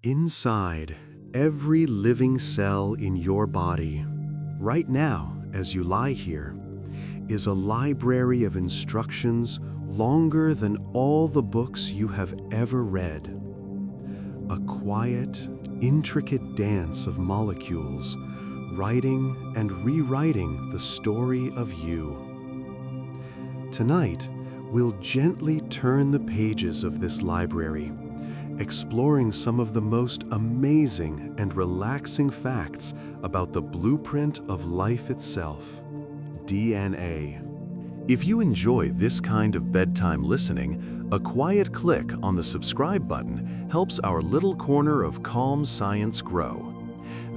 Inside every living cell in your body, right now as you lie here, is a library of instructions longer than all the books you have ever read. A quiet, intricate dance of molecules, writing and rewriting the story of you. Tonight, we'll gently turn the pages of this library, exploring some of the most amazing and relaxing facts about the blueprint of life itself, DNA. If you enjoy this kind of bedtime listening, a quiet click on the subscribe button helps our little corner of calm science grow.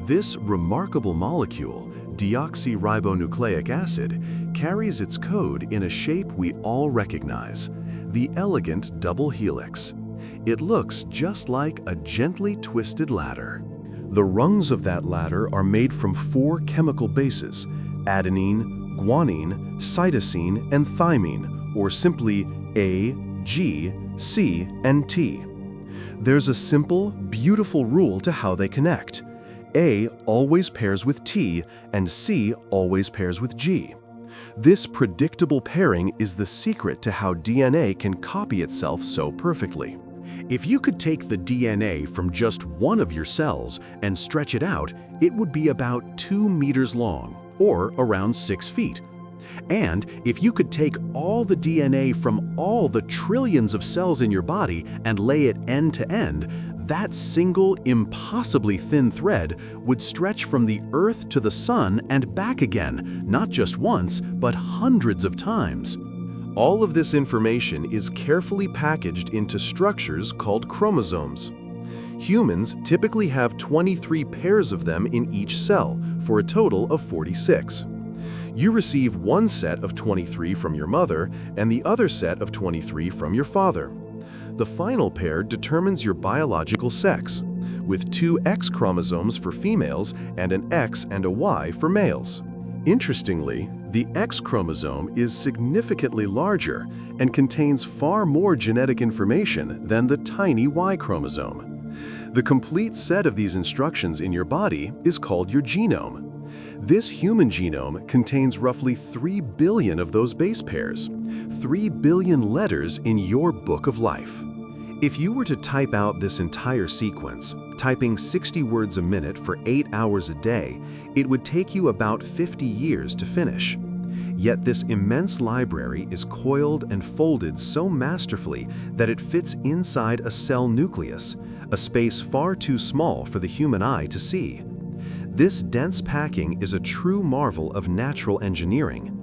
This remarkable molecule, deoxyribonucleic acid, carries its code in a shape we all recognize, the elegant double helix. It looks just like a gently twisted ladder. The rungs of that ladder are made from 4 chemical bases: adenine, guanine, cytosine, and thymine, or simply A, G, C, and T. There's a simple, beautiful rule to how they connect. A always pairs with T, and C always pairs with G. This predictable pairing is the secret to how DNA can copy itself so perfectly. If you could take the DNA from just one of your cells and stretch it out, it would be about 2 meters long, or around 6 feet. And if you could take all the DNA from all the trillions of cells in your body and lay it end to end, that single, impossibly thin thread would stretch from the Earth to the Sun and back again, not just once, but hundreds of times. All of this information is carefully packaged into structures called chromosomes. Humans typically have 23 pairs of them in each cell, for a total of 46. You receive one set of 23 from your mother and the other set of 23 from your father. The final pair determines your biological sex, with 2 X chromosomes for females and an X and a Y for males. Interestingly, the X chromosome is significantly larger and contains far more genetic information than the tiny Y chromosome. The complete set of these instructions in your body is called your genome. This human genome contains roughly 3 billion of those base pairs, 3 billion letters in your book of life. If you were to type out this entire sequence, typing 60 words a minute for 8 hours a day, it would take you about 50 years to finish. Yet this immense library is coiled and folded so masterfully that it fits inside a cell nucleus, a space far too small for the human eye to see. This dense packing is a true marvel of natural engineering.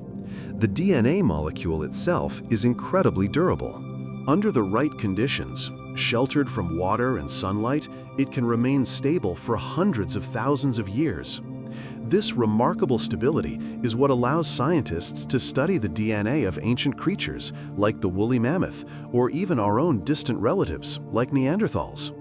The DNA molecule itself is incredibly durable. Under the right conditions, sheltered from water and sunlight, it can remain stable for hundreds of thousands of years. This remarkable stability is what allows scientists to study the DNA of ancient creatures like the woolly mammoth, or even our own distant relatives like Neanderthals.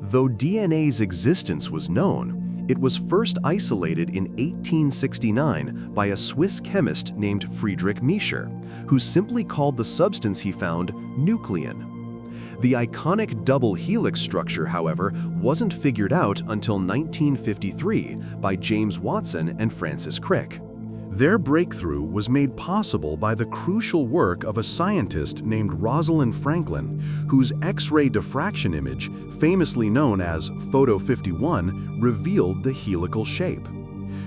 Though DNA's existence was known, it was first isolated in 1869 by a Swiss chemist named Friedrich Miescher, who simply called the substance he found nuclein. The iconic double helix structure, however, wasn't figured out until 1953 by James Watson and Francis Crick. Their breakthrough was made possible by the crucial work of a scientist named Rosalind Franklin, whose X-ray diffraction image, famously known as Photo 51, revealed the helical shape.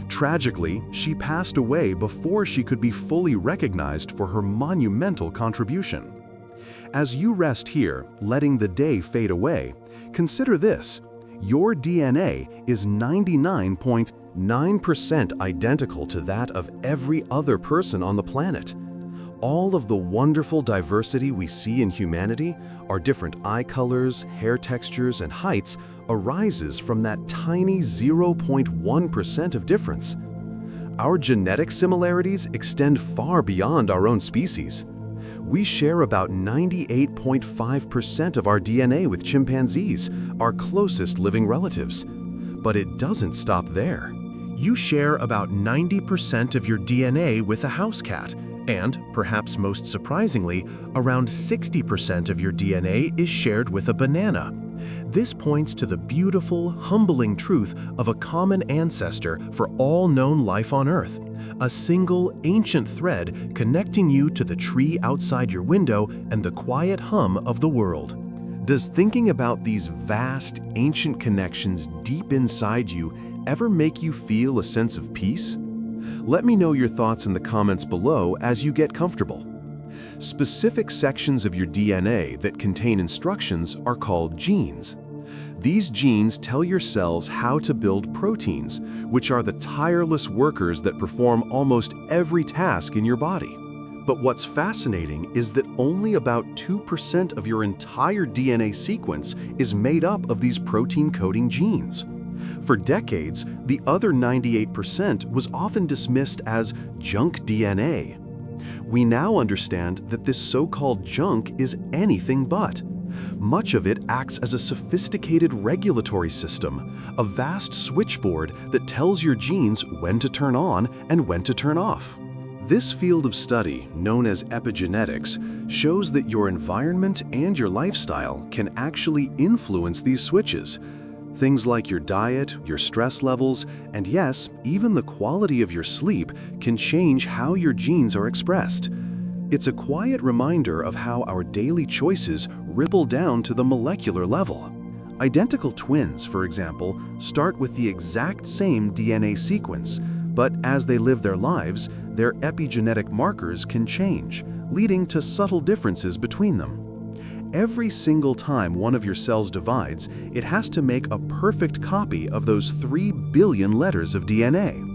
Tragically, she passed away before she could be fully recognized for her monumental contribution. As you rest here, letting the day fade away, consider this: your DNA is 99.9% identical to that of every other person on the planet. All of the wonderful diversity we see in humanity, our different eye colors, hair textures, and heights, arises from that tiny 0.1% of difference. Our genetic similarities extend far beyond our own species. We share about 98.5% of our DNA with chimpanzees, our closest living relatives. But it doesn't stop there. You share about 90% of your DNA with a house cat, and, perhaps most surprisingly, around 60% of your DNA is shared with a banana. This points to the beautiful, humbling truth of a common ancestor for all known life on Earth, a single, ancient thread connecting you to the tree outside your window and the quiet hum of the world. Does thinking about these vast, ancient connections deep inside you ever make you feel a sense of peace? Let me know your thoughts in the comments below as you get comfortable. Specific sections of your DNA that contain instructions are called genes. These genes tell your cells how to build proteins, which are the tireless workers that perform almost every task in your body. But what's fascinating is that only about 2% of your entire DNA sequence is made up of these protein-coding genes. For decades, the other 98% was often dismissed as junk DNA. We now understand that this so-called junk is anything but. Much of it acts as a sophisticated regulatory system, a vast switchboard that tells your genes when to turn on and when to turn off. This field of study, known as epigenetics, shows that your environment and your lifestyle can actually influence these switches. Things like your diet, your stress levels, and yes, even the quality of your sleep can change how your genes are expressed. It's a quiet reminder of how our daily choices ripple down to the molecular level. Identical twins, for example, start with the exact same DNA sequence, but as they live their lives, their epigenetic markers can change, leading to subtle differences between them. Every single time one of your cells divides, it has to make a perfect copy of those 3 billion letters of DNA.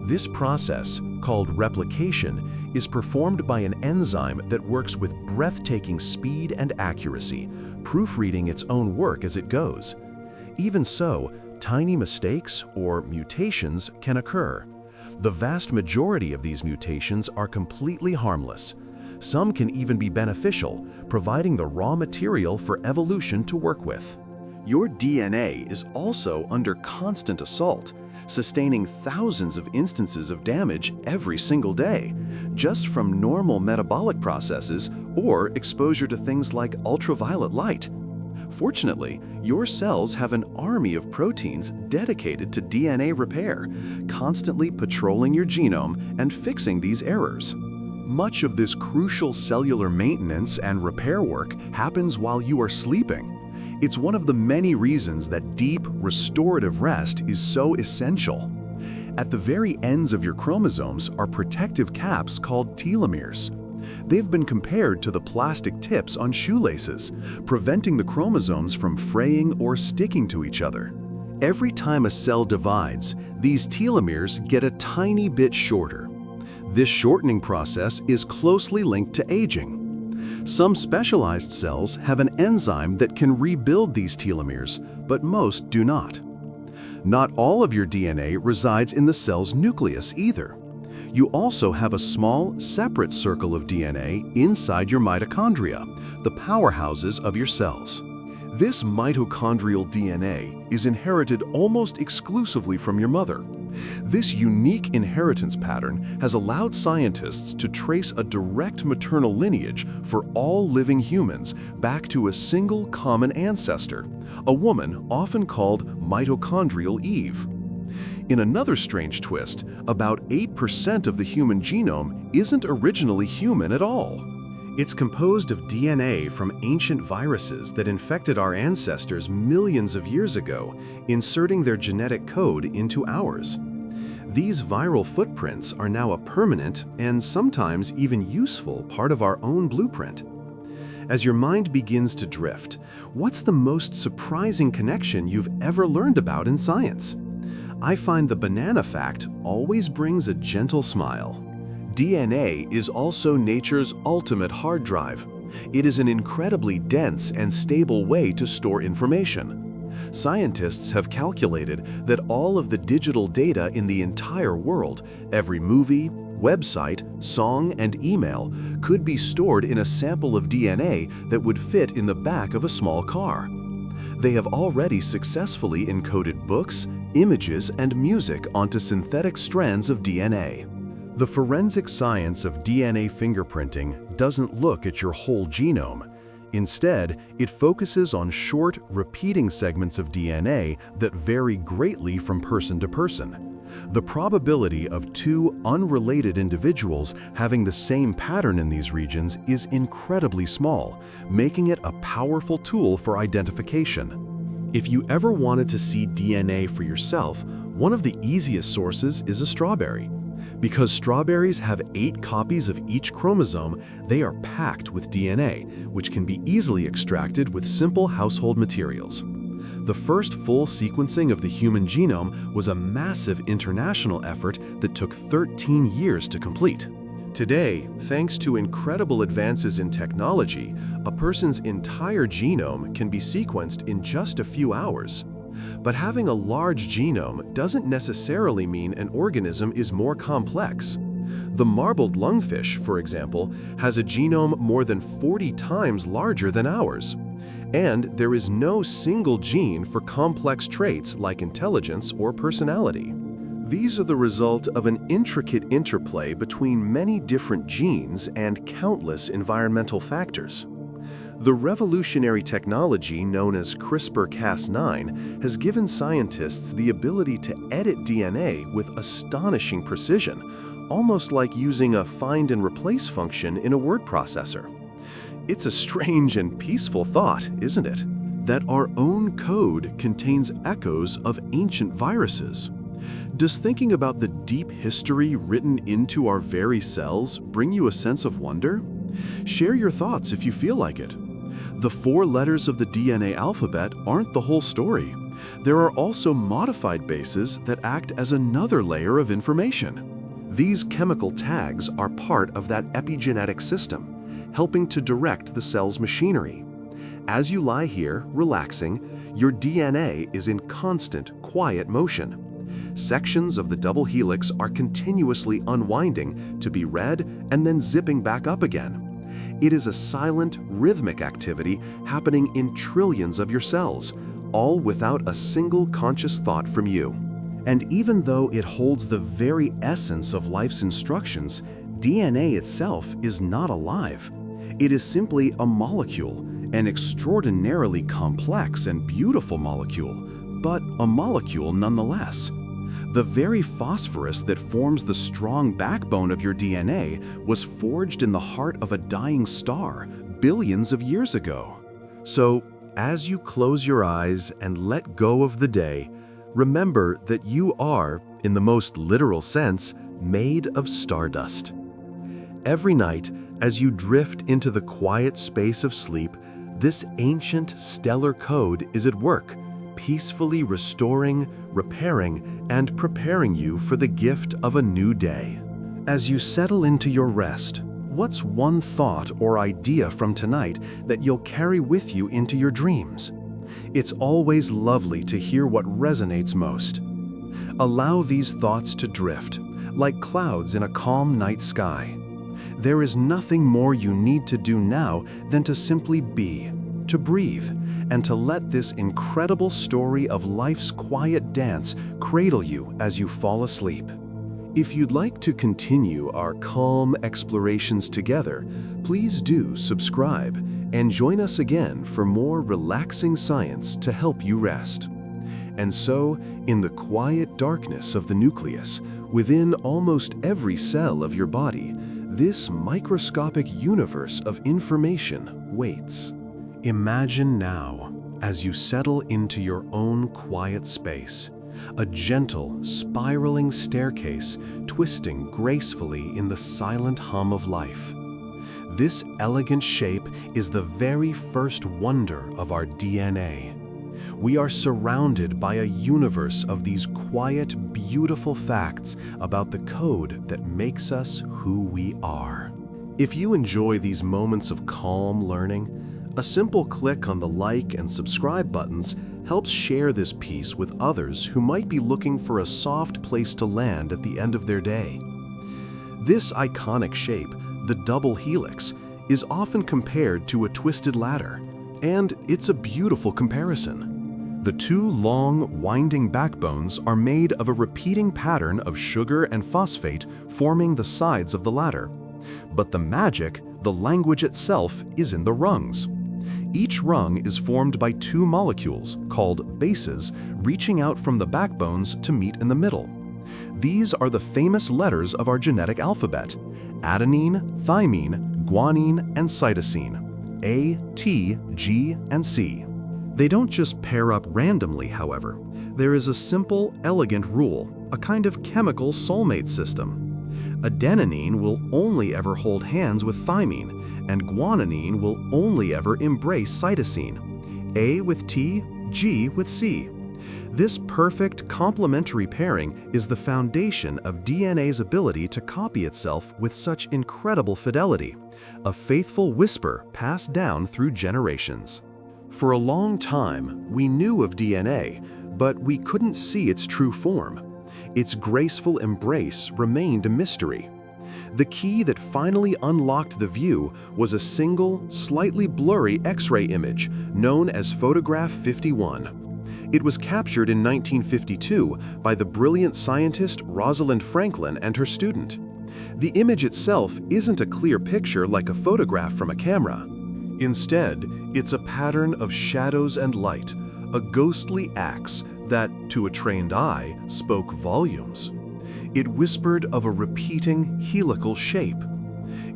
This process, called replication, is performed by an enzyme that works with breathtaking speed and accuracy, proofreading its own work as it goes. Even so, tiny mistakes, or mutations, can occur. The vast majority of these mutations are completely harmless. Some can even be beneficial, providing the raw material for evolution to work with. Your DNA is also under constant assault, sustaining thousands of instances of damage every single day, just from normal metabolic processes or exposure to things like ultraviolet light. Fortunately, your cells have an army of proteins dedicated to DNA repair, constantly patrolling your genome and fixing these errors. Much of this crucial cellular maintenance and repair work happens while you are sleeping. It's one of the many reasons that deep, restorative rest is so essential. At the very ends of your chromosomes are protective caps called telomeres. They've been compared to the plastic tips on shoelaces, preventing the chromosomes from fraying or sticking to each other. Every time a cell divides, these telomeres get a tiny bit shorter. This shortening process is closely linked to aging. Some specialized cells have an enzyme that can rebuild these telomeres, but most do not. Not all of your DNA resides in the cell's nucleus either. You also have a small, separate circle of DNA inside your mitochondria, the powerhouses of your cells. This mitochondrial DNA is inherited almost exclusively from your mother. This unique inheritance pattern has allowed scientists to trace a direct maternal lineage for all living humans back to a single common ancestor, a woman often called mitochondrial Eve. In another strange twist, about 8% of the human genome isn't originally human at all. It's composed of DNA from ancient viruses that infected our ancestors millions of years ago, inserting their genetic code into ours. These viral footprints are now a permanent and sometimes even useful part of our own blueprint. As your mind begins to drift, what's the most surprising connection you've ever learned about in science? I find the banana fact always brings a gentle smile. DNA is also nature's ultimate hard drive. It is an incredibly dense and stable way to store information. Scientists have calculated that all of the digital data in the entire world, every movie, website, song, and email, could be stored in a sample of DNA that would fit in the back of a small car. They have already successfully encoded books, images, and music onto synthetic strands of DNA. The forensic science of DNA fingerprinting doesn't look at your whole genome. Instead, it focuses on short, repeating segments of DNA that vary greatly from person to person. The probability of two unrelated individuals having the same pattern in these regions is incredibly small, making it a powerful tool for identification. If you ever wanted to see DNA for yourself, one of the easiest sources is a strawberry. Because strawberries have 8 copies of each chromosome, they are packed with DNA, which can be easily extracted with simple household materials. The first full sequencing of the human genome was a massive international effort that took 13 years to complete. Today, thanks to incredible advances in technology, a person's entire genome can be sequenced in just a few hours. But having a large genome doesn't necessarily mean an organism is more complex. The marbled lungfish, for example, has a genome more than 40 times larger than ours. And there is no single gene for complex traits like intelligence or personality. These are the result of an intricate interplay between many different genes and countless environmental factors. The revolutionary technology known as CRISPR-Cas9 has given scientists the ability to edit DNA with astonishing precision, almost like using a find and replace function in a word processor. It's a strange and peaceful thought, isn't it? That our own code contains echoes of ancient viruses. Does thinking about the deep history written into our very cells bring you a sense of wonder? Share your thoughts if you feel like it. The 4 letters of the DNA alphabet aren't the whole story. There are also modified bases that act as another layer of information. These chemical tags are part of that epigenetic system, helping to direct the cell's machinery. As you lie here, relaxing, your DNA is in constant, quiet motion. Sections of the double helix are continuously unwinding to be read and then zipping back up again. It is a silent, rhythmic activity happening in trillions of your cells, all without a single conscious thought from you. And even though it holds the very essence of life's instructions, DNA itself is not alive. It is simply a molecule, an extraordinarily complex and beautiful molecule, but a molecule nonetheless. The very phosphorus that forms the strong backbone of your DNA was forged in the heart of a dying star billions of years ago. So, as you close your eyes and let go of the day, remember that you are, in the most literal sense, made of stardust. Every night, as you drift into the quiet space of sleep, this ancient stellar code is at work, peacefully restoring, repairing, and preparing you for the gift of a new day. As you settle into your rest, what's one thought or idea from tonight that you'll carry with you into your dreams? It's always lovely to hear what resonates most. Allow these thoughts to drift, like clouds in a calm night sky. There is nothing more you need to do now than to simply be, to breathe, and to let this incredible story of life's quiet dance cradle you as you fall asleep. If you'd like to continue our calm explorations together, please do subscribe and join us again for more relaxing science to help you rest. And so, in the quiet darkness of the nucleus, within almost every cell of your body, this microscopic universe of information waits. Imagine now, as you settle into your own quiet space, a gentle, spiraling staircase twisting gracefully in the silent hum of life. This elegant shape is the very first wonder of our DNA. We are surrounded by a universe of these quiet, beautiful facts about the code that makes us who we are. If you enjoy these moments of calm learning, a simple click on the like and subscribe buttons helps share this piece with others who might be looking for a soft place to land at the end of their day. This iconic shape, the double helix, is often compared to a twisted ladder, and it's a beautiful comparison. The 2 long, winding backbones are made of a repeating pattern of sugar and phosphate forming the sides of the ladder. But the magic, the language itself, is in the rungs. Each rung is formed by two molecules, called bases, reaching out from the backbones to meet in the middle. These are the famous letters of our genetic alphabet: adenine, thymine, guanine, and cytosine. A, T, G, and C. They don't just pair up randomly, however. There is a simple, elegant rule, a kind of chemical soulmate system. Adenine will only ever hold hands with thymine, and guanine will only ever embrace cytosine. A with T, G with C. This perfect complementary pairing is the foundation of DNA's ability to copy itself with such incredible fidelity, a faithful whisper passed down through generations. For a long time, we knew of DNA, but we couldn't see its true form. Its graceful embrace remained a mystery. The key that finally unlocked the view was a single, slightly blurry X-ray image known as photograph 51. It was captured in 1952 by the brilliant scientist Rosalind Franklin and her student. The image itself isn't a clear picture like a photograph from a camera. Instead, it's a pattern of shadows and light, a ghostly axe that, to a trained eye, spoke volumes. It whispered of a repeating helical shape.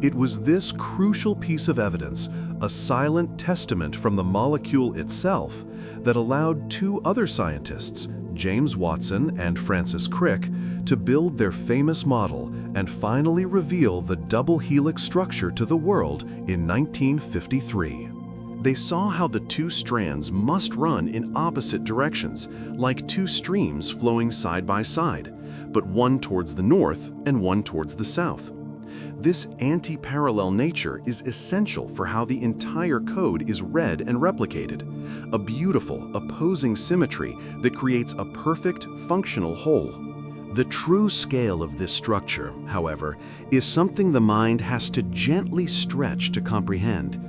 It was this crucial piece of evidence, a silent testament from the molecule itself, that allowed two other scientists, James Watson and Francis Crick, to build their famous model and finally reveal the double helix structure to the world in 1953. They saw how the two strands must run in opposite directions, like two streams flowing side by side, but one towards the north and one towards the south. This anti-parallel nature is essential for how the entire code is read and replicated, a beautiful, opposing symmetry that creates a perfect, functional whole. The true scale of this structure, however, is something the mind has to gently stretch to comprehend.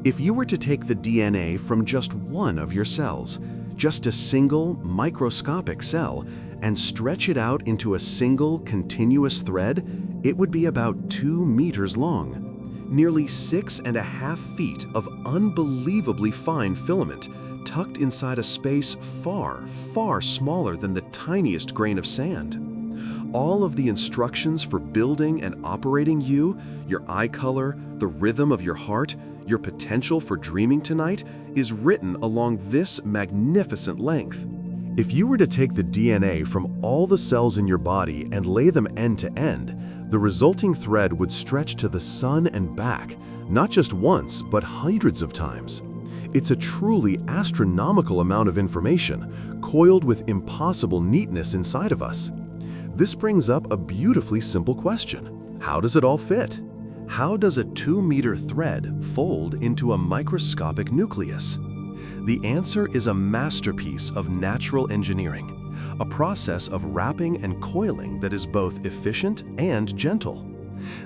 If you were to take the DNA from just one of your cells, just a single microscopic cell, and stretch it out into a single continuous thread, it would be about 2 meters long. Nearly 6.5 feet of unbelievably fine filament tucked inside a space far, far smaller than the tiniest grain of sand. All of the instructions for building and operating you, your eye color, the rhythm of your heart, your potential for dreaming tonight, is written along this magnificent length. If you were to take the DNA from all the cells in your body and lay them end to end, the resulting thread would stretch to the sun and back, not just once, but hundreds of times. It's a truly astronomical amount of information, coiled with impossible neatness inside of us. This brings up a beautifully simple question. How does it all fit? How does a 2-meter thread fold into a microscopic nucleus? The answer is a masterpiece of natural engineering, a process of wrapping and coiling that is both efficient and gentle.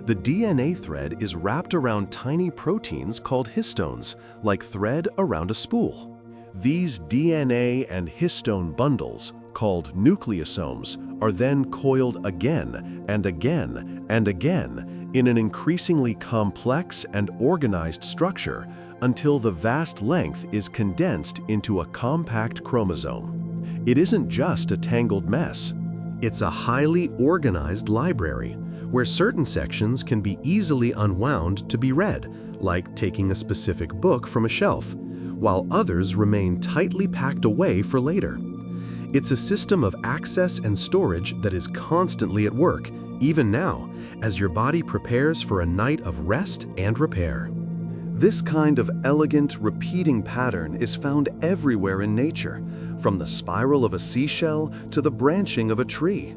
The DNA thread is wrapped around tiny proteins called histones, like thread around a spool. These DNA and histone bundles, called nucleosomes, are then coiled again and again and again in an increasingly complex and organized structure until the vast length is condensed into a compact chromosome. It isn't just a tangled mess. It's a highly organized library, where certain sections can be easily unwound to be read, like taking a specific book from a shelf, while others remain tightly packed away for later. It's a system of access and storage that is constantly at work, even now, as your body prepares for a night of rest and repair. This kind of elegant, repeating pattern is found everywhere in nature, from the spiral of a seashell to the branching of a tree.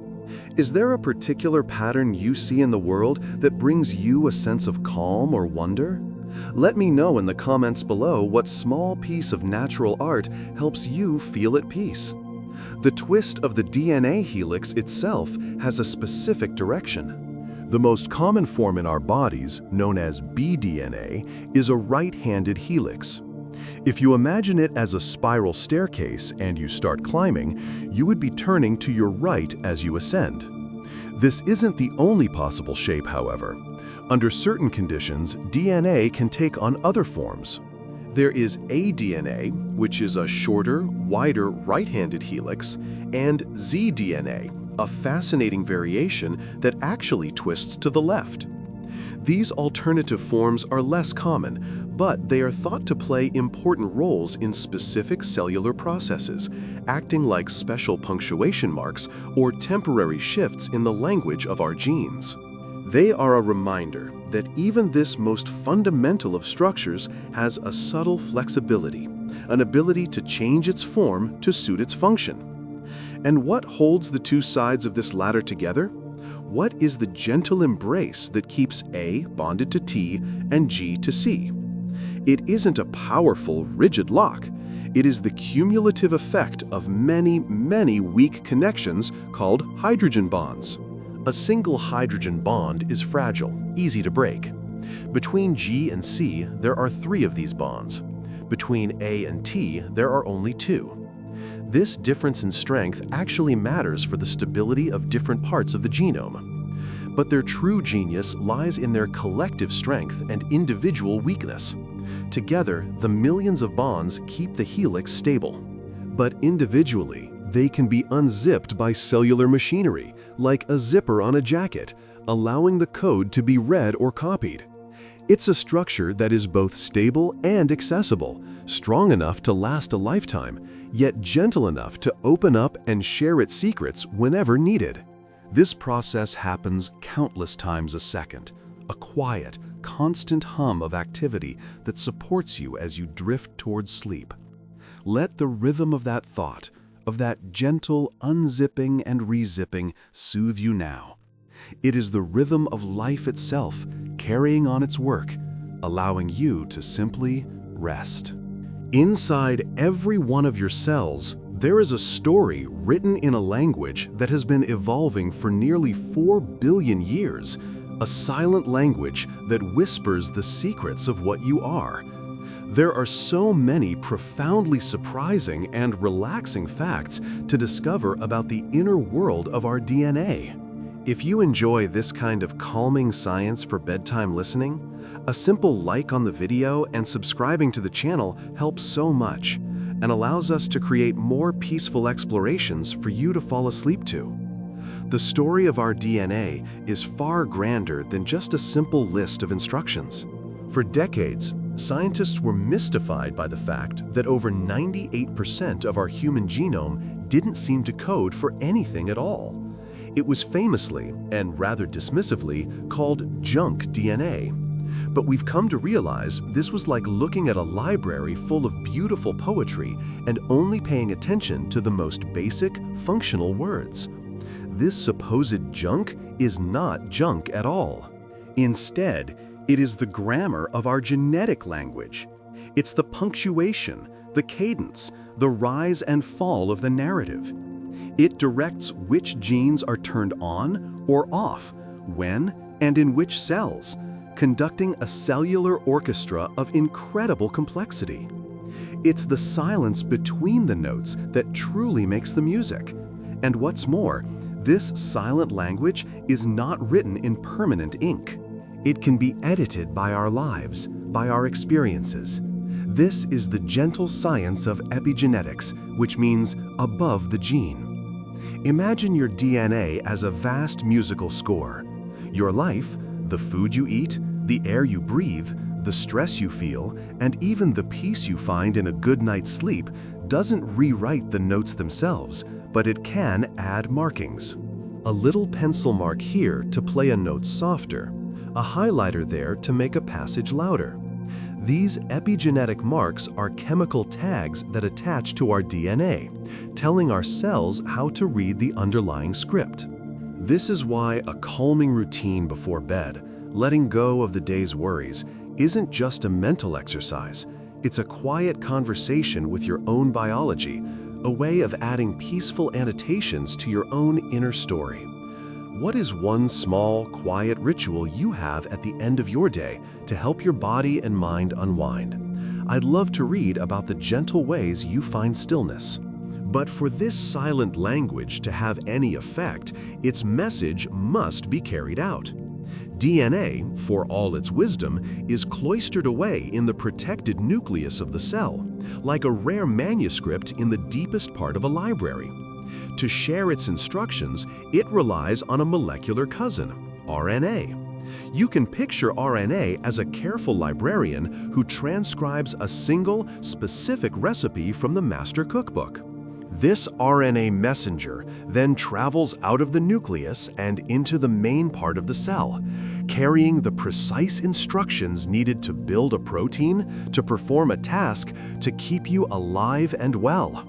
Is there a particular pattern you see in the world that brings you a sense of calm or wonder? Let me know in the comments below what small piece of natural art helps you feel at peace. The twist of the DNA helix itself has a specific direction. The most common form in our bodies, known as bDNA, is a right-handed helix. If you imagine it as a spiral staircase and you start climbing, you would be turning to your right as you ascend. This isn't the only possible shape, however. Under certain conditions, DNA can take on other forms. There is aDNA, which is a shorter, wider right-handed helix, and zDNA, a fascinating variation that actually twists to the left. These alternative forms are less common, but they are thought to play important roles in specific cellular processes, acting like special punctuation marks or temporary shifts in the language of our genes. They are a reminder that even this most fundamental of structures has a subtle flexibility, an ability to change its form to suit its function. And what holds the two sides of this ladder together? What is the gentle embrace that keeps A bonded to T and G to C? It isn't a powerful, rigid lock. It is the cumulative effect of many, many weak connections called hydrogen bonds. A single hydrogen bond is fragile, easy to break. Between G and C, there are 3 of these bonds. Between A and T, there are only 2. This difference in strength actually matters for the stability of different parts of the genome. But their true genius lies in their collective strength and individual weakness. Together, the millions of bonds keep the helix stable. But individually, they can be unzipped by cellular machinery, like a zipper on a jacket, allowing the code to be read or copied. It's a structure that is both stable and accessible, strong enough to last a lifetime, yet gentle enough to open up and share its secrets whenever needed. This process happens countless times a second, a quiet, constant hum of activity that supports you as you drift towards sleep. Let the rhythm of that thought, of that gentle unzipping and rezipping, soothe you now. It is the rhythm of life itself, carrying on its work, allowing you to simply rest. Inside every one of your cells, there is a story written in a language that has been evolving for nearly 4 billion years, a silent language that whispers the secrets of what you are. There are so many profoundly surprising and relaxing facts to discover about the inner world of our DNA. If you enjoy this kind of calming science for bedtime listening, a simple like on the video and subscribing to the channel helps so much and allows us to create more peaceful explorations for you to fall asleep to. The story of our DNA is far grander than just a simple list of instructions. For decades, scientists were mystified by the fact that over 98% of our human genome didn't seem to code for anything at all. It was famously, and rather dismissively, called junk DNA. But we've come to realize this was like looking at a library full of beautiful poetry and only paying attention to the most basic, functional words. This supposed junk is not junk at all. Instead, it is the grammar of our genetic language. It's the punctuation, the cadence, the rise and fall of the narrative. It directs which genes are turned on or off, when and in which cells, conducting a cellular orchestra of incredible complexity. It's the silence between the notes that truly makes the music. And what's more, this silent language is not written in permanent ink. It can be edited by our lives, by our experiences. This is the gentle science of epigenetics, which means above the gene. Imagine your DNA as a vast musical score. Your life, the food you eat, the air you breathe, the stress you feel, and even the peace you find in a good night's sleep doesn't rewrite the notes themselves, but it can add markings. A little pencil mark here to play a note softer, a highlighter there to make a passage louder. These epigenetic marks are chemical tags that attach to our DNA, telling our cells how to read the underlying script. This is why a calming routine before bed, letting go of the day's worries, isn't just a mental exercise. It's a quiet conversation with your own biology, a way of adding peaceful annotations to your own inner story. What is one small, quiet ritual you have at the end of your day to help your body and mind unwind? I'd love to read about the gentle ways you find stillness. But for this silent language to have any effect, its message must be carried out. DNA, for all its wisdom, is cloistered away in the protected nucleus of the cell, like a rare manuscript in the deepest part of a library. To share its instructions, it relies on a molecular cousin, RNA. You can picture RNA as a careful librarian who transcribes a single, specific recipe from the master cookbook. This RNA messenger then travels out of the nucleus and into the main part of the cell, carrying the precise instructions needed to build a protein, to perform a task, to keep you alive and well.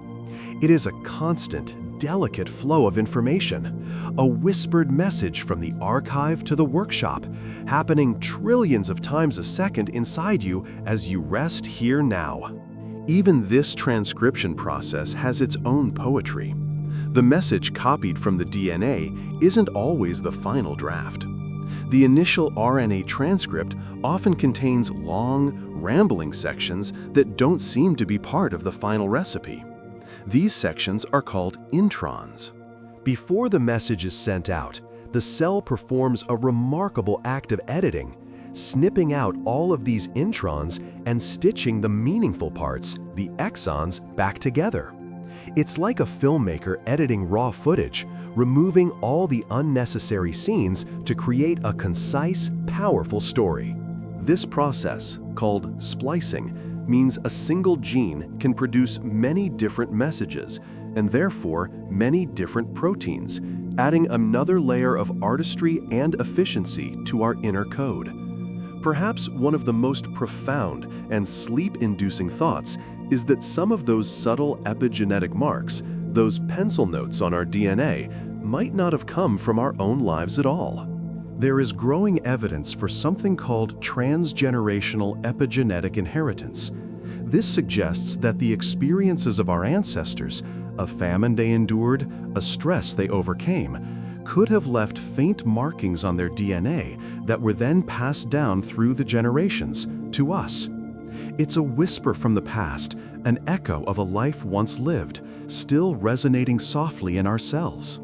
It is a constant, delicate flow of information, a whispered message from the archive to the workshop, happening trillions of times a second inside you as you rest here now. Even this transcription process has its own poetry. The message copied from the DNA isn't always the final draft. The initial RNA transcript often contains long, rambling sections that don't seem to be part of the final recipe. These sections are called introns. Before the message is sent out, the cell performs a remarkable act of editing, snipping out all of these introns and stitching the meaningful parts, the exons, back together. It's like a filmmaker editing raw footage, removing all the unnecessary scenes to create a concise, powerful story. This process, called splicing, means a single gene can produce many different messages, and therefore many different proteins, adding another layer of artistry and efficiency to our inner code. Perhaps one of the most profound and sleep-inducing thoughts is that some of those subtle epigenetic marks, those pencil notes on our DNA, might not have come from our own lives at all. There is growing evidence for something called transgenerational epigenetic inheritance. This suggests that the experiences of our ancestors, a famine they endured, a stress they overcame, could have left faint markings on their DNA that were then passed down through the generations to us. It's a whisper from the past, an echo of a life once lived, still resonating softly in our cells.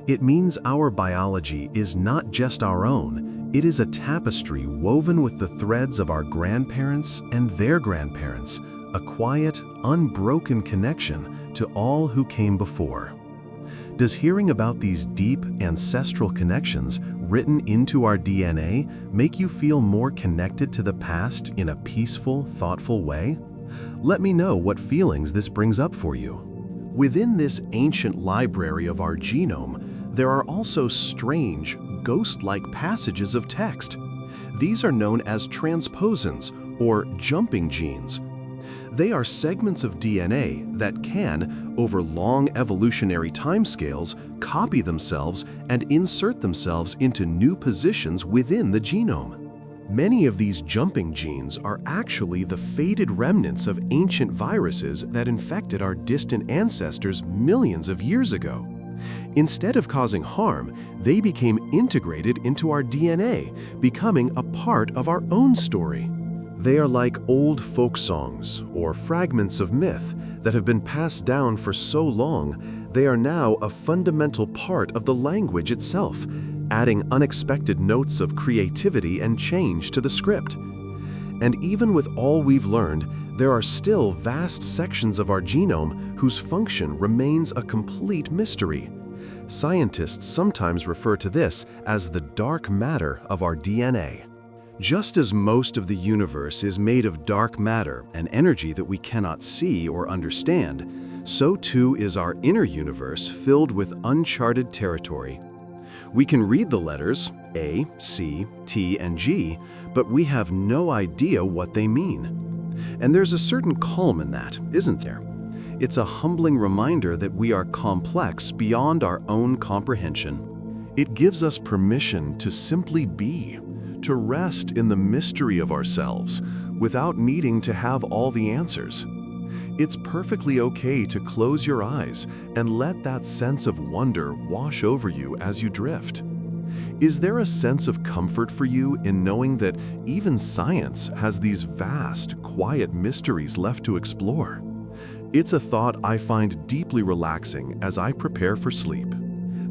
It means our biology is not just our own, it is a tapestry woven with the threads of our grandparents and their grandparents, a quiet, unbroken connection to all who came before. Does hearing about these deep ancestral connections written into our DNA make you feel more connected to the past in a peaceful, thoughtful way? Let me know what feelings this brings up for you. Within this ancient library of our genome, there are also strange, ghost-like passages of text. These are known as transposons, or jumping genes. They are segments of DNA that can, over long evolutionary timescales, copy themselves and insert themselves into new positions within the genome. Many of these jumping genes are actually the faded remnants of ancient viruses that infected our distant ancestors millions of years ago. Instead of causing harm, they became integrated into our DNA, becoming a part of our own story. They are like old folk songs or fragments of myth that have been passed down for so long, they are now a fundamental part of the language itself, adding unexpected notes of creativity and change to the script. And even with all we've learned, there are still vast sections of our genome whose function remains a complete mystery. Scientists sometimes refer to this as the dark matter of our DNA. Just as most of the universe is made of dark matter and energy that we cannot see or understand, so too is our inner universe filled with uncharted territory. We can read the letters A, C, T, and G, but we have no idea what they mean. And there's a certain calm in that, isn't there? It's a humbling reminder that we are complex beyond our own comprehension. It gives us permission to simply be, to rest in the mystery of ourselves without needing to have all the answers. It's perfectly okay to close your eyes and let that sense of wonder wash over you as you drift. Is there a sense of comfort for you in knowing that even science has these vast, quiet mysteries left to explore? It's a thought I find deeply relaxing as I prepare for sleep.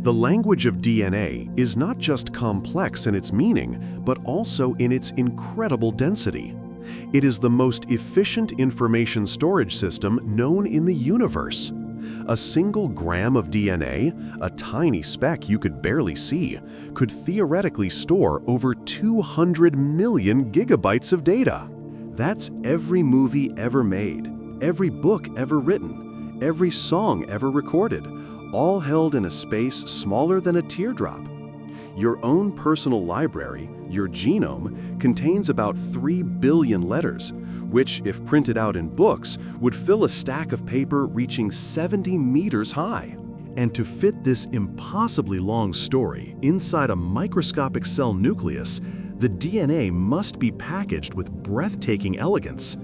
The language of DNA is not just complex in its meaning, but also in its incredible density. It is the most efficient information storage system known in the universe. A single gram of DNA, a tiny speck you could barely see, could theoretically store over 200 million gigabytes of data. That's every movie ever made, every book ever written, every song ever recorded, all held in a space smaller than a teardrop. Your own personal library, your genome, contains about 3 billion letters, which, if printed out in books, would fill a stack of paper reaching 70 meters high. And to fit this impossibly long story inside a microscopic cell nucleus, the DNA must be packaged with breathtaking elegance.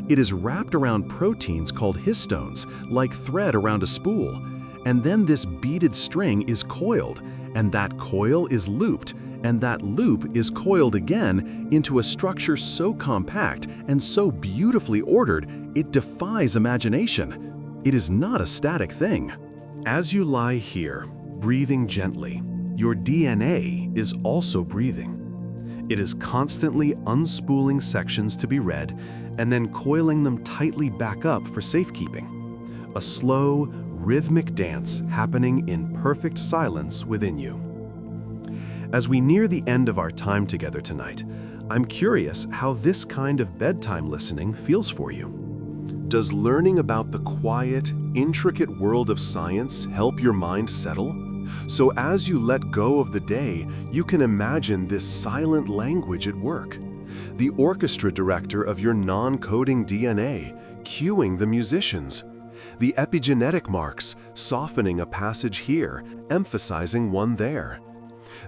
It is wrapped around proteins called histones, like thread around a spool. And then this beaded string is coiled, and that coil is looped, and that loop is coiled again into a structure so compact and so beautifully ordered, it defies imagination. It is not a static thing. As you lie here, breathing gently, your DNA is also breathing. It is constantly unspooling sections to be read and then coiling them tightly back up for safekeeping. A slow, rhythmic dance happening in perfect silence within you. As we near the end of our time together tonight, I'm curious how this kind of bedtime listening feels for you. Does learning about the quiet, intricate world of science help your mind settle? So as you let go of the day, you can imagine this silent language at work. The orchestra director of your non-coding DNA, cueing the musicians. The epigenetic marks, softening a passage here, emphasizing one there.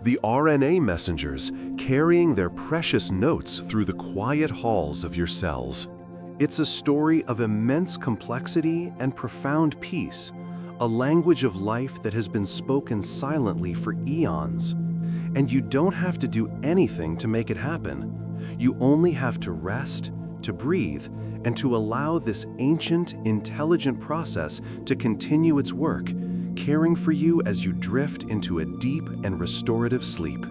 The RNA messengers, carrying their precious notes through the quiet halls of your cells. It's a story of immense complexity and profound peace, a language of life that has been spoken silently for eons. And you don't have to do anything to make it happen. You only have to rest, to breathe, and to allow this ancient, intelligent process to continue its work, caring for you as you drift into a deep and restorative sleep.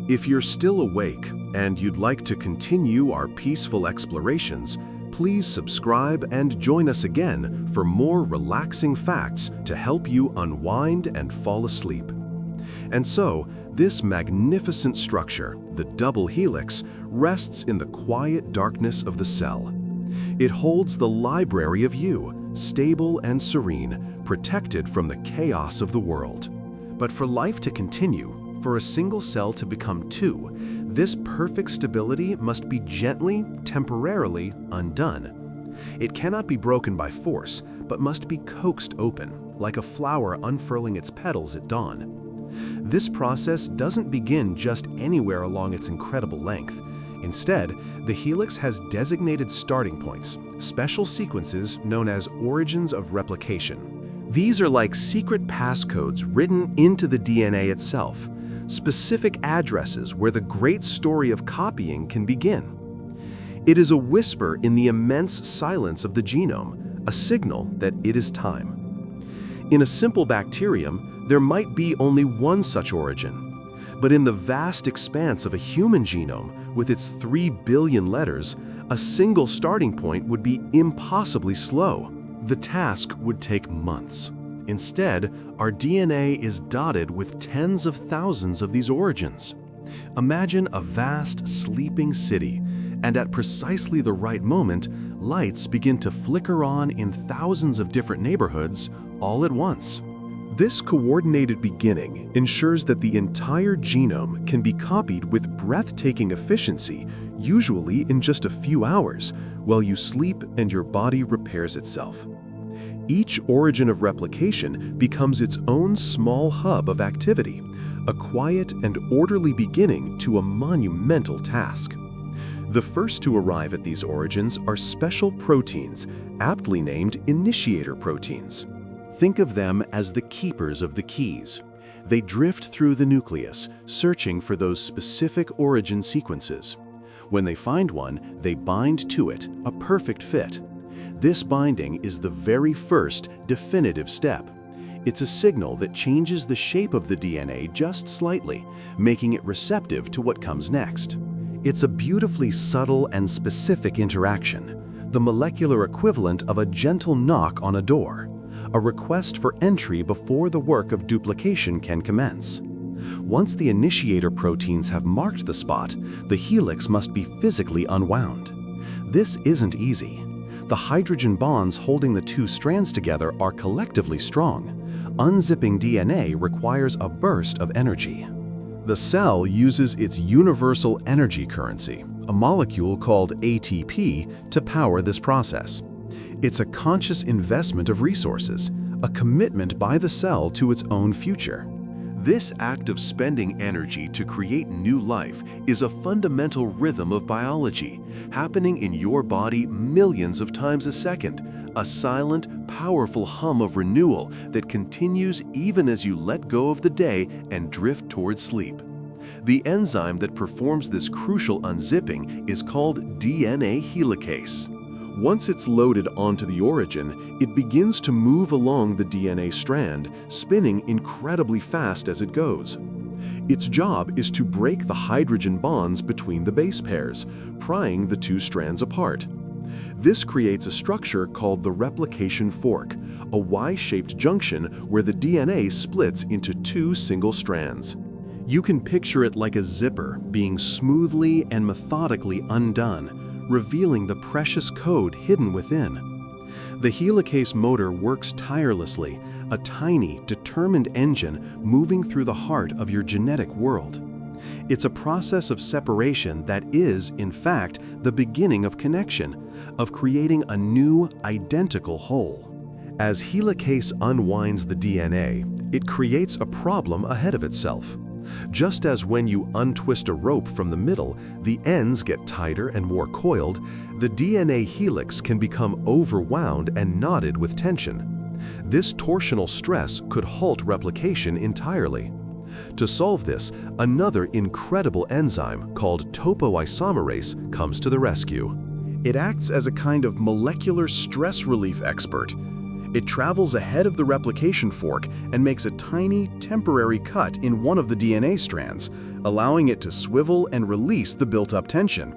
If you're still awake and you'd like to continue our peaceful explorations, please subscribe and join us again for more relaxing facts to help you unwind and fall asleep. And so, this magnificent structure, the double helix, rests in the quiet darkness of the cell. It holds the library of you, stable and serene, protected from the chaos of the world. But for life to continue, for a single cell to become two, this perfect stability must be gently, temporarily undone. It cannot be broken by force, but must be coaxed open, like a flower unfurling its petals at dawn. This process doesn't begin just anywhere along its incredible length. Instead, the helix has designated starting points, special sequences known as origins of replication. These are like secret passcodes written into the DNA itself, specific addresses where the great story of copying can begin. It is a whisper in the immense silence of the genome, a signal that it is time. In a simple bacterium, there might be only one such origin. But in the vast expanse of a human genome, with its 3 billion letters, a single starting point would be impossibly slow. The task would take months. Instead, our DNA is dotted with tens of thousands of these origins. Imagine a vast, sleeping city, and at precisely the right moment, lights begin to flicker on in thousands of different neighborhoods all at once. This coordinated beginning ensures that the entire genome can be copied with breathtaking efficiency, usually in just a few hours, while you sleep and your body repairs itself. Each origin of replication becomes its own small hub of activity, a quiet and orderly beginning to a monumental task. The first to arrive at these origins are special proteins, aptly named initiator proteins. Think of them as the keepers of the keys. They drift through the nucleus, searching for those specific origin sequences. When they find one, they bind to it, a perfect fit. This binding is the very first, definitive step. It's a signal that changes the shape of the DNA just slightly, making it receptive to what comes next. It's a beautifully subtle and specific interaction, the molecular equivalent of a gentle knock on a door, a request for entry before the work of duplication can commence. Once the initiator proteins have marked the spot, the helix must be physically unwound. This isn't easy. The hydrogen bonds holding the two strands together are collectively strong. Unzipping DNA requires a burst of energy. The cell uses its universal energy currency, a molecule called ATP, to power this process. It's a conscious investment of resources, a commitment by the cell to its own future. This act of spending energy to create new life is a fundamental rhythm of biology, happening in your body millions of times a second, a silent, powerful hum of renewal that continues even as you let go of the day and drift towards sleep. The enzyme that performs this crucial unzipping is called DNA helicase. Once it's loaded onto the origin, it begins to move along the DNA strand, spinning incredibly fast as it goes. Its job is to break the hydrogen bonds between the base pairs, prying the two strands apart. This creates a structure called the replication fork, a Y-shaped junction where the DNA splits into two single strands. You can picture it like a zipper being smoothly and methodically undone, revealing the precious code hidden within. The helicase motor works tirelessly, a tiny, determined engine moving through the heart of your genetic world. It's a process of separation that is, in fact, the beginning of connection, of creating a new, identical whole. As helicase unwinds the DNA, it creates a problem ahead of itself. Just as when you untwist a rope from the middle, the ends get tighter and more coiled, the DNA helix can become overwound and knotted with tension. This torsional stress could halt replication entirely. To solve this, another incredible enzyme called topoisomerase comes to the rescue. It acts as a kind of molecular stress relief expert. It travels ahead of the replication fork and makes a tiny, temporary cut in one of the DNA strands, allowing it to swivel and release the built-up tension.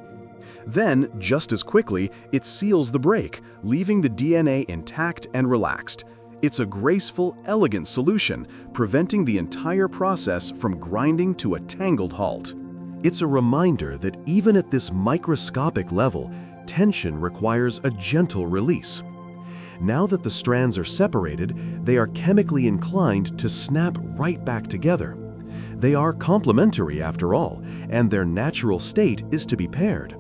Then, just as quickly, it seals the break, leaving the DNA intact and relaxed. It's a graceful, elegant solution, preventing the entire process from grinding to a tangled halt. It's a reminder that even at this microscopic level, tension requires a gentle release. Now that the strands are separated, they are chemically inclined to snap right back together. They are complementary after all, and their natural state is to be paired.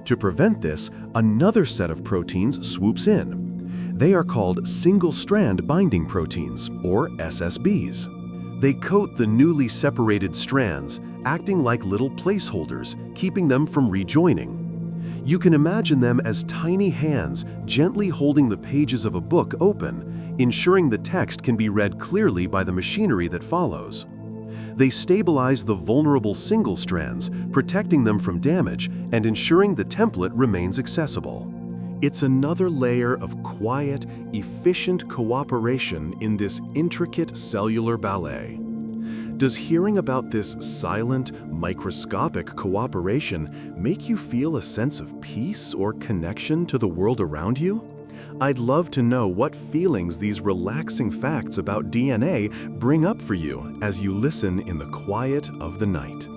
To prevent this, another set of proteins swoops in. They are called single-strand binding proteins, or SSBs. They coat the newly separated strands, acting like little placeholders, keeping them from rejoining. You can imagine them as tiny hands gently holding the pages of a book open, ensuring the text can be read clearly by the machinery that follows. They stabilize the vulnerable single strands, protecting them from damage and ensuring the template remains accessible. It's another layer of quiet, efficient cooperation in this intricate cellular ballet. Does hearing about this silent, microscopic cooperation make you feel a sense of peace or connection to the world around you? I'd love to know what feelings these relaxing facts about DNA bring up for you as you listen in the quiet of the night.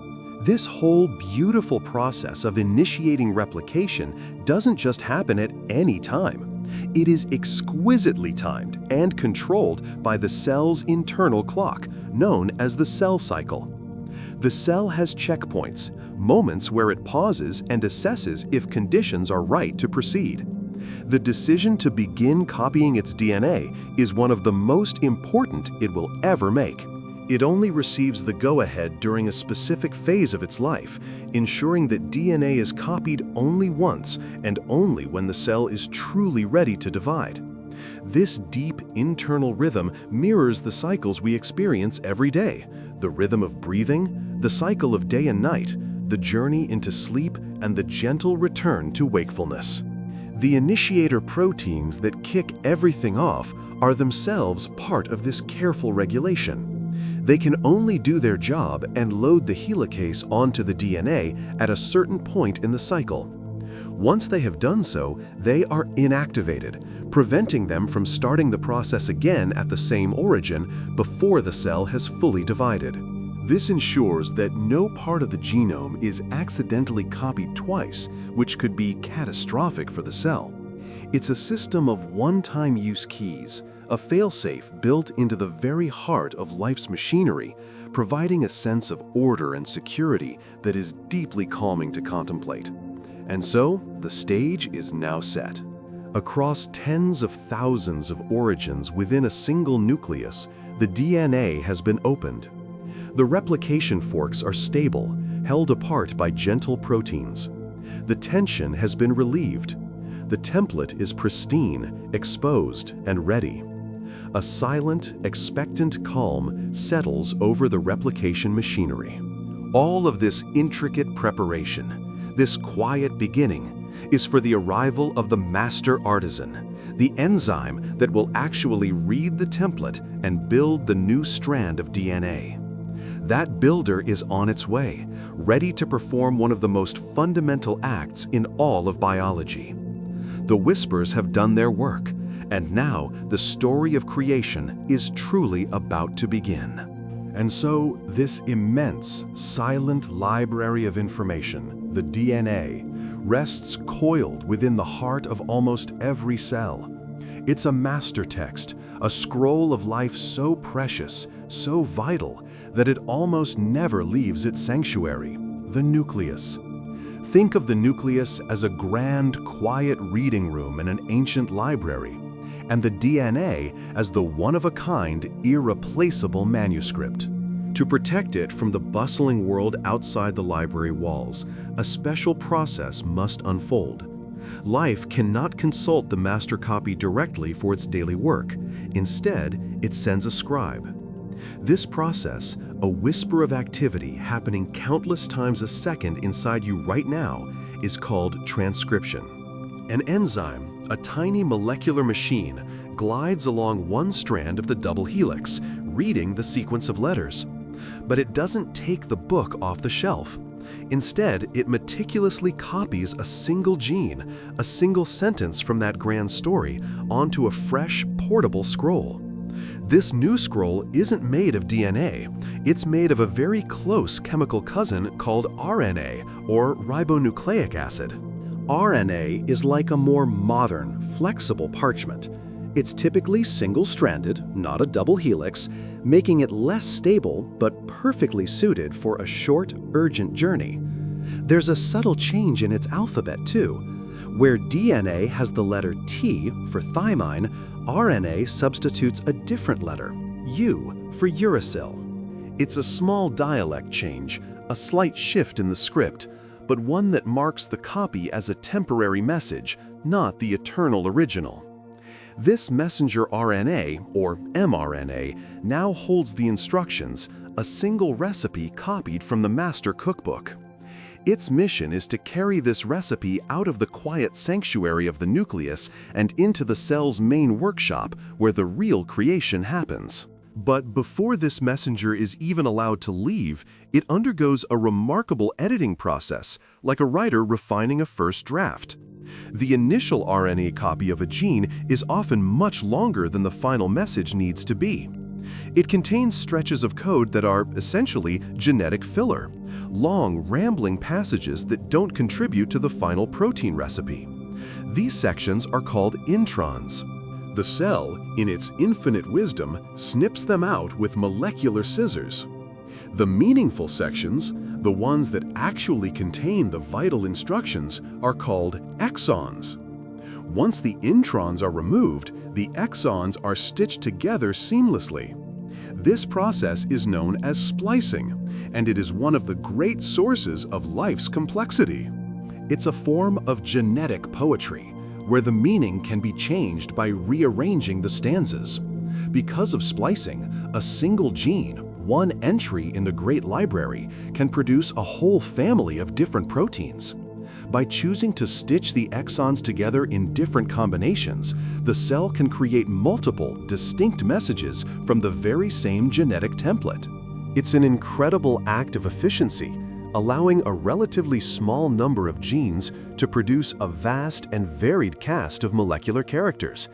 This whole beautiful process of initiating replication doesn't just happen at any time. It is exquisitely timed and controlled by the cell's internal clock, known as the cell cycle. The cell has checkpoints, moments where it pauses and assesses if conditions are right to proceed. The decision to begin copying its DNA is one of the most important it will ever make. It only receives the go-ahead during a specific phase of its life, ensuring that DNA is copied only once and only when the cell is truly ready to divide. This deep internal rhythm mirrors the cycles we experience every day: the rhythm of breathing, the cycle of day and night, the journey into sleep, and the gentle return to wakefulness. The initiator proteins that kick everything off are themselves part of this careful regulation. They can only do their job and load the helicase onto the DNA at a certain point in the cycle. Once they have done so, they are inactivated, preventing them from starting the process again at the same origin before the cell has fully divided. This ensures that no part of the genome is accidentally copied twice, which could be catastrophic for the cell. It's a system of one-time use keys, a failsafe built into the very heart of life's machinery, providing a sense of order and security that is deeply calming to contemplate. And so, the stage is now set. Across tens of thousands of origins within a single nucleus, the DNA has been opened. The replication forks are stable, held apart by gentle proteins. The tension has been relieved. The template is pristine, exposed, and ready. A silent, expectant calm settles over the replication machinery. All of this intricate preparation, this quiet beginning, is for the arrival of the master artisan, the enzyme that will actually read the template and build the new strand of DNA. That builder is on its way, ready to perform one of the most fundamental acts in all of biology. The whispers have done their work, and now the story of creation is truly about to begin. And so, this immense, silent library of information, the DNA, rests coiled within the heart of almost every cell. It's a master text, a scroll of life so precious, so vital, that it almost never leaves its sanctuary, the nucleus. Think of the nucleus as a grand, quiet reading room in an ancient library, and the DNA as the one-of-a-kind, irreplaceable manuscript. To protect it from the bustling world outside the library walls, a special process must unfold. Life cannot consult the master copy directly for its daily work. Instead, it sends a scribe. This process, a whisper of activity happening countless times a second inside you right now, is called transcription. An enzyme, a tiny molecular machine, glides along one strand of the double helix, reading the sequence of letters. But it doesn't take the book off the shelf. Instead, it meticulously copies a single gene, a single sentence from that grand story, onto a fresh, portable scroll. This new scroll isn't made of DNA. It's made of a very close chemical cousin called RNA, or ribonucleic acid. RNA is like a more modern, flexible parchment. It's typically single-stranded, not a double helix, making it less stable but perfectly suited for a short, urgent journey. There's a subtle change in its alphabet, too. Where DNA has the letter T for thymine, RNA substitutes a different letter, U, for uracil. It's a small dialect change, a slight shift in the script, but one that marks the copy as a temporary message, not the eternal original. This messenger RNA, or mRNA, now holds the instructions, a single recipe copied from the master cookbook. Its mission is to carry this recipe out of the quiet sanctuary of the nucleus and into the cell's main workshop, where the real creation happens. But before this messenger is even allowed to leave, it undergoes a remarkable editing process, like a writer refining a first draft. The initial RNA copy of a gene is often much longer than the final message needs to be. It contains stretches of code that are essentially genetic filler, long, rambling passages that don't contribute to the final protein recipe. These sections are called introns. The cell, in its infinite wisdom, snips them out with molecular scissors. The meaningful sections, the ones that actually contain the vital instructions, are called exons. Once the introns are removed, the exons are stitched together seamlessly. This process is known as splicing, and it is one of the great sources of life's complexity. It's a form of genetic poetry, where the meaning can be changed by rearranging the stanzas. Because of splicing, a single gene, one entry in the great library, can produce a whole family of different proteins. By choosing to stitch the exons together in different combinations, the cell can create multiple, distinct messages from the very same genetic template. It's an incredible act of efficiency, allowing a relatively small number of genes to produce a vast and varied cast of molecular characters.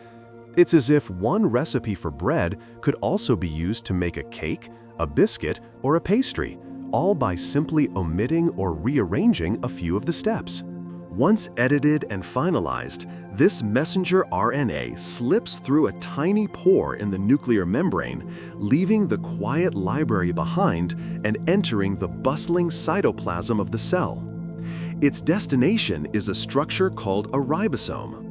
It's as if one recipe for bread could also be used to make a cake, a biscuit, or a pastry, all by simply omitting or rearranging a few of the steps. Once edited and finalized, this messenger RNA slips through a tiny pore in the nuclear membrane, leaving the quiet library behind and entering the bustling cytoplasm of the cell. Its destination is a structure called a ribosome.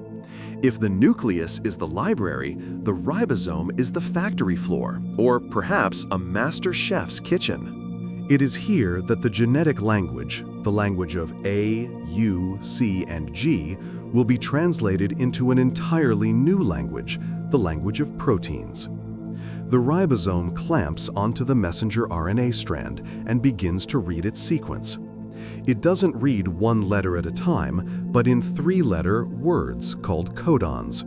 If the nucleus is the library, the ribosome is the factory floor, or perhaps a master chef's kitchen. It is here that the genetic language, the language of A, U, C, and G, will be translated into an entirely new language, the language of proteins. The ribosome clamps onto the messenger RNA strand and begins to read its sequence. It doesn't read one letter at a time, but in three-letter words called codons.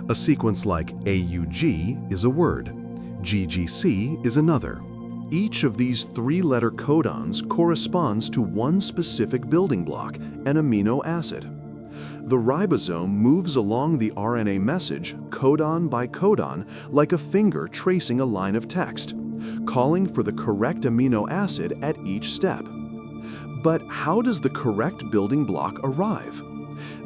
A sequence like AUG is a word, GGC is another. Each of these three-letter codons corresponds to one specific building block, an amino acid. The ribosome moves along the RNA message, codon by codon, like a finger tracing a line of text, calling for the correct amino acid at each step. But how does the correct building block arrive?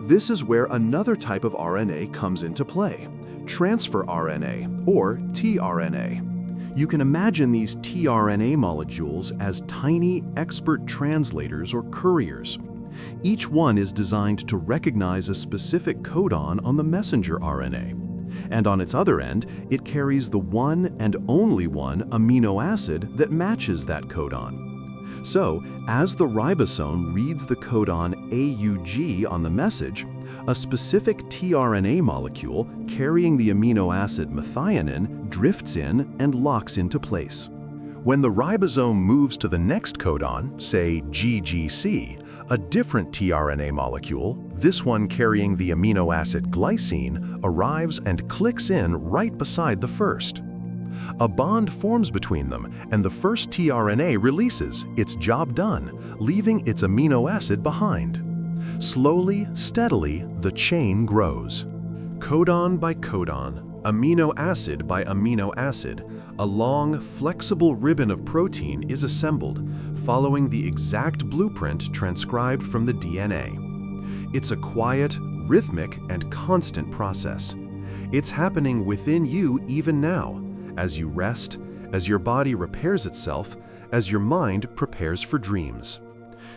This is where another type of RNA comes into play, transfer RNA, or tRNA. You can imagine these tRNA molecules as tiny, expert translators or couriers. Each one is designed to recognize a specific codon on the messenger RNA. And on its other end, it carries the one and only one amino acid that matches that codon. So, as the ribosome reads the codon AUG on the message, a specific tRNA molecule carrying the amino acid methionine drifts in and locks into place. When the ribosome moves to the next codon, say GGC, a different tRNA molecule, this one carrying the amino acid glycine, arrives and clicks in right beside the first. A bond forms between them, and the first tRNA releases, its job done, leaving its amino acid behind. Slowly, steadily, the chain grows. Codon by codon, amino acid by amino acid, a long, flexible ribbon of protein is assembled, following the exact blueprint transcribed from the DNA. It's a quiet, rhythmic, and constant process. It's happening within you even now, as you rest, as your body repairs itself, as your mind prepares for dreams.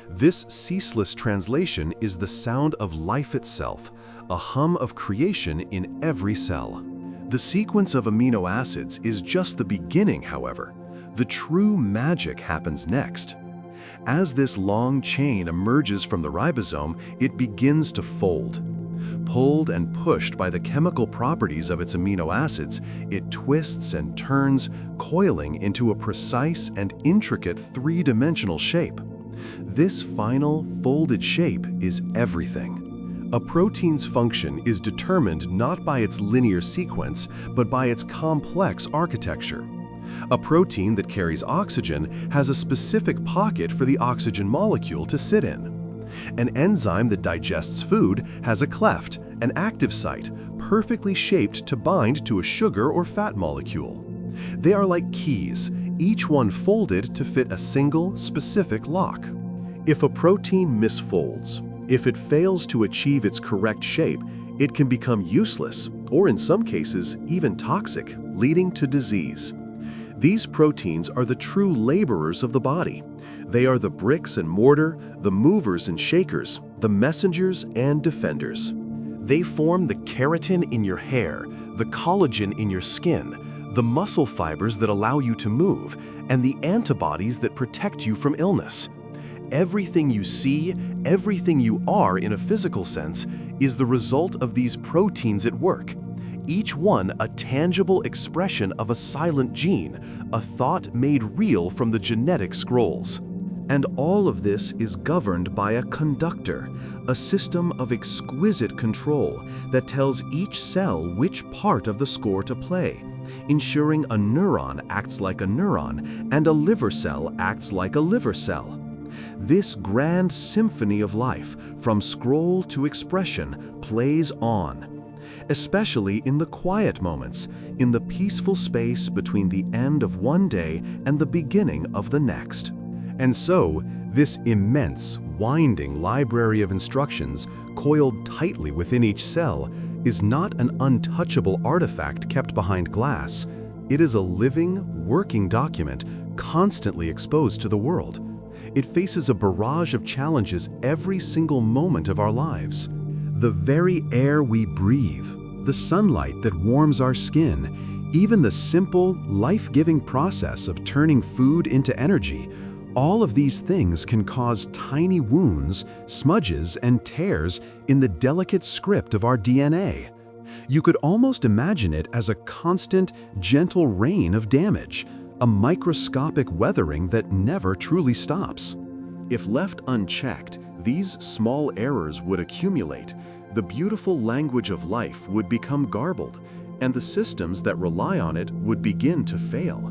This ceaseless translation is the sound of life itself, a hum of creation in every cell. The sequence of amino acids is just the beginning, however. The true magic happens next. As this long chain emerges from the ribosome, it begins to fold. Pulled and pushed by the chemical properties of its amino acids, it twists and turns, coiling into a precise and intricate three-dimensional shape. This final, folded shape is everything. A protein's function is determined not by its linear sequence, but by its complex architecture. A protein that carries oxygen has a specific pocket for the oxygen molecule to sit in. An enzyme that digests food has a cleft, an active site, perfectly shaped to bind to a sugar or fat molecule. They are like keys, each one folded to fit a single, specific lock. If a protein misfolds, if it fails to achieve its correct shape, it can become useless, or in some cases, even toxic, leading to disease. These proteins are the true laborers of the body. They are the bricks and mortar, the movers and shakers, the messengers and defenders. They form the keratin in your hair, the collagen in your skin, the muscle fibers that allow you to move, and the antibodies that protect you from illness. Everything you see, everything you are in a physical sense, is the result of these proteins at work. Each one a tangible expression of a silent gene, a thought made real from the genetic scrolls. And all of this is governed by a conductor, a system of exquisite control that tells each cell which part of the score to play, ensuring a neuron acts like a neuron and a liver cell acts like a liver cell. This grand symphony of life, from scroll to expression, plays on, especially in the quiet moments, in the peaceful space between the end of one day and the beginning of the next. And so, this immense, winding library of instructions, coiled tightly within each cell, is not an untouchable artifact kept behind glass. It is a living, working document constantly exposed to the world. It faces a barrage of challenges every single moment of our lives. The very air we breathe, the sunlight that warms our skin, even the simple, life-giving process of turning food into energy, all of these things can cause tiny wounds, smudges, and tears in the delicate script of our DNA. You could almost imagine it as a constant, gentle rain of damage, a microscopic weathering that never truly stops. If left unchecked, these small errors would accumulate, the beautiful language of life would become garbled, and the systems that rely on it would begin to fail.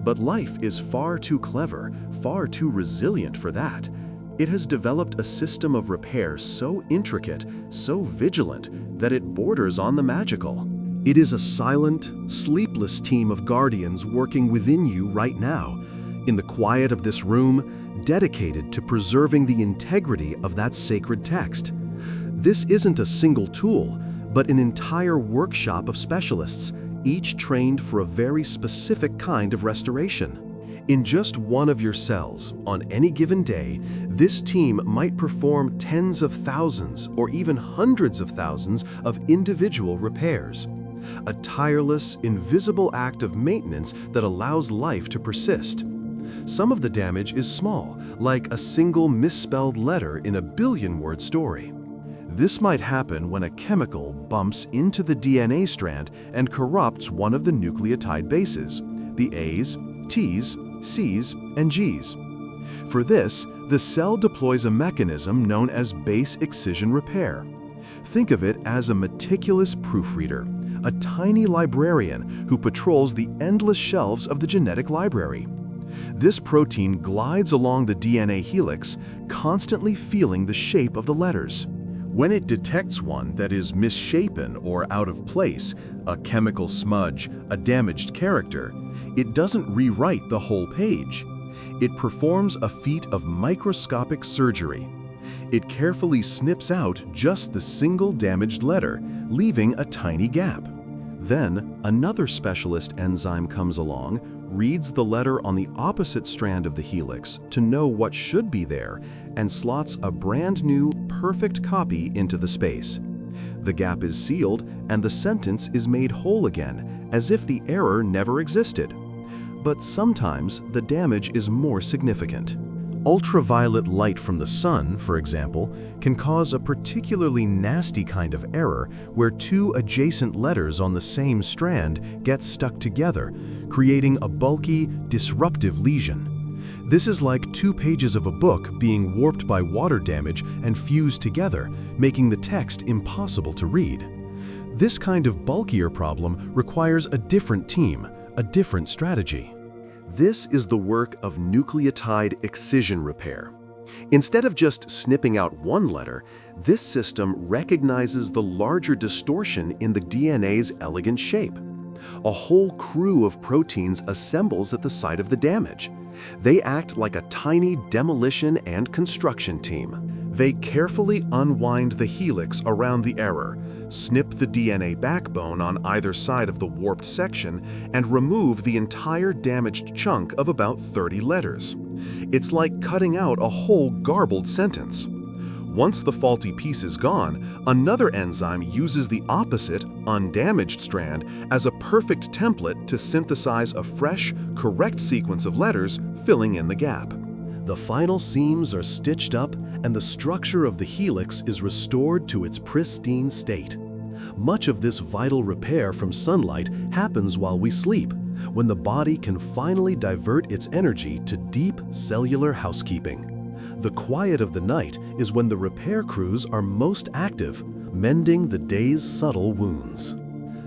But life is far too clever, far too resilient for that. It has developed a system of repair so intricate, so vigilant, that it borders on the magical. It is a silent, sleepless team of guardians working within you right now, in the quiet of this room, dedicated to preserving the integrity of that sacred text. This isn't a single tool, but an entire workshop of specialists, each trained for a very specific kind of restoration. In just one of your cells, on any given day, this team might perform tens of thousands or even hundreds of thousands of individual repairs. A tireless, invisible act of maintenance that allows life to persist. Some of the damage is small, like a single misspelled letter in a billion-word story. This might happen when a chemical bumps into the DNA strand and corrupts one of the nucleotide bases, the A's, T's, C's, and G's. For this, the cell deploys a mechanism known as base excision repair. Think of it as a meticulous proofreader, a tiny librarian who patrols the endless shelves of the genetic library. This protein glides along the DNA helix, constantly feeling the shape of the letters. When it detects one that is misshapen or out of place, a chemical smudge, a damaged character, it doesn't rewrite the whole page. It performs a feat of microscopic surgery. It carefully snips out just the single damaged letter, leaving a tiny gap. Then, another specialist enzyme comes along, reads the letter on the opposite strand of the helix to know what should be there, and slots a brand new, perfect copy into the space. The gap is sealed, and the sentence is made whole again, as if the error never existed. But sometimes the damage is more significant. Ultraviolet light from the sun, for example, can cause a particularly nasty kind of error where two adjacent letters on the same strand get stuck together, creating a bulky, disruptive lesion. This is like 2 pages of a book being warped by water damage and fused together, making the text impossible to read. This kind of bulkier problem requires a different team, a different strategy. This is the work of nucleotide excision repair. Instead of just snipping out one letter, this system recognizes the larger distortion in the DNA's elegant shape. A whole crew of proteins assembles at the site of the damage. They act like a tiny demolition and construction team. They carefully unwind the helix around the error, snip the DNA backbone on either side of the warped section, and remove the entire damaged chunk of about 30 letters. It's like cutting out a whole garbled sentence. Once the faulty piece is gone, another enzyme uses the opposite, undamaged strand as a perfect template to synthesize a fresh, correct sequence of letters, filling in the gap. The final seams are stitched up, and the structure of the helix is restored to its pristine state. Much of this vital repair from sunlight happens while we sleep, when the body can finally divert its energy to deep cellular housekeeping. The quiet of the night is when the repair crews are most active, mending the day's subtle wounds.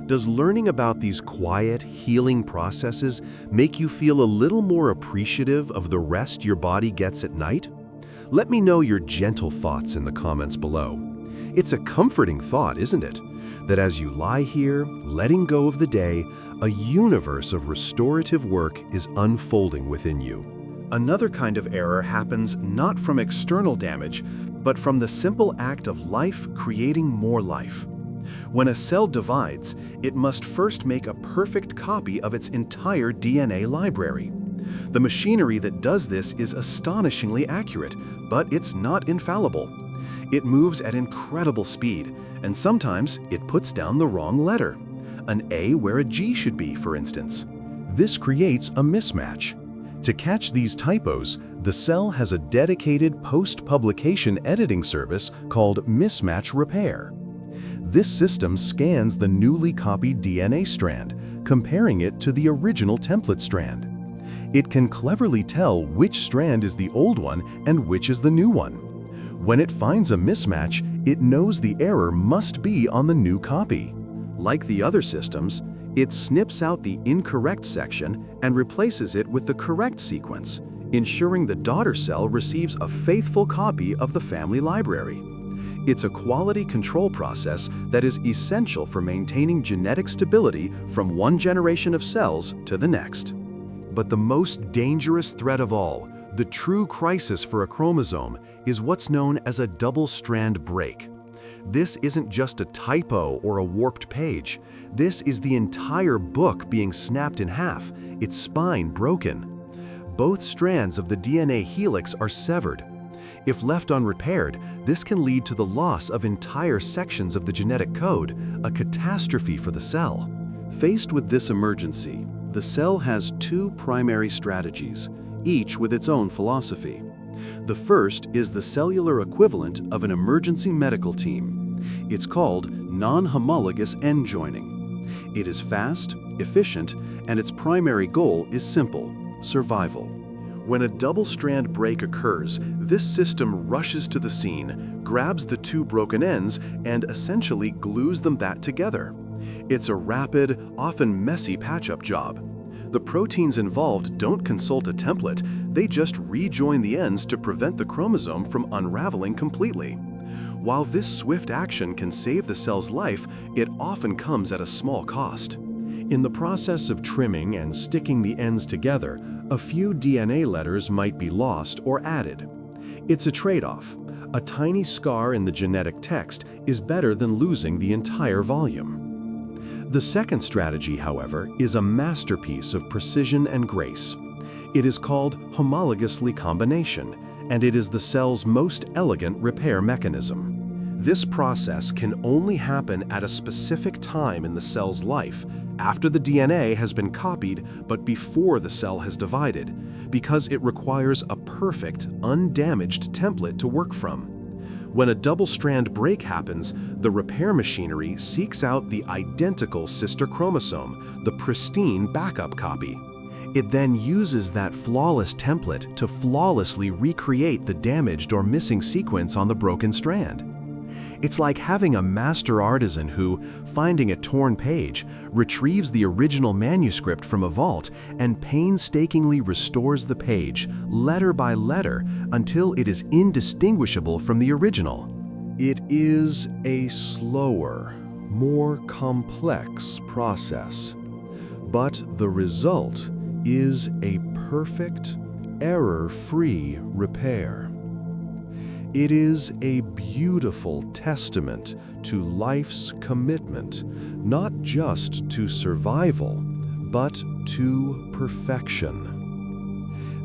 Does learning about these quiet, healing processes make you feel a little more appreciative of the rest your body gets at night? Let me know your gentle thoughts in the comments below. It's a comforting thought, isn't it? That as you lie here, letting go of the day, a universe of restorative work is unfolding within you. Another kind of error happens not from external damage, but from the simple act of life creating more life. When a cell divides, it must first make a perfect copy of its entire DNA library. The machinery that does this is astonishingly accurate, but it's not infallible. It moves at incredible speed, and sometimes it puts down the wrong letter. An A where a G should be, for instance. This creates a mismatch. To catch these typos, the cell has a dedicated post-publication editing service called Mismatch Repair. This system scans the newly copied DNA strand, comparing it to the original template strand. It can cleverly tell which strand is the old one and which is the new one. When it finds a mismatch, it knows the error must be on the new copy. Like the other systems, it snips out the incorrect section and replaces it with the correct sequence, ensuring the daughter cell receives a faithful copy of the family library. It's a quality control process that is essential for maintaining genetic stability from one generation of cells to the next. But the most dangerous threat of all, the true crisis for a chromosome, is what's known as a double-strand break. This isn't just a typo or a warped page. This is the entire book being snapped in half, its spine broken. Both strands of the DNA helix are severed. If left unrepaired, this can lead to the loss of entire sections of the genetic code, a catastrophe for the cell. Faced with this emergency, the cell has two primary strategies, each with its own philosophy. The first is the cellular equivalent of an emergency medical team. It's called non-homologous end joining. It is fast, efficient, and its primary goal is simple: survival. When a double-strand break occurs, this system rushes to the scene, grabs the two broken ends, and essentially glues them back together. It's a rapid, often messy patch-up job. The proteins involved don't consult a template, they just rejoin the ends to prevent the chromosome from unraveling completely. While this swift action can save the cell's life, it often comes at a small cost. In the process of trimming and sticking the ends together, a few DNA letters might be lost or added. It's a trade-off. A tiny scar in the genetic text is better than losing the entire volume. The second strategy, however, is a masterpiece of precision and grace. It is called homologous recombination, and it is the cell's most elegant repair mechanism. This process can only happen at a specific time in the cell's life, after the DNA has been copied but before the cell has divided, because it requires a perfect, undamaged template to work from. When a double-strand break happens, the repair machinery seeks out the identical sister chromosome, the pristine backup copy. It then uses that flawless template to flawlessly recreate the damaged or missing sequence on the broken strand. It's like having a master artisan who, finding a torn page, retrieves the original manuscript from a vault and painstakingly restores the page, letter by letter, until it is indistinguishable from the original. It is a slower, more complex process, but the result is a perfect, error-free repair. It is a beautiful testament to life's commitment, not just to survival, but to perfection.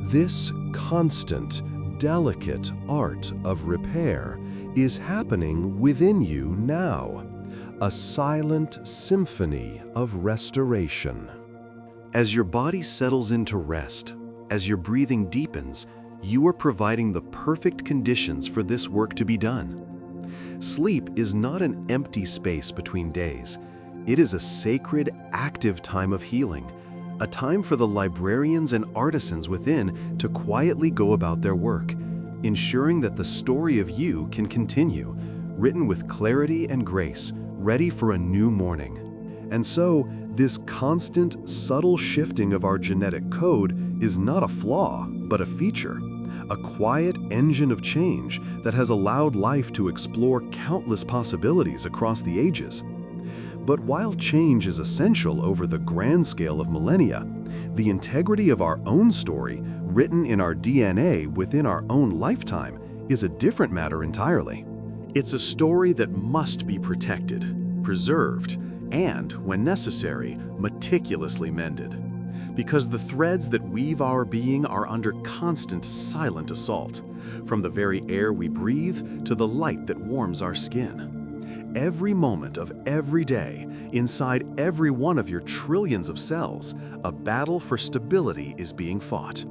This constant, delicate art of repair is happening within you now, a silent symphony of restoration. As your body settles into rest, as your breathing deepens, you are providing the perfect conditions for this work to be done. Sleep is not an empty space between days. It is a sacred, active time of healing, a time for the librarians and artisans within to quietly go about their work, ensuring that the story of you can continue, written with clarity and grace, ready for a new morning. And so, this constant, subtle shifting of our genetic code is not a flaw, but a feature, a quiet engine of change that has allowed life to explore countless possibilities across the ages. But while change is essential over the grand scale of millennia, the integrity of our own story, written in our DNA within our own lifetime, is a different matter entirely. It's a story that must be protected, preserved, and, when necessary, meticulously mended. Because the threads that weave our being are under constant, silent assault, from the very air we breathe to the light that warms our skin. Every moment of every day, inside every one of your trillions of cells, a battle for stability is being fought.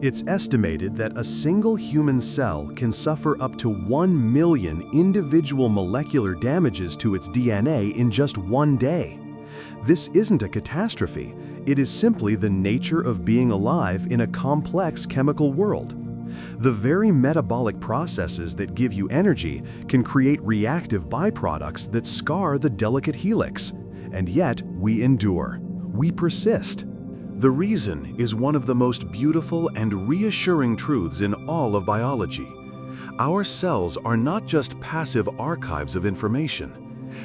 It's estimated that a single human cell can suffer up to 1 million individual molecular damages to its DNA in just one day. This isn't a catastrophe. It is simply the nature of being alive in a complex chemical world. The very metabolic processes that give you energy can create reactive byproducts that scar the delicate helix. And yet, we endure. We persist. The reason is one of the most beautiful and reassuring truths in all of biology. Our cells are not just passive archives of information.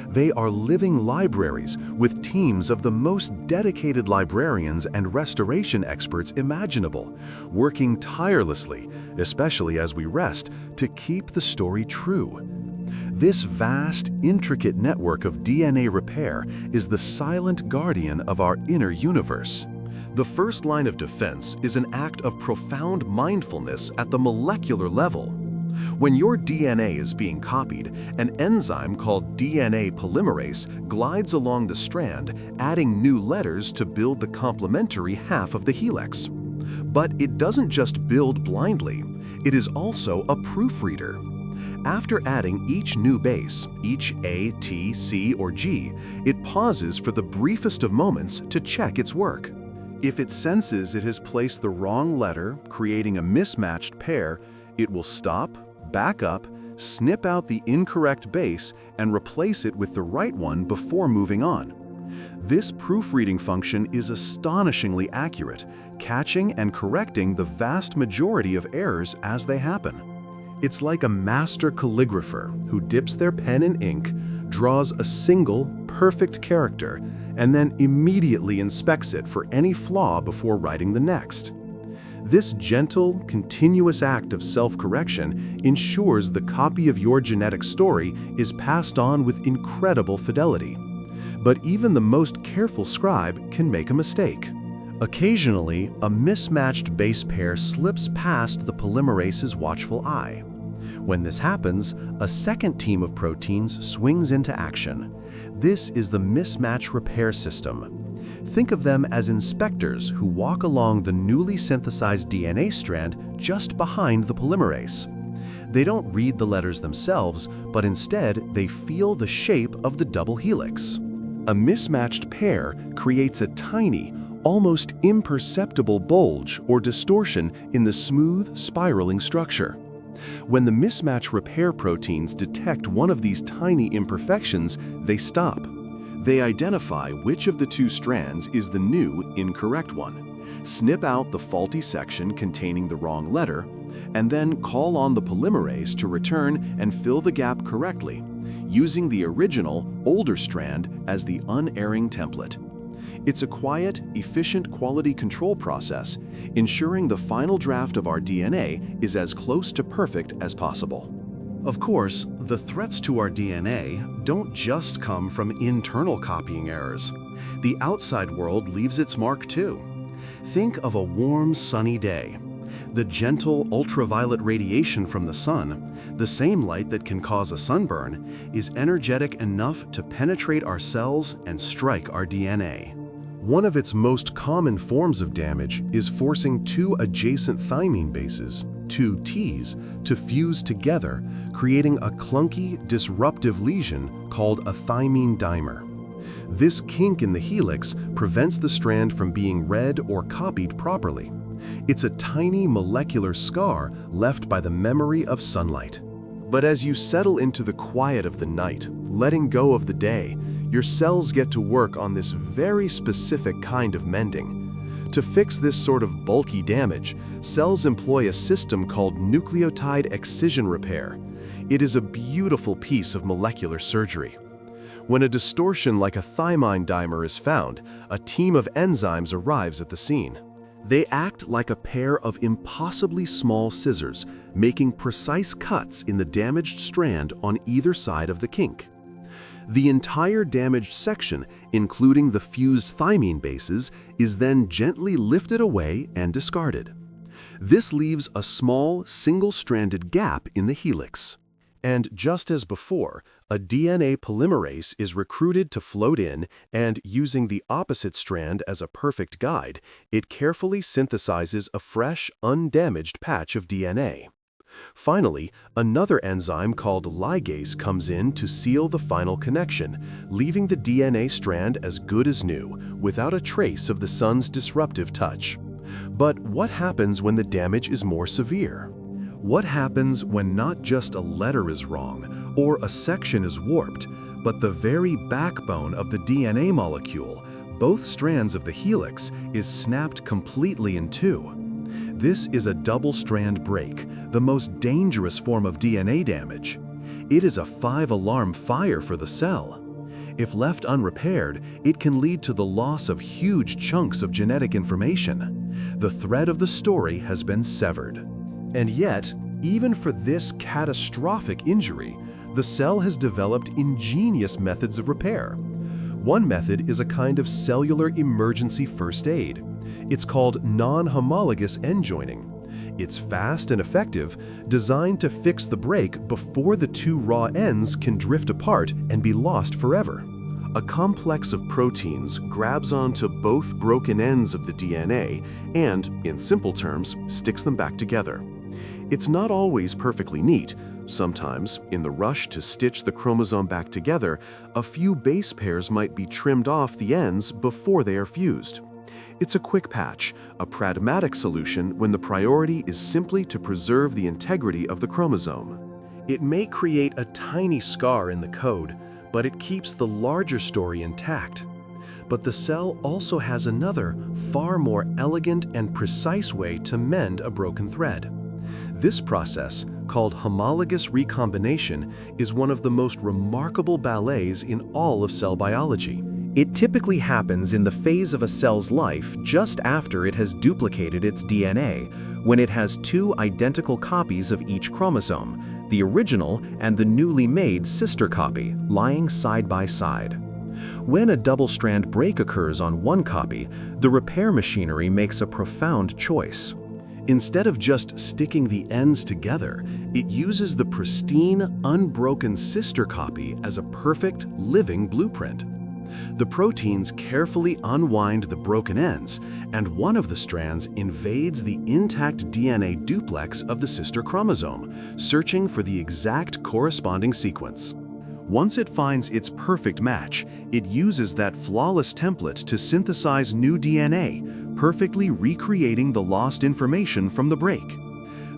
They are living libraries with teams of the most dedicated librarians and restoration experts imaginable, working tirelessly, especially as we rest, to keep the story true. This vast, intricate network of DNA repair is the silent guardian of our inner universe. The first line of defense is an act of profound mindfulness at the molecular level. When your DNA is being copied, an enzyme called DNA polymerase glides along the strand, adding new letters to build the complementary half of the helix. But it doesn't just build blindly, it is also a proofreader. After adding each new base, each A, T, C, or G, it pauses for the briefest of moments to check its work. If it senses it has placed the wrong letter, creating a mismatched pair, it will stop, back up, snip out the incorrect base, and replace it with the right one before moving on. This proofreading function is astonishingly accurate, catching and correcting the vast majority of errors as they happen. It's like a master calligrapher who dips their pen in ink, draws a single, perfect character, and then immediately inspects it for any flaw before writing the next. This gentle, continuous act of self-correction ensures the copy of your genetic story is passed on with incredible fidelity. But even the most careful scribe can make a mistake. Occasionally, a mismatched base pair slips past the polymerase's watchful eye. When this happens, a second team of proteins swings into action. This is the mismatch repair system. Think of them as inspectors who walk along the newly synthesized DNA strand just behind the polymerase. They don't read the letters themselves, but instead they feel the shape of the double helix. A mismatched pair creates a tiny, almost imperceptible bulge or distortion in the smooth, spiraling structure. When the mismatch repair proteins detect one of these tiny imperfections, they stop. They identify which of the two strands is the new, incorrect one, snip out the faulty section containing the wrong letter, and then call on the polymerase to return and fill the gap correctly, using the original, older strand as the unerring template. It's a quiet, efficient quality control process, ensuring the final draft of our DNA is as close to perfect as possible. Of course, the threats to our DNA don't just come from internal copying errors. The outside world leaves its mark too. Think of a warm, sunny day. The gentle ultraviolet radiation from the sun, the same light that can cause a sunburn, is energetic enough to penetrate our cells and strike our DNA. One of its most common forms of damage is forcing two adjacent thymine bases, two Ts, to fuse together, creating a clunky, disruptive lesion called a thymine dimer. This kink in the helix prevents the strand from being read or copied properly. It's a tiny molecular scar left by the memory of sunlight. But as you settle into the quiet of the night, letting go of the day, your cells get to work on this very specific kind of mending. To fix this sort of bulky damage, cells employ a system called nucleotide excision repair. It is a beautiful piece of molecular surgery. When a distortion like a thymine dimer is found, a team of enzymes arrives at the scene. They act like a pair of impossibly small scissors, making precise cuts in the damaged strand on either side of the kink. The entire damaged section, including the fused thymine bases, is then gently lifted away and discarded. This leaves a small, single-stranded gap in the helix. And just as before, a DNA polymerase is recruited to float in, and using the opposite strand as a perfect guide, it carefully synthesizes a fresh, undamaged patch of DNA. Finally, another enzyme called ligase comes in to seal the final connection, leaving the DNA strand as good as new, without a trace of the sun's disruptive touch. But what happens when the damage is more severe? What happens when not just a letter is wrong or a section is warped, but the very backbone of the DNA molecule, both strands of the helix, is snapped completely in two? This is a double-strand break, the most dangerous form of DNA damage. It is a 5-alarm fire for the cell. If left unrepaired, it can lead to the loss of huge chunks of genetic information. The thread of the story has been severed. And yet, even for this catastrophic injury, the cell has developed ingenious methods of repair. One method is a kind of cellular emergency first aid. It's called non-homologous end joining. It's fast and effective, designed to fix the break before the two raw ends can drift apart and be lost forever. A complex of proteins grabs onto both broken ends of the DNA and, in simple terms, sticks them back together. It's not always perfectly neat. Sometimes, in the rush to stitch the chromosome back together, a few base pairs might be trimmed off the ends before they are fused. It's a quick patch, a pragmatic solution when the priority is simply to preserve the integrity of the chromosome. It may create a tiny scar in the code, but it keeps the larger story intact. But the cell also has another, far more elegant and precise way to mend a broken thread. This process, called homologous recombination, is one of the most remarkable ballets in all of cell biology. It typically happens in the phase of a cell's life just after it has duplicated its DNA, when it has two identical copies of each chromosome, the original and the newly made sister copy, lying side by side. When a double-strand break occurs on one copy, the repair machinery makes a profound choice. Instead of just sticking the ends together, it uses the pristine, unbroken sister copy as a perfect, living blueprint. The proteins carefully unwind the broken ends, and one of the strands invades the intact DNA duplex of the sister chromosome, searching for the exact corresponding sequence. Once it finds its perfect match, it uses that flawless template to synthesize new DNA, perfectly recreating the lost information from the break.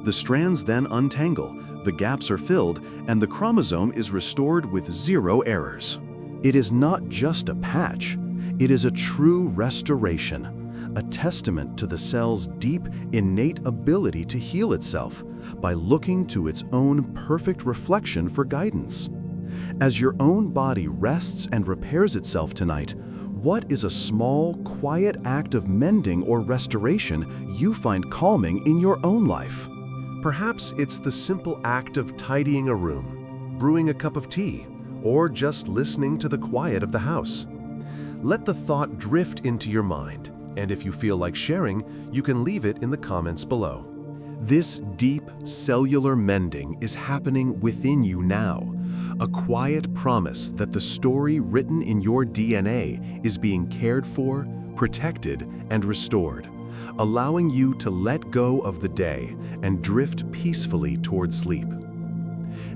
The strands then untangle, the gaps are filled, and the chromosome is restored with zero errors. It is not just a patch, it is a true restoration, a testament to the cell's deep, innate ability to heal itself by looking to its own perfect reflection for guidance. As your own body rests and repairs itself tonight, what is a small, quiet act of mending or restoration you find calming in your own life? Perhaps it's the simple act of tidying a room, brewing a cup of tea, or just listening to the quiet of the house. Let the thought drift into your mind, and if you feel like sharing, you can leave it in the comments below. This deep cellular mending is happening within you now, a quiet promise that the story written in your DNA is being cared for, protected, and restored, allowing you to let go of the day and drift peacefully toward sleep.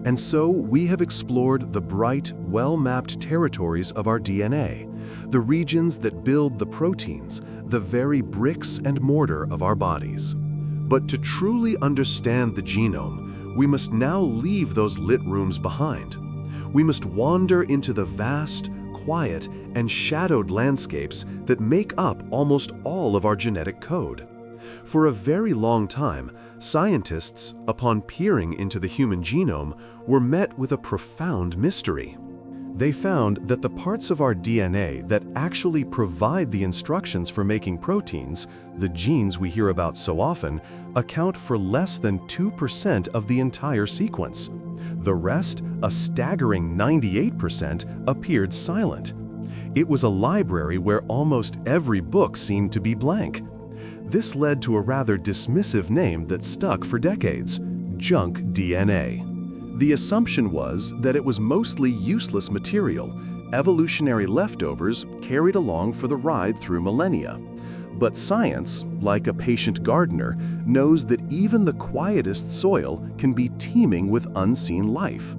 And so we have explored the bright, well-mapped territories of our DNA, the regions that build the proteins, the very bricks and mortar of our bodies. But to truly understand the genome, we must now leave those lit rooms behind. We must wander into the vast, quiet, and shadowed landscapes that make up almost all of our genetic code. For a very long time, scientists, upon peering into the human genome, were met with a profound mystery. They found that the parts of our DNA that actually provide the instructions for making proteins, the genes we hear about so often, account for less than 2% of the entire sequence. The rest, a staggering 98%, appeared silent. It was a library where almost every book seemed to be blank. This led to a rather dismissive name that stuck for decades: junk DNA. The assumption was that it was mostly useless material, evolutionary leftovers carried along for the ride through millennia. But science, like a patient gardener, knows that even the quietest soil can be teeming with unseen life.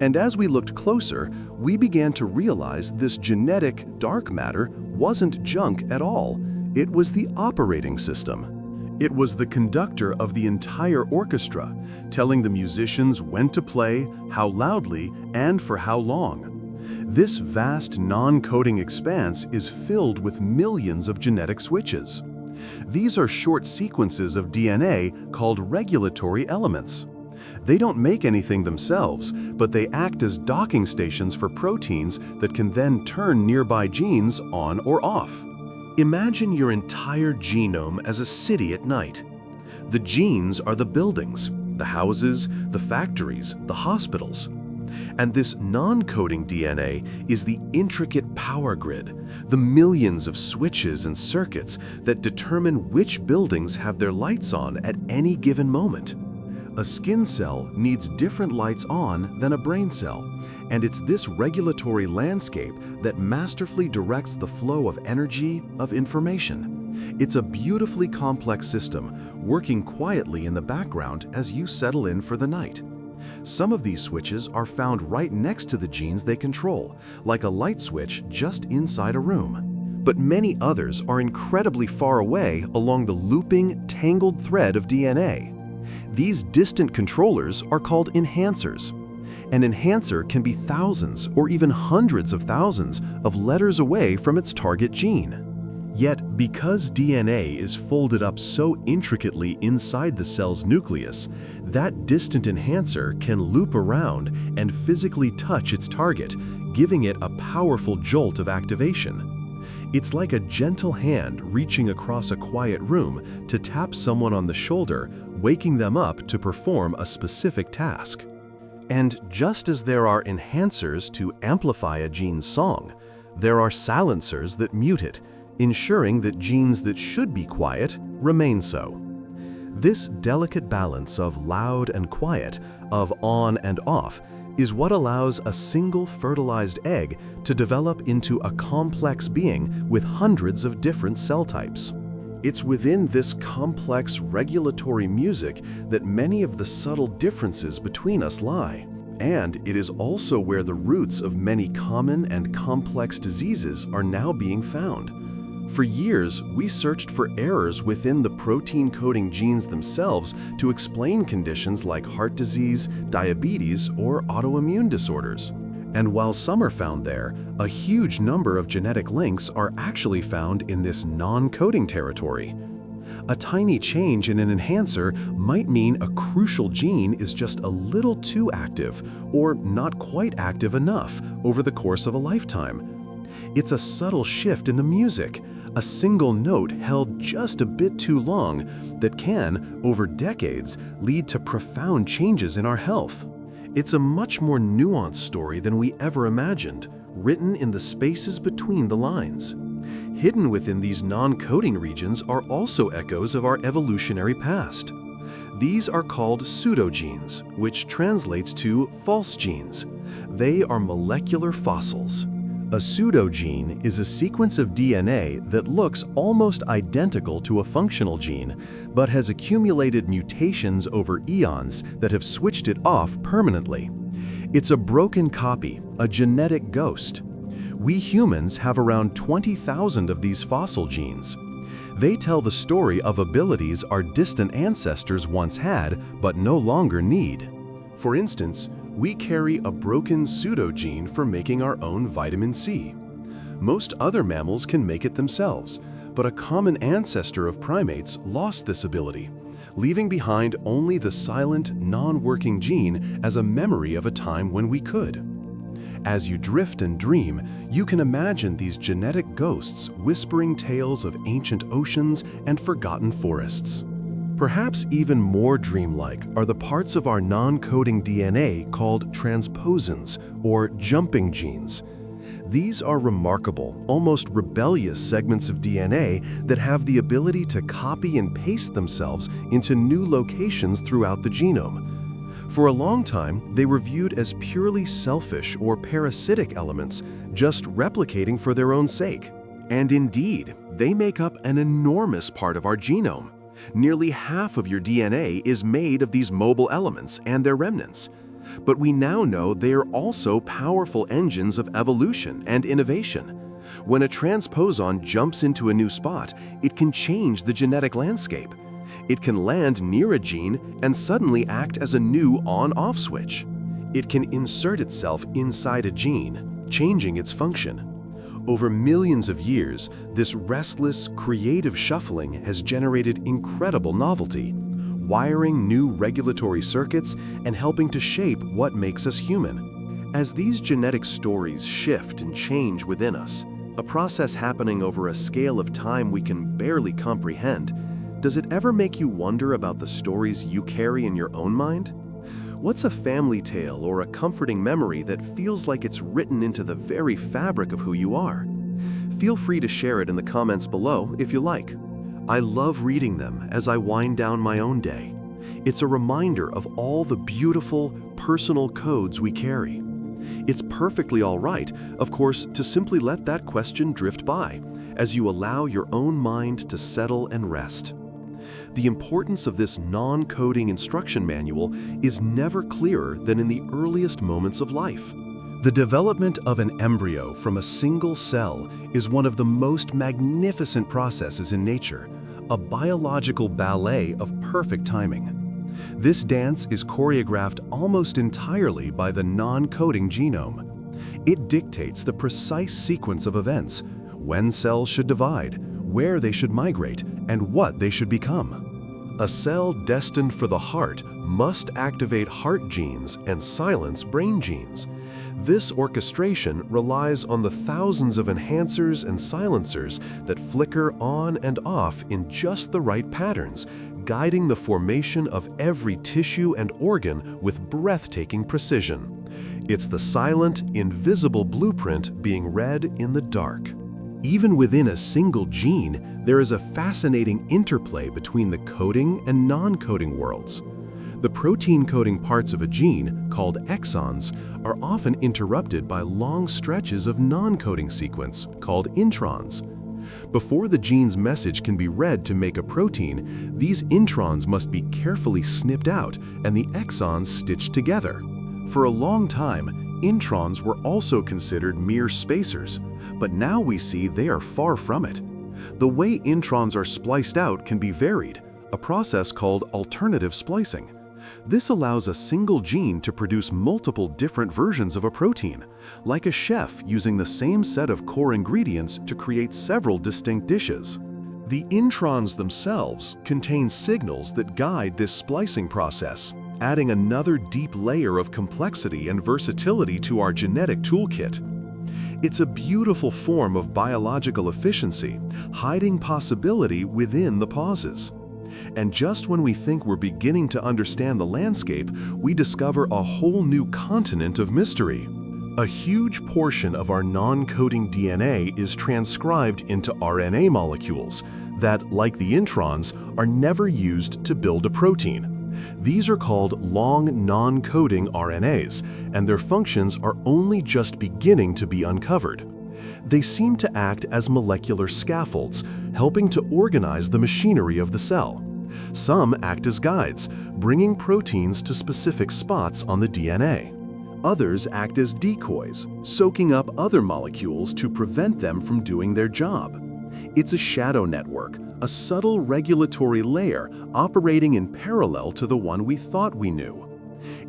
And as we looked closer, we began to realize this genetic dark matter wasn't junk at all. It was the operating system. It was the conductor of the entire orchestra, telling the musicians when to play, how loudly, and for how long. This vast non-coding expanse is filled with millions of genetic switches. These are short sequences of DNA called regulatory elements. They don't make anything themselves, but they act as docking stations for proteins that can then turn nearby genes on or off. Imagine your entire genome as a city at night. The genes are the buildings, the houses, the factories, the hospitals. And this non-coding DNA is the intricate power grid, the millions of switches and circuits that determine which buildings have their lights on at any given moment. A skin cell needs different lights on than a brain cell, and it's this regulatory landscape that masterfully directs the flow of energy, of information. It's a beautifully complex system, working quietly in the background as you settle in for the night. Some of these switches are found right next to the genes they control, like a light switch just inside a room. But many others are incredibly far away along the looping, tangled thread of DNA. These distant controllers are called enhancers. An enhancer can be thousands or even hundreds of thousands of letters away from its target gene. Yet, because DNA is folded up so intricately inside the cell's nucleus, that distant enhancer can loop around and physically touch its target, giving it a powerful jolt of activation. It's like a gentle hand reaching across a quiet room to tap someone on the shoulder, waking them up to perform a specific task. And just as there are enhancers to amplify a gene's song, there are silencers that mute it, ensuring that genes that should be quiet remain so. This delicate balance of loud and quiet, of on and off, is what allows a single fertilized egg to develop into a complex being with hundreds of different cell types. It's within this complex regulatory music that many of the subtle differences between us lie. And it is also where the roots of many common and complex diseases are now being found. For years, we searched for errors within the protein-coding genes themselves to explain conditions like heart disease, diabetes, or autoimmune disorders. And while some are found there, a huge number of genetic links are actually found in this non-coding territory. A tiny change in an enhancer might mean a crucial gene is just a little too active or not quite active enough over the course of a lifetime. It's a subtle shift in the music, a single note held just a bit too long that can, over decades, lead to profound changes in our health. It's a much more nuanced story than we ever imagined, written in the spaces between the lines. Hidden within these non-coding regions are also echoes of our evolutionary past. These are called pseudogenes, which translates to false genes. They are molecular fossils. A pseudogene is a sequence of DNA that looks almost identical to a functional gene, but has accumulated mutations over eons that have switched it off permanently. It's a broken copy, a genetic ghost. We humans have around 20,000 of these fossil genes. They tell the story of abilities our distant ancestors once had but no longer need. For instance, we carry a broken pseudogene for making our own vitamin C. Most other mammals can make it themselves, but a common ancestor of primates lost this ability, leaving behind only the silent, non-working gene as a memory of a time when we could. As you drift and dream, you can imagine these genetic ghosts whispering tales of ancient oceans and forgotten forests. Perhaps even more dreamlike are the parts of our non-coding DNA called transposons, or jumping genes. These are remarkable, almost rebellious segments of DNA that have the ability to copy and paste themselves into new locations throughout the genome. For a long time, they were viewed as purely selfish or parasitic elements, just replicating for their own sake. And indeed, they make up an enormous part of our genome. Nearly half of your DNA is made of these mobile elements and their remnants. But we now know they are also powerful engines of evolution and innovation. When a transposon jumps into a new spot, it can change the genetic landscape. It can land near a gene and suddenly act as a new on-off switch. It can insert itself inside a gene, changing its function. Over millions of years, this restless, creative shuffling has generated incredible novelty, wiring new regulatory circuits and helping to shape what makes us human. As these genetic stories shift and change within us, a process happening over a scale of time we can barely comprehend, does it ever make you wonder about the stories you carry in your own mind? What's a family tale or a comforting memory that feels like it's written into the very fabric of who you are? Feel free to share it in the comments below if you like. I love reading them as I wind down my own day. It's a reminder of all the beautiful, personal codes we carry. It's perfectly all right, of course, to simply let that question drift by as you allow your own mind to settle and rest. The importance of this non-coding instruction manual is never clearer than in the earliest moments of life. The development of an embryo from a single cell is one of the most magnificent processes in nature, a biological ballet of perfect timing. This dance is choreographed almost entirely by the non-coding genome. It dictates the precise sequence of events, when cells should divide, where they should migrate, and what they should become. A cell destined for the heart must activate heart genes and silence brain genes. This orchestration relies on the thousands of enhancers and silencers that flicker on and off in just the right patterns, guiding the formation of every tissue and organ with breathtaking precision. It's the silent, invisible blueprint being read in the dark. Even within a single gene, there is a fascinating interplay between the coding and non-coding worlds. The protein-coding parts of a gene, called exons, are often interrupted by long stretches of non-coding sequence, called introns. Before the gene's message can be read to make a protein, these introns must be carefully snipped out and the exons stitched together. For a long time, introns were also considered mere spacers, but now we see they are far from it. The way introns are spliced out can be varied, a process called alternative splicing. This allows a single gene to produce multiple different versions of a protein, like a chef using the same set of core ingredients to create several distinct dishes. The introns themselves contain signals that guide this splicing process, adding another deep layer of complexity and versatility to our genetic toolkit. It's a beautiful form of biological efficiency, hiding possibility within the pauses. And just when we think we're beginning to understand the landscape, we discover a whole new continent of mystery. A huge portion of our non-coding DNA is transcribed into RNA molecules that, like the introns, are never used to build a protein. These are called long non-coding RNAs, and their functions are only just beginning to be uncovered. They seem to act as molecular scaffolds, helping to organize the machinery of the cell. Some act as guides, bringing proteins to specific spots on the DNA. Others act as decoys, soaking up other molecules to prevent them from doing their job. It's a shadow network, a subtle regulatory layer operating in parallel to the one we thought we knew.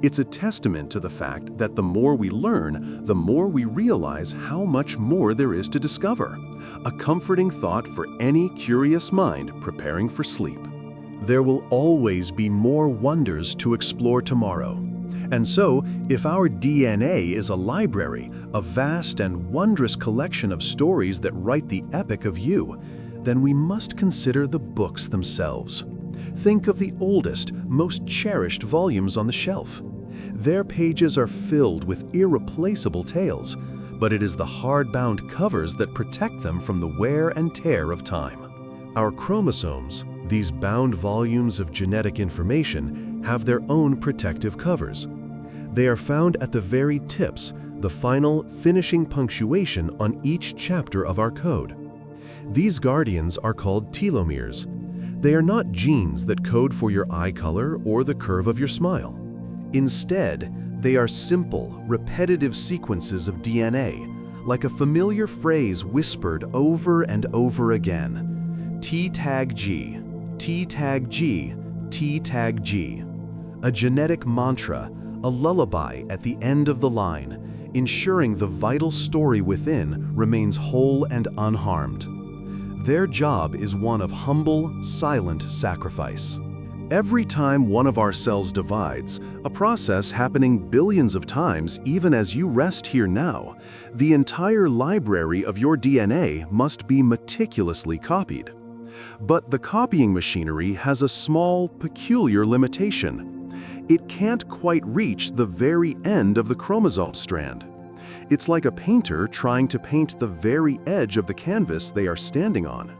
It's a testament to the fact that the more we learn, the more we realize how much more there is to discover. A comforting thought for any curious mind preparing for sleep. There will always be more wonders to explore tomorrow. And so, if our DNA is a library, a vast and wondrous collection of stories that write the epic of you, then we must consider the books themselves. Think of the oldest, most cherished volumes on the shelf. Their pages are filled with irreplaceable tales, but it is the hard-bound covers that protect them from the wear and tear of time. Our chromosomes, these bound volumes of genetic information, have their own protective covers. They are found at the very tips, the final, finishing punctuation on each chapter of our code. These guardians are called telomeres. They are not genes that code for your eye color or the curve of your smile. Instead, they are simple, repetitive sequences of DNA, like a familiar phrase whispered over and over again. T-tag G, T-tag G, T-tag G. A genetic mantra, a lullaby at the end of the line, ensuring the vital story within remains whole and unharmed. Their job is one of humble, silent sacrifice. Every time one of our cells divides, a process happening billions of times even as you rest here now, the entire library of your DNA must be meticulously copied. But the copying machinery has a small, peculiar limitation. It can't quite reach the very end of the chromosome strand. It's like a painter trying to paint the very edge of the canvas they are standing on.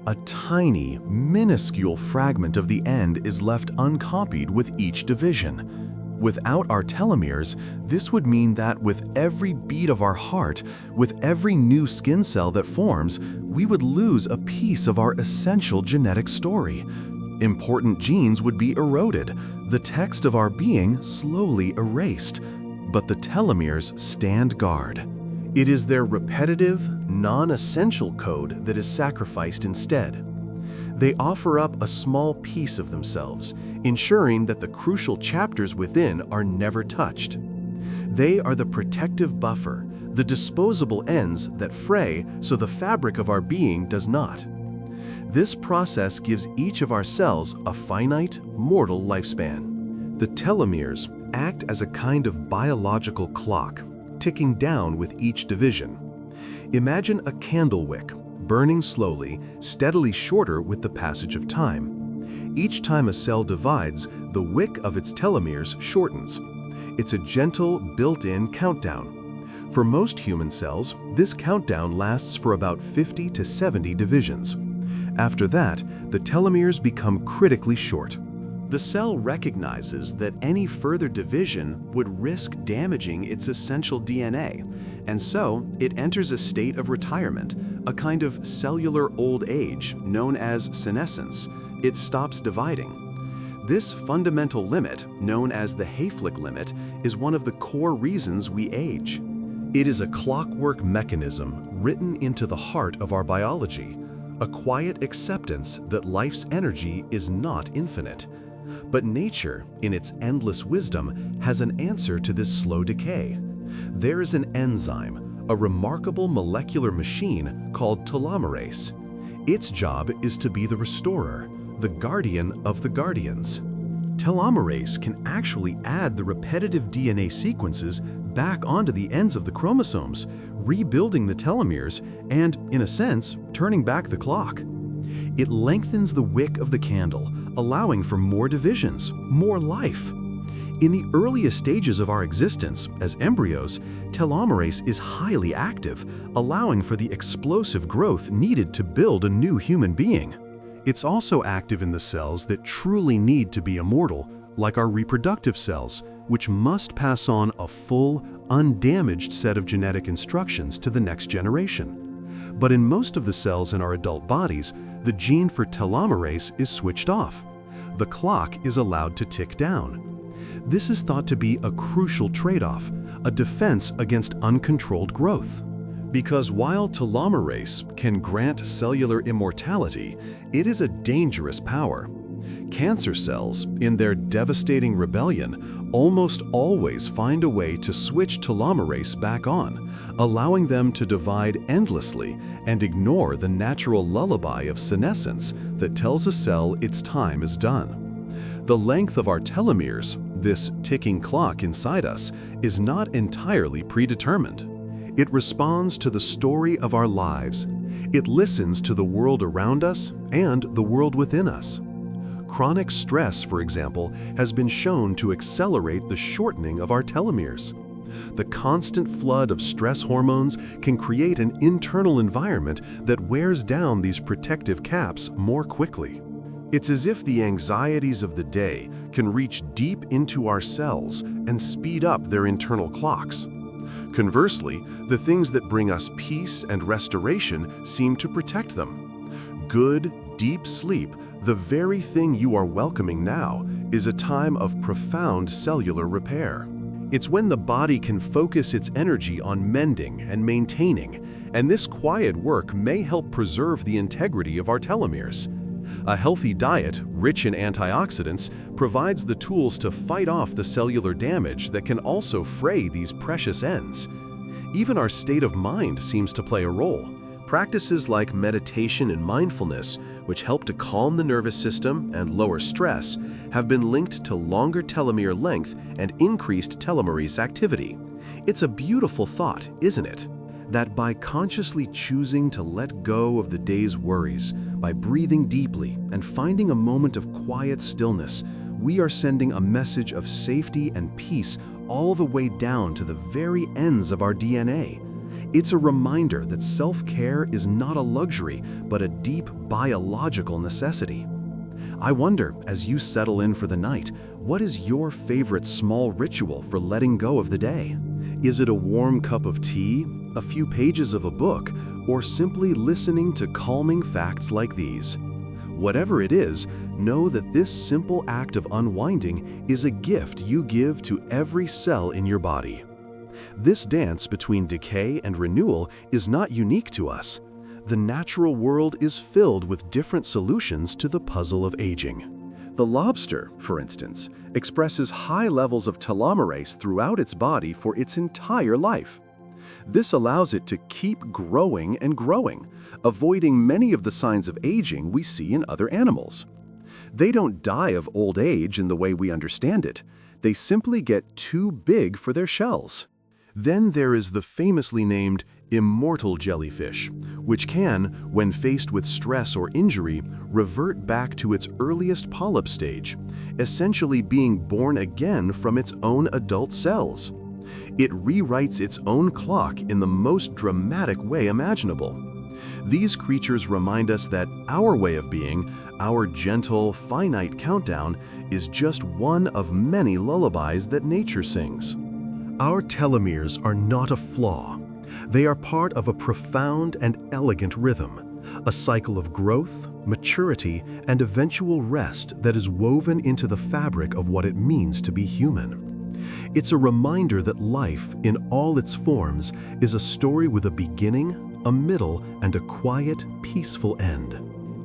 A tiny, minuscule fragment of the end is left uncopied with each division. Without our telomeres, this would mean that with every beat of our heart, with every new skin cell that forms, we would lose a piece of our essential genetic story. Important genes would be eroded, the text of our being slowly erased. But the telomeres stand guard. It is their repetitive, non-essential code that is sacrificed instead. They offer up a small piece of themselves, ensuring that the crucial chapters within are never touched. They are the protective buffer, the disposable ends that fray so the fabric of our being does not. This process gives each of our cells a finite, mortal lifespan. The telomeres act as a kind of biological clock, ticking down with each division. Imagine a candle wick, burning slowly, steadily shorter with the passage of time. Each time a cell divides, the wick of its telomeres shortens. It's a gentle, built-in countdown. For most human cells, this countdown lasts for about 50 to 70 divisions. After that, the telomeres become critically short. The cell recognizes that any further division would risk damaging its essential DNA, and so it enters a state of retirement, a kind of cellular old age known as senescence. It stops dividing. This fundamental limit, known as the Hayflick limit, is one of the core reasons we age. It is a clockwork mechanism written into the heart of our biology, a quiet acceptance that life's energy is not infinite. But nature, in its endless wisdom, has an answer to this slow decay. There is an enzyme, a remarkable molecular machine called telomerase. Its job is to be the restorer, the guardian of the guardians. Telomerase can actually add the repetitive DNA sequences back onto the ends of the chromosomes, rebuilding the telomeres and, in a sense, turning back the clock. It lengthens the wick of the candle, allowing for more divisions, more life. In the earliest stages of our existence, as embryos, telomerase is highly active, allowing for the explosive growth needed to build a new human being. It's also active in the cells that truly need to be immortal, like our reproductive cells, which must pass on a full, undamaged set of genetic instructions to the next generation. But in most of the cells in our adult bodies, the gene for telomerase is switched off. The clock is allowed to tick down. This is thought to be a crucial trade-off, a defense against uncontrolled growth. Because while telomerase can grant cellular immortality, it is a dangerous power. Cancer cells, in their devastating rebellion, almost always find a way to switch telomerase back on, allowing them to divide endlessly and ignore the natural lullaby of senescence that tells a cell its time is done. The length of our telomeres, this ticking clock inside us, is not entirely predetermined. It responds to the story of our lives. It listens to the world around us and the world within us. Chronic stress, for example, has been shown to accelerate the shortening of our telomeres. The constant flood of stress hormones can create an internal environment that wears down these protective caps more quickly. It's as if the anxieties of the day can reach deep into our cells and speed up their internal clocks. Conversely, the things that bring us peace and restoration seem to protect them. Good, deep sleep, the very thing you are welcoming now, is a time of profound cellular repair. It's when the body can focus its energy on mending and maintaining, and this quiet work may help preserve the integrity of our telomeres. A healthy diet, rich in antioxidants, provides the tools to fight off the cellular damage that can also fray these precious ends. Even our state of mind seems to play a role. Practices like meditation and mindfulness, which help to calm the nervous system and lower stress, have been linked to longer telomere length and increased telomerase activity. It's a beautiful thought, isn't it? That by consciously choosing to let go of the day's worries, by breathing deeply and finding a moment of quiet stillness, we are sending a message of safety and peace all the way down to the very ends of our DNA. It's a reminder that self-care is not a luxury, but a deep biological necessity. I wonder, as you settle in for the night, what is your favorite small ritual for letting go of the day? Is it a warm cup of tea, a few pages of a book, or simply listening to calming facts like these? Whatever it is, know that this simple act of unwinding is a gift you give to every cell in your body. This dance between decay and renewal is not unique to us. The natural world is filled with different solutions to the puzzle of aging. The lobster, for instance, expresses high levels of telomerase throughout its body for its entire life. This allows it to keep growing and growing, avoiding many of the signs of aging we see in other animals. They don't die of old age in the way we understand it. They simply get too big for their shells. Then there is the famously named immortal jellyfish, which can, when faced with stress or injury, revert back to its earliest polyp stage, essentially being born again from its own adult cells. It rewrites its own clock in the most dramatic way imaginable. These creatures remind us that our way of being, our gentle, finite countdown, is just one of many lullabies that nature sings. Our telomeres are not a flaw. They are part of a profound and elegant rhythm, a cycle of growth, maturity, and eventual rest that is woven into the fabric of what it means to be human. It's a reminder that life, in all its forms, is a story with a beginning, a middle, and a quiet, peaceful end.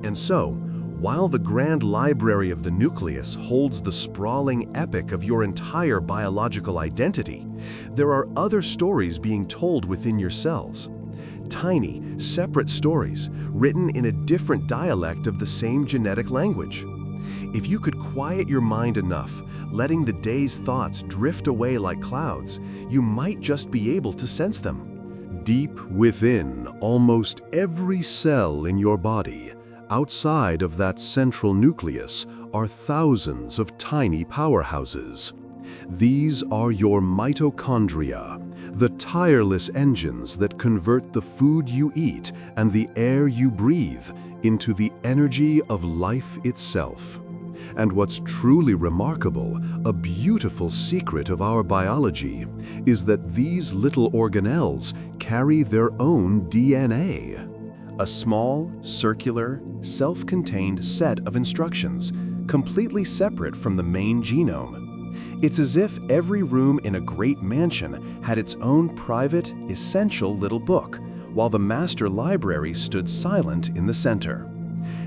And so, while the grand library of the nucleus holds the sprawling epic of your entire biological identity, there are other stories being told within your cells. Tiny, separate stories, written in a different dialect of the same genetic language. If you could quiet your mind enough, letting the day's thoughts drift away like clouds, you might just be able to sense them. Deep within almost every cell in your body, outside of that central nucleus, are thousands of tiny powerhouses. These are your mitochondria, the tireless engines that convert the food you eat and the air you breathe into the energy of life itself. And what's truly remarkable, a beautiful secret of our biology, is that these little organelles carry their own DNA. A small, circular, self-contained set of instructions, completely separate from the main genome. It's as if every room in a great mansion had its own private, essential little book, while the master library stood silent in the center.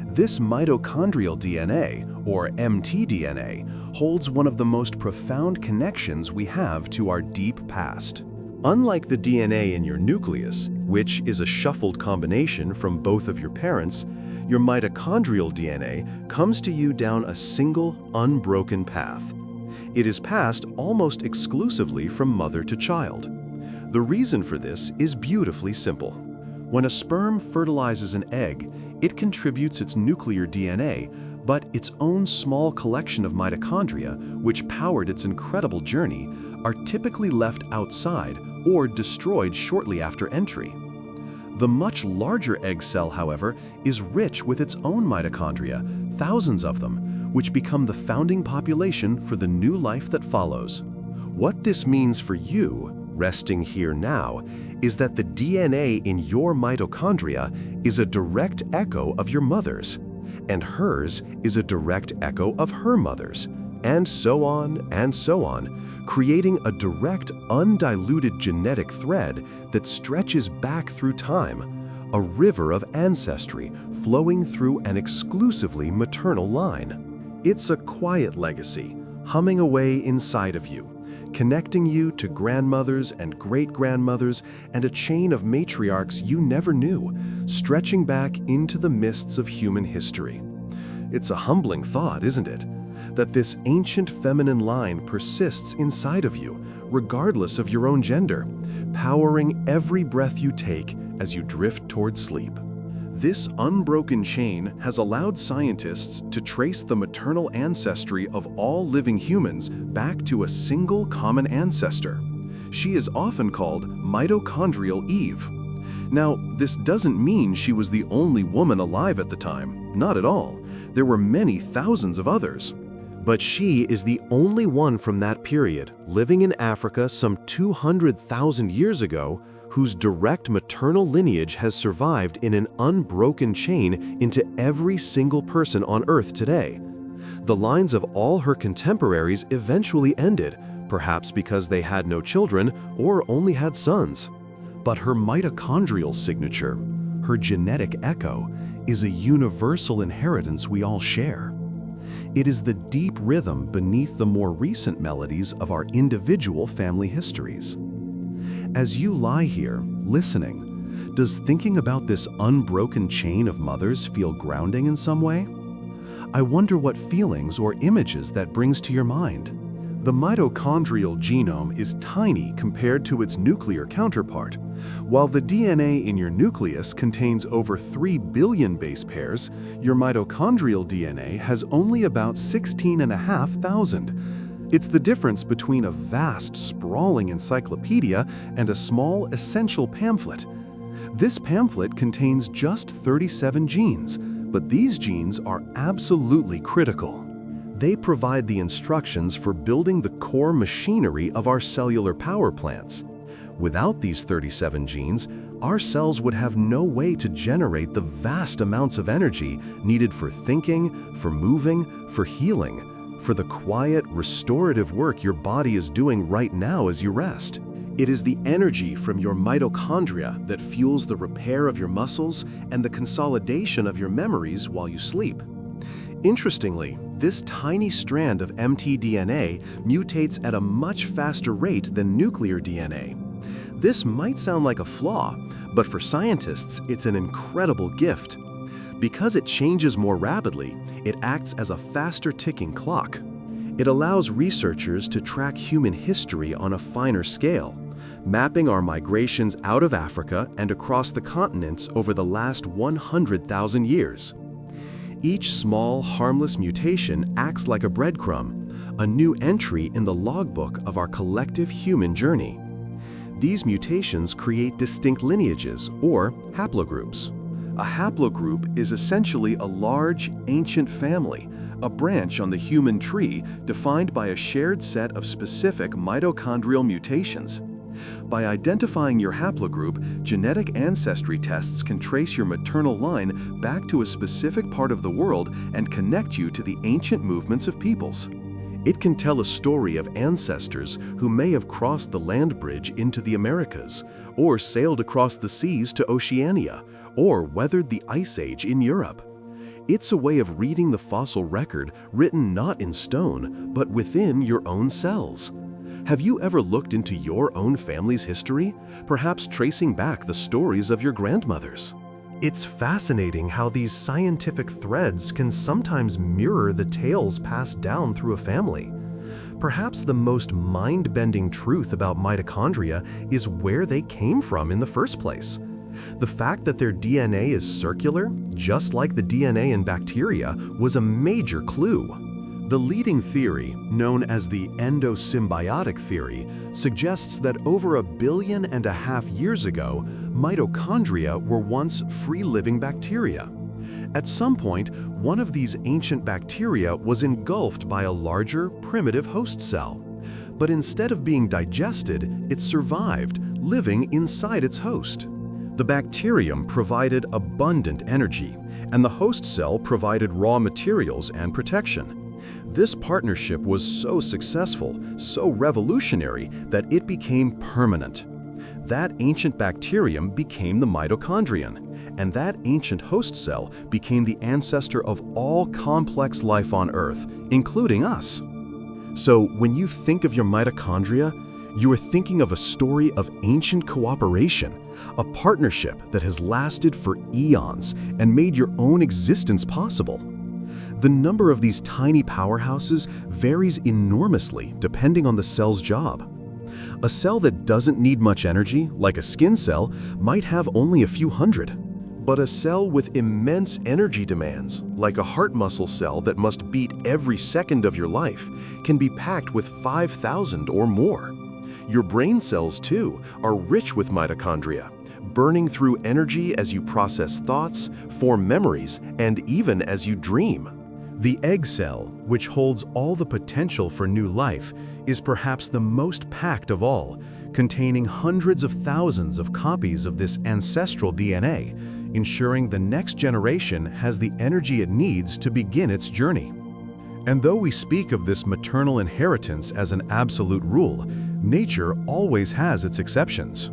This mitochondrial DNA, or mtDNA, holds one of the most profound connections we have to our deep past. Unlike the DNA in your nucleus, which is a shuffled combination from both of your parents, your mitochondrial DNA comes to you down a single, unbroken path. It is passed almost exclusively from mother to child. The reason for this is beautifully simple. When a sperm fertilizes an egg, it contributes its nuclear DNA, but its own small collection of mitochondria, which powered its incredible journey, are typically left outside or destroyed shortly after entry. The much larger egg cell, however, is rich with its own mitochondria, thousands of them, which become the founding population for the new life that follows. What this means for you, resting here now, is that the DNA in your mitochondria is a direct echo of your mother's, and hers is a direct echo of her mother's, and so on, creating a direct, undiluted genetic thread that stretches back through time, a river of ancestry flowing through an exclusively maternal line. It's a quiet legacy, humming away inside of you, connecting you to grandmothers and great-grandmothers and a chain of matriarchs you never knew, stretching back into the mists of human history. It's a humbling thought, isn't it? That this ancient feminine line persists inside of you, regardless of your own gender, powering every breath you take as you drift toward sleep. This unbroken chain has allowed scientists to trace the maternal ancestry of all living humans back to a single common ancestor. She is often called mitochondrial Eve. Now, this doesn't mean she was the only woman alive at the time. Not at all. There were many thousands of others. But she is the only one from that period, living in Africa some 200,000 years ago, whose direct maternal lineage has survived in an unbroken chain into every single person on Earth today. The lines of all her contemporaries eventually ended, perhaps because they had no children or only had sons. But her mitochondrial signature, her genetic echo, is a universal inheritance we all share. It is the deep rhythm beneath the more recent melodies of our individual family histories. As you lie here, listening, does thinking about this unbroken chain of mothers feel grounding in some way? I wonder what feelings or images that brings to your mind. The mitochondrial genome is tiny compared to its nuclear counterpart. While the DNA in your nucleus contains over 3 billion base pairs, your mitochondrial DNA has only about 16,500. It's the difference between a vast, sprawling encyclopedia and a small, essential pamphlet. This pamphlet contains just 37 genes, but these genes are absolutely critical. They provide the instructions for building the core machinery of our cellular power plants. Without these 37 genes, our cells would have no way to generate the vast amounts of energy needed for thinking, for moving, for healing, for the quiet, restorative work your body is doing right now as you rest. It is the energy from your mitochondria that fuels the repair of your muscles and the consolidation of your memories while you sleep. Interestingly, this tiny strand of mtDNA mutates at a much faster rate than nuclear DNA. This might sound like a flaw, but for scientists, it's an incredible gift. Because it changes more rapidly, it acts as a faster ticking clock. It allows researchers to track human history on a finer scale, mapping our migrations out of Africa and across the continents over the last 100,000 years. Each small, harmless mutation acts like a breadcrumb, a new entry in the logbook of our collective human journey. These mutations create distinct lineages, or haplogroups. A haplogroup is essentially a large, ancient family, a branch on the human tree defined by a shared set of specific mitochondrial mutations. By identifying your haplogroup, genetic ancestry tests can trace your maternal line back to a specific part of the world and connect you to the ancient movements of peoples. It can tell a story of ancestors who may have crossed the land bridge into the Americas, or sailed across the seas to Oceania, or weathered the Ice Age in Europe. It's a way of reading the fossil record written not in stone, but within your own cells. Have you ever looked into your own family's history, perhaps tracing back the stories of your grandmothers? It's fascinating how these scientific threads can sometimes mirror the tales passed down through a family. Perhaps the most mind-bending truth about mitochondria is where they came from in the first place. The fact that their DNA is circular, just like the DNA in bacteria, was a major clue. The leading theory, known as the endosymbiotic theory, suggests that over 1.5 billion years ago, mitochondria were once free-living bacteria. At some point, one of these ancient bacteria was engulfed by a larger, primitive host cell. But instead of being digested, it survived, living inside its host. The bacterium provided abundant energy, and the host cell provided raw materials and protection. This partnership was so successful, so revolutionary, that it became permanent. That ancient bacterium became the mitochondrion, and that ancient host cell became the ancestor of all complex life on Earth, including us. So when you think of your mitochondria, you are thinking of a story of ancient cooperation, a partnership that has lasted for eons and made your own existence possible. The number of these tiny powerhouses varies enormously depending on the cell's job. A cell that doesn't need much energy, like a skin cell, might have only a few hundred. But a cell with immense energy demands, like a heart muscle cell that must beat every second of your life, can be packed with 5,000 or more. Your brain cells, too, are rich with mitochondria, burning through energy as you process thoughts, form memories, and even as you dream. The egg cell, which holds all the potential for new life, is perhaps the most packed of all, containing hundreds of thousands of copies of this ancestral DNA, ensuring the next generation has the energy it needs to begin its journey. And though we speak of this maternal inheritance as an absolute rule, nature always has its exceptions.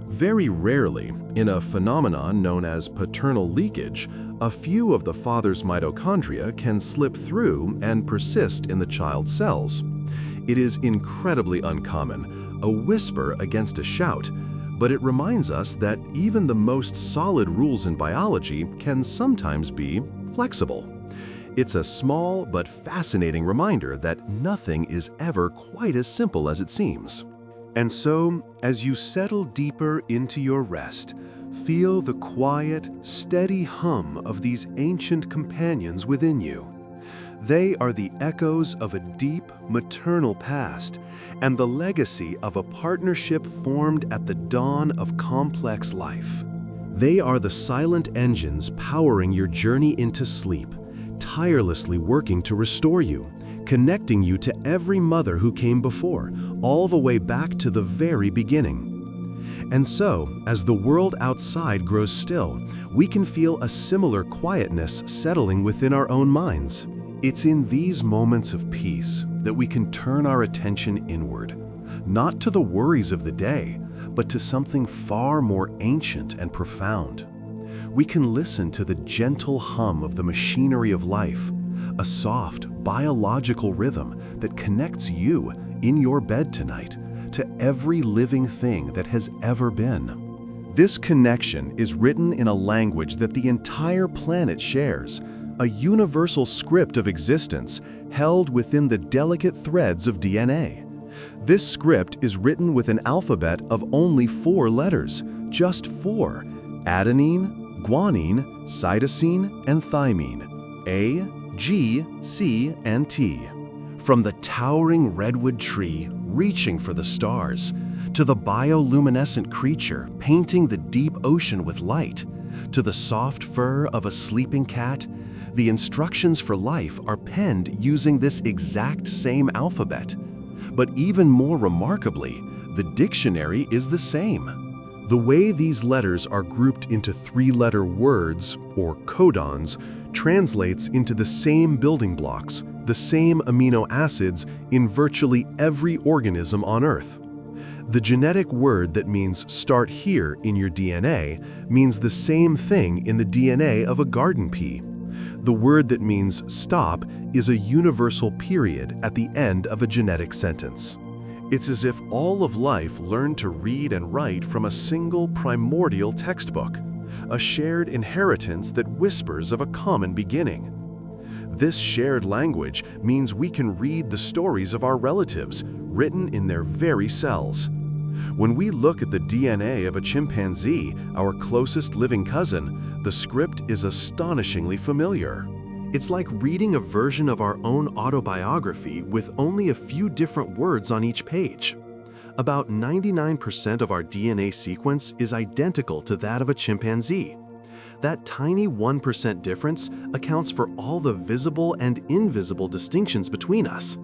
Very rarely, in a phenomenon known as paternal leakage, a few of the father's mitochondria can slip through and persist in the child's cells. It is incredibly uncommon, a whisper against a shout, but it reminds us that even the most solid rules in biology can sometimes be flexible. It's a small but fascinating reminder that nothing is ever quite as simple as it seems. And so, as you settle deeper into your rest, feel the quiet, steady hum of these ancient companions within you. They are the echoes of a deep, maternal past and the legacy of a partnership formed at the dawn of complex life. They are the silent engines powering your journey into sleep, tirelessly working to restore you, connecting you to every mother who came before, all the way back to the very beginning. And so, as the world outside grows still, we can feel a similar quietness settling within our own minds. It's in these moments of peace that we can turn our attention inward, not to the worries of the day, but to something far more ancient and profound. We can listen to the gentle hum of the machinery of life, a soft, biological rhythm that connects you, in your bed tonight, to every living thing that has ever been. This connection is written in a language that the entire planet shares, a universal script of existence held within the delicate threads of DNA. This script is written with an alphabet of only 4 letters, just 4: adenine, guanine, cytosine, and thymine, A, G, C, and T. From the towering redwood tree reaching for the stars, to the bioluminescent creature painting the deep ocean with light, to the soft fur of a sleeping cat, The instructions for life are penned using this exact same alphabet. But even more remarkably, the dictionary is the same. The way these letters are grouped into three-letter words, or codons, translates into the same building blocks, the same amino acids in virtually every organism on Earth. The genetic word that means start here in your DNA means the same thing in the DNA of a garden pea. The word that means stop is a universal period at the end of a genetic sentence. It's as if all of life learned to read and write from a single primordial textbook, a shared inheritance that whispers of a common beginning. This shared language means we can read the stories of our relatives, written in their very cells. When we look at the DNA of a chimpanzee, our closest living cousin, the script is astonishingly familiar. It's like reading a version of our own autobiography with only a few different words on each page. About 99% of our DNA sequence is identical to that of a chimpanzee. That tiny 1% difference accounts for all the visible and invisible distinctions between us,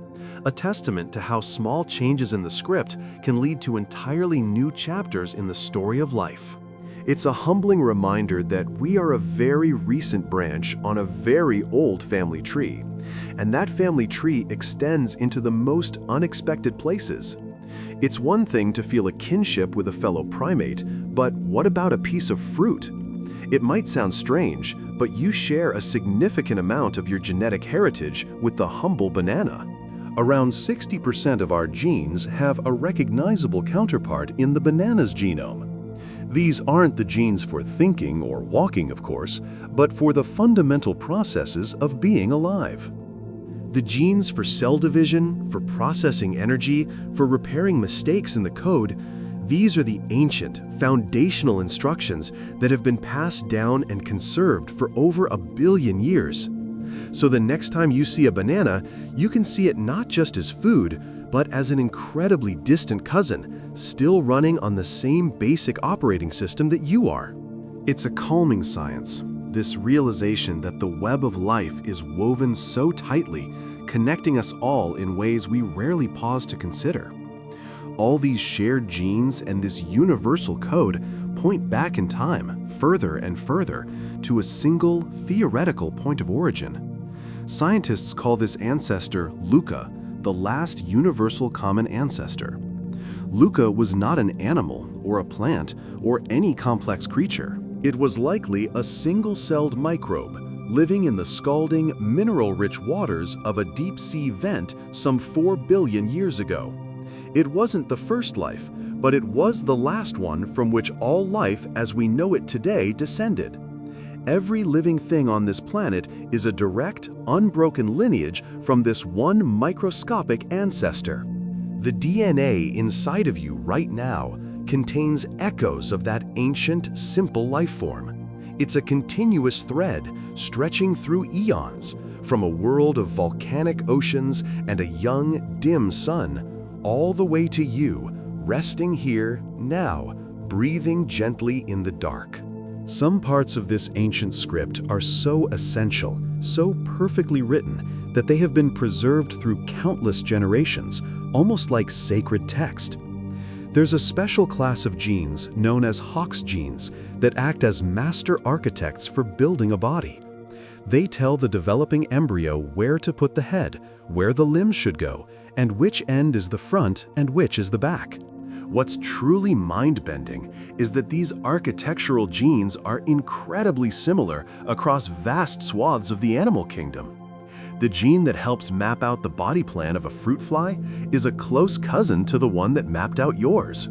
a testament to how small changes in the script can lead to entirely new chapters in the story of life. It's a humbling reminder that we are a very recent branch on a very old family tree, and that family tree extends into the most unexpected places. It's one thing to feel a kinship with a fellow primate, but what about a piece of fruit? It might sound strange, but you share a significant amount of your genetic heritage with the humble banana. Around 60% of our genes have a recognizable counterpart in the banana's genome. These aren't the genes for thinking or walking, of course, but for the fundamental processes of being alive. The genes for cell division, for processing energy, for repairing mistakes in the code, these are the ancient, foundational instructions that have been passed down and conserved for over 1 billion years. So the next time you see a banana, you can see it not just as food, but as an incredibly distant cousin, still running on the same basic operating system that you are. It's a calming science, this realization that the web of life is woven so tightly, connecting us all in ways we rarely pause to consider. All these shared genes and this universal code point back in time, further and further, to a single theoretical point of origin. Scientists call this ancestor Luca, the last universal common ancestor. Luca was not an animal or a plant or any complex creature. It was likely a single-celled microbe living in the scalding, mineral-rich waters of a deep-sea vent some 4 billion years ago. It wasn't the first life, but it was the last one from which all life as we know it today descended. Every living thing on this planet is a direct, unbroken lineage from this one microscopic ancestor. The DNA inside of you right now contains echoes of that ancient, simple life form. It's a continuous thread stretching through eons, from a world of volcanic oceans and a young, dim sun, all the way to you, resting here, now, breathing gently in the dark. Some parts of this ancient script are so essential, so perfectly written, that they have been preserved through countless generations, almost like sacred text. There's a special class of genes known as Hox genes that act as master architects for building a body. They tell the developing embryo where to put the head, where the limbs should go, and which end is the front and which is the back. What's truly mind-bending is that these architectural genes are incredibly similar across vast swaths of the animal kingdom. The gene that helps map out the body plan of a fruit fly is a close cousin to the one that mapped out yours.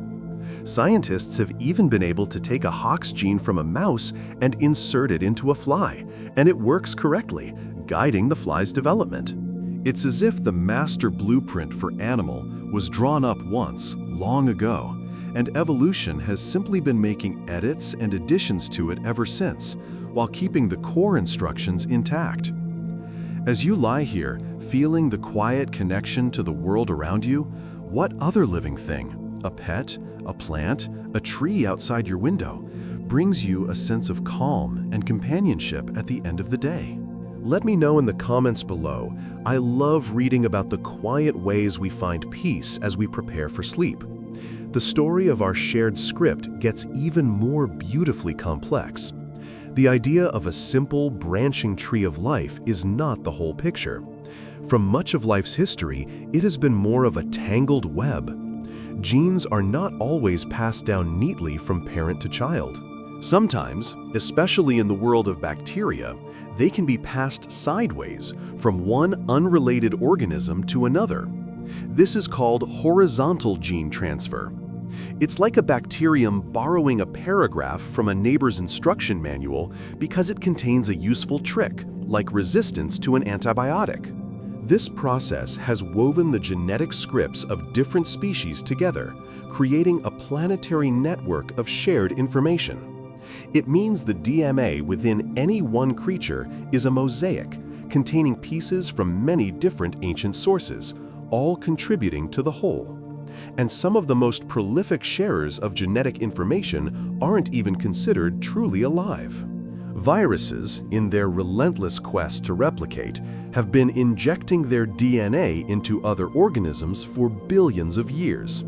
Scientists have even been able to take a Hox gene from a mouse and insert it into a fly, and it works correctly, guiding the fly's development. It's as if the master blueprint for animal was drawn up once, long ago, and evolution has simply been making edits and additions to it ever since, while keeping the core instructions intact. As you lie here, feeling the quiet connection to the world around you, what other living thing, a pet, a plant, a tree outside your window, brings you a sense of calm and companionship at the end of the day? Let me know in the comments below. I love reading about the quiet ways we find peace as we prepare for sleep. The story of our shared script gets even more beautifully complex. The idea of a simple, branching tree of life is not the whole picture. From much of life's history, it has been more of a tangled web. Genes are not always passed down neatly from parent to child. Sometimes, especially in the world of bacteria, they can be passed sideways from one unrelated organism to another. This is called horizontal gene transfer. It's like a bacterium borrowing a paragraph from a neighbor's instruction manual because it contains a useful trick, like resistance to an antibiotic. This process has woven the genetic scripts of different species together, creating a planetary network of shared information. It means the DNA within any one creature is a mosaic, containing pieces from many different ancient sources, all contributing to the whole. And some of the most prolific sharers of genetic information aren't even considered truly alive. Viruses, in their relentless quest to replicate, have been injecting their DNA into other organisms for billions of years.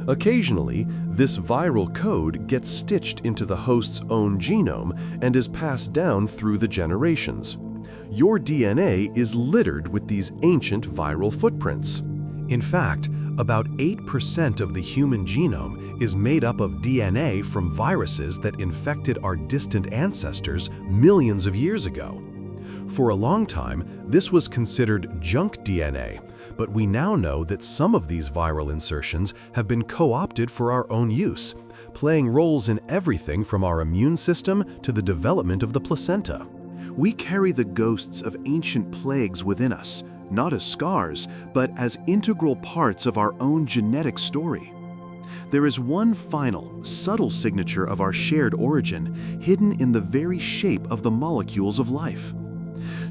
Occasionally, this viral code gets stitched into the host's own genome and is passed down through the generations. Your DNA is littered with these ancient viral footprints. In fact, about 8% of the human genome is made up of DNA from viruses that infected our distant ancestors millions of years ago. For a long time, this was considered junk DNA, but we now know that some of these viral insertions have been co-opted for our own use, playing roles in everything from our immune system to the development of the placenta. We carry the ghosts of ancient plagues within us, not as scars, but as integral parts of our own genetic story. There is one final, subtle signature of our shared origin hidden in the very shape of the molecules of life.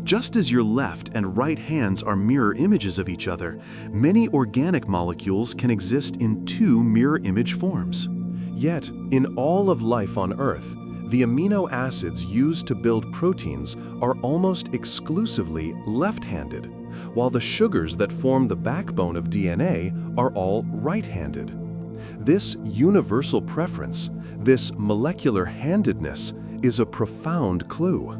Just as your left and right hands are mirror images of each other, many organic molecules can exist in two mirror image forms. Yet, in all of life on Earth, the amino acids used to build proteins are almost exclusively left-handed, while the sugars that form the backbone of DNA are all right-handed. This universal preference, this molecular handedness, is a profound clue.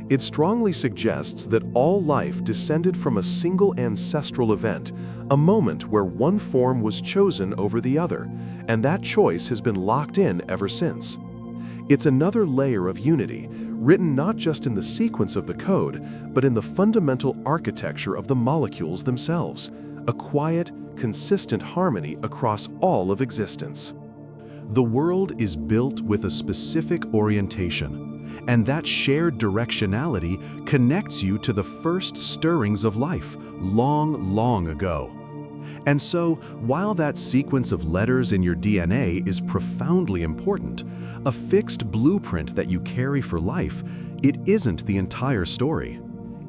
It strongly suggests that all life descended from a single ancestral event, a moment where one form was chosen over the other, and that choice has been locked in ever since. It's another layer of unity, written not just in the sequence of the code, but in the fundamental architecture of the molecules themselves, a quiet, consistent harmony across all of existence. The world is built with a specific orientation, and that shared directionality connects you to the first stirrings of life, long, long ago. And so, while that sequence of letters in your DNA is profoundly important, a fixed blueprint that you carry for life, it isn't the entire story.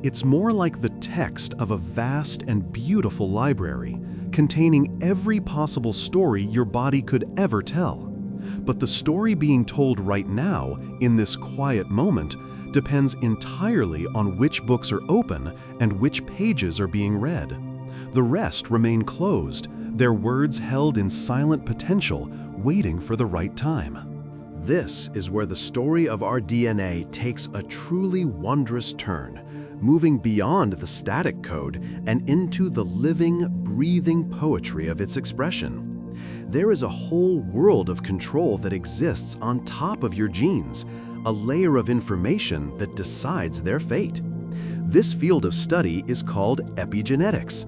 It's more like the text of a vast and beautiful library, containing every possible story your body could ever tell. But the story being told right now, in this quiet moment, depends entirely on which books are open and which pages are being read. The rest remain closed, their words held in silent potential, waiting for the right time. This is where the story of our DNA takes a truly wondrous turn, moving beyond the static code and into the living, breathing poetry of its expression. There is a whole world of control that exists on top of your genes, a layer of information that decides their fate. This field of study is called epigenetics.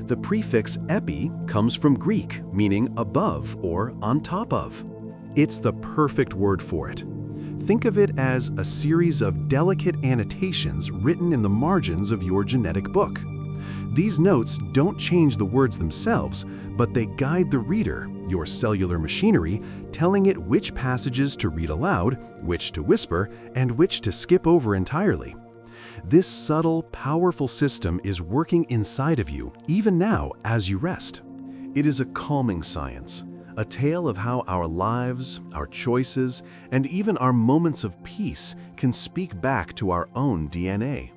The prefix epi comes from Greek, meaning above or on top of. It's the perfect word for it. Think of it as a series of delicate annotations written in the margins of your genetic book. These notes don't change the words themselves, but they guide the reader, your cellular machinery, telling it which passages to read aloud, which to whisper, and which to skip over entirely. This subtle, powerful system is working inside of you, even now as you rest. It is a calming science, a tale of how our lives, our choices, and even our moments of peace can speak back to our own DNA.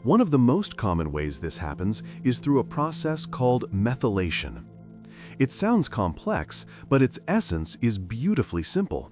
One of the most common ways this happens is through a process called methylation. It sounds complex, but its essence is beautifully simple.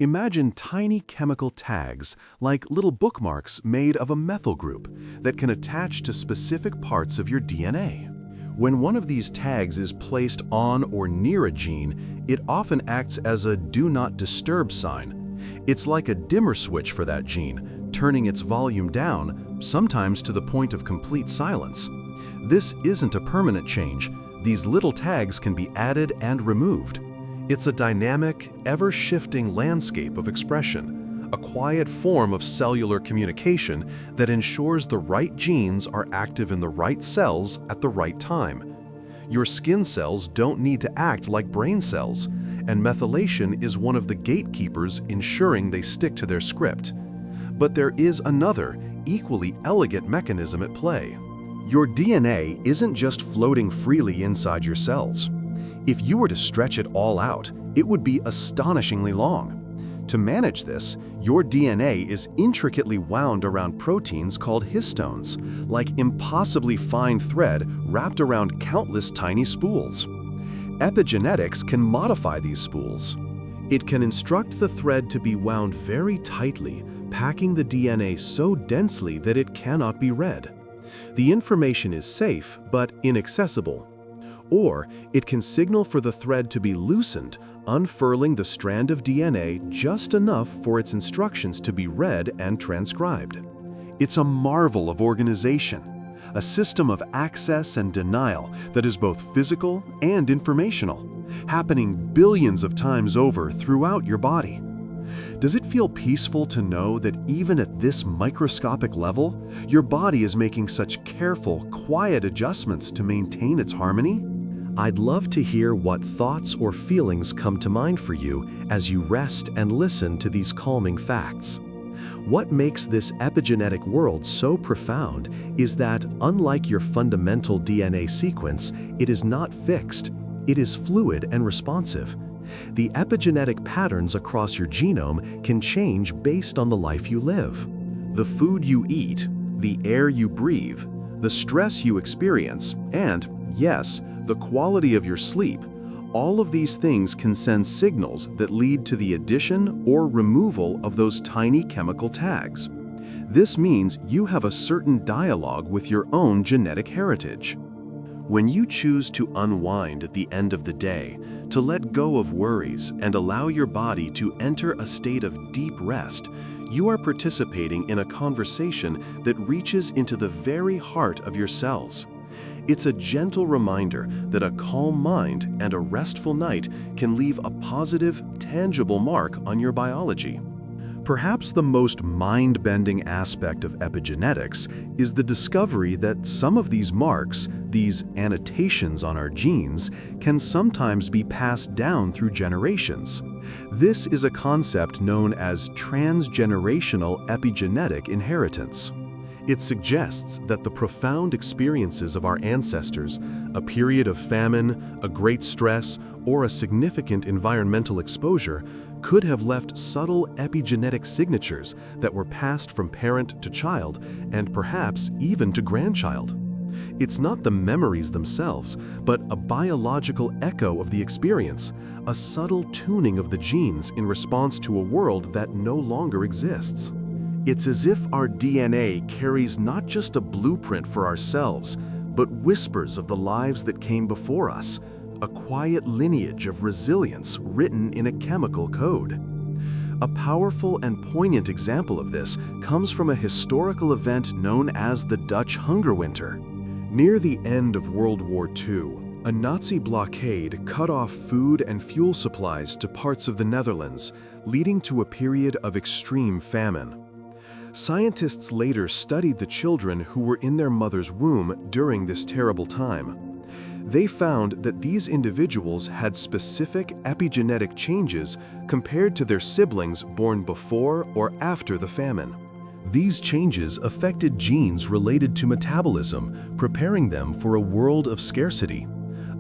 Imagine tiny chemical tags, like little bookmarks made of a methyl group, that can attach to specific parts of your DNA. When one of these tags is placed on or near a gene, it often acts as a do not disturb sign. It's like a dimmer switch for that gene, turning its volume down, sometimes to the point of complete silence. This isn't a permanent change. These little tags can be added and removed. It's a dynamic, ever-shifting landscape of expression, a quiet form of cellular communication that ensures the right genes are active in the right cells at the right time. Your skin cells don't need to act like brain cells, and methylation is one of the gatekeepers ensuring they stick to their script. But there is another, equally elegant mechanism at play. Your DNA isn't just floating freely inside your cells. If you were to stretch it all out, it would be astonishingly long. To manage this, your DNA is intricately wound around proteins called histones, like impossibly fine thread wrapped around countless tiny spools. Epigenetics can modify these spools. It can instruct the thread to be wound very tightly, packing the DNA so densely that it cannot be read. The information is safe, but inaccessible. Or it can signal for the thread to be loosened, unfurling the strand of DNA just enough for its instructions to be read and transcribed. It's a marvel of organization, a system of access and denial that is both physical and informational, happening billions of times over throughout your body. Does it feel peaceful to know that even at this microscopic level, your body is making such careful, quiet adjustments to maintain its harmony? I'd love to hear what thoughts or feelings come to mind for you as you rest and listen to these calming facts. What makes this epigenetic world so profound is that, unlike your fundamental DNA sequence, it is not fixed. It is fluid and responsive. The epigenetic patterns across your genome can change based on the life you live. The food you eat, the air you breathe, the stress you experience, and, yes, the quality of your sleep, all of these things can send signals that lead to the addition or removal of those tiny chemical tags. This means you have a certain dialogue with your own genetic heritage. When you choose to unwind at the end of the day, to let go of worries and allow your body to enter a state of deep rest, you are participating in a conversation that reaches into the very heart of your cells. It's a gentle reminder that a calm mind and a restful night can leave a positive, tangible mark on your biology. Perhaps the most mind-bending aspect of epigenetics is the discovery that some of these marks, these annotations on our genes, can sometimes be passed down through generations. This is a concept known as transgenerational epigenetic inheritance. It suggests that the profound experiences of our ancestors, a period of famine, a great stress, or a significant environmental exposure, could have left subtle epigenetic signatures that were passed from parent to child and perhaps even to grandchild. It's not the memories themselves, but a biological echo of the experience, a subtle tuning of the genes in response to a world that no longer exists. It's as if our DNA carries not just a blueprint for ourselves, but whispers of the lives that came before us, a quiet lineage of resilience written in a chemical code. A powerful and poignant example of this comes from a historical event known as the Dutch Hunger Winter. Near the end of World War II, a Nazi blockade cut off food and fuel supplies to parts of the Netherlands, leading to a period of extreme famine. Scientists later studied the children who were in their mother's womb during this terrible time. They found that these individuals had specific epigenetic changes compared to their siblings born before or after the famine. These changes affected genes related to metabolism, preparing them for a world of scarcity.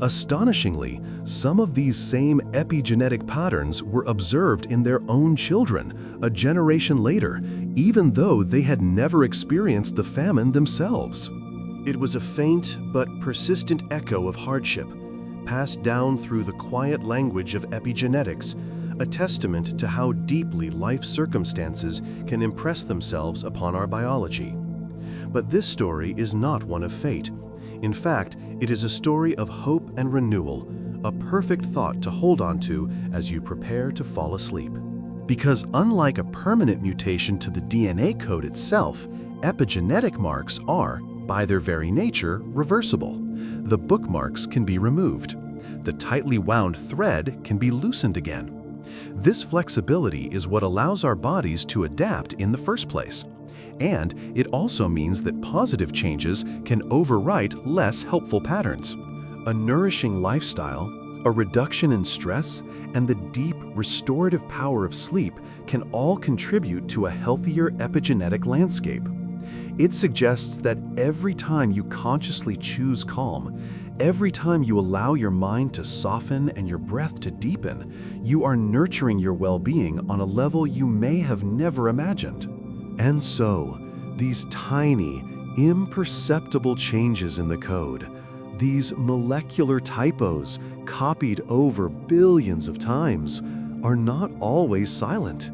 Astonishingly, some of these same epigenetic patterns were observed in their own children a generation later, even though they had never experienced the famine themselves. It was a faint but persistent echo of hardship, passed down through the quiet language of epigenetics, a testament to how deeply life circumstances can impress themselves upon our biology. But this story is not one of fate. In fact, it is a story of hope and renewal, a perfect thought to hold on to as you prepare to fall asleep. Because unlike a permanent mutation to the DNA code itself, epigenetic marks are, by their very nature, reversible. The bookmarks can be removed. The tightly wound thread can be loosened again. This flexibility is what allows our bodies to adapt in the first place. And it also means that positive changes can overwrite less helpful patterns. A nourishing lifestyle, a reduction in stress, and the deep restorative power of sleep can all contribute to a healthier epigenetic landscape. It suggests that every time you consciously choose calm, every time you allow your mind to soften and your breath to deepen, you are nurturing your well-being on a level you may have never imagined. And so, these tiny, imperceptible changes in the code, these molecular typos copied over billions of times, are not always silent.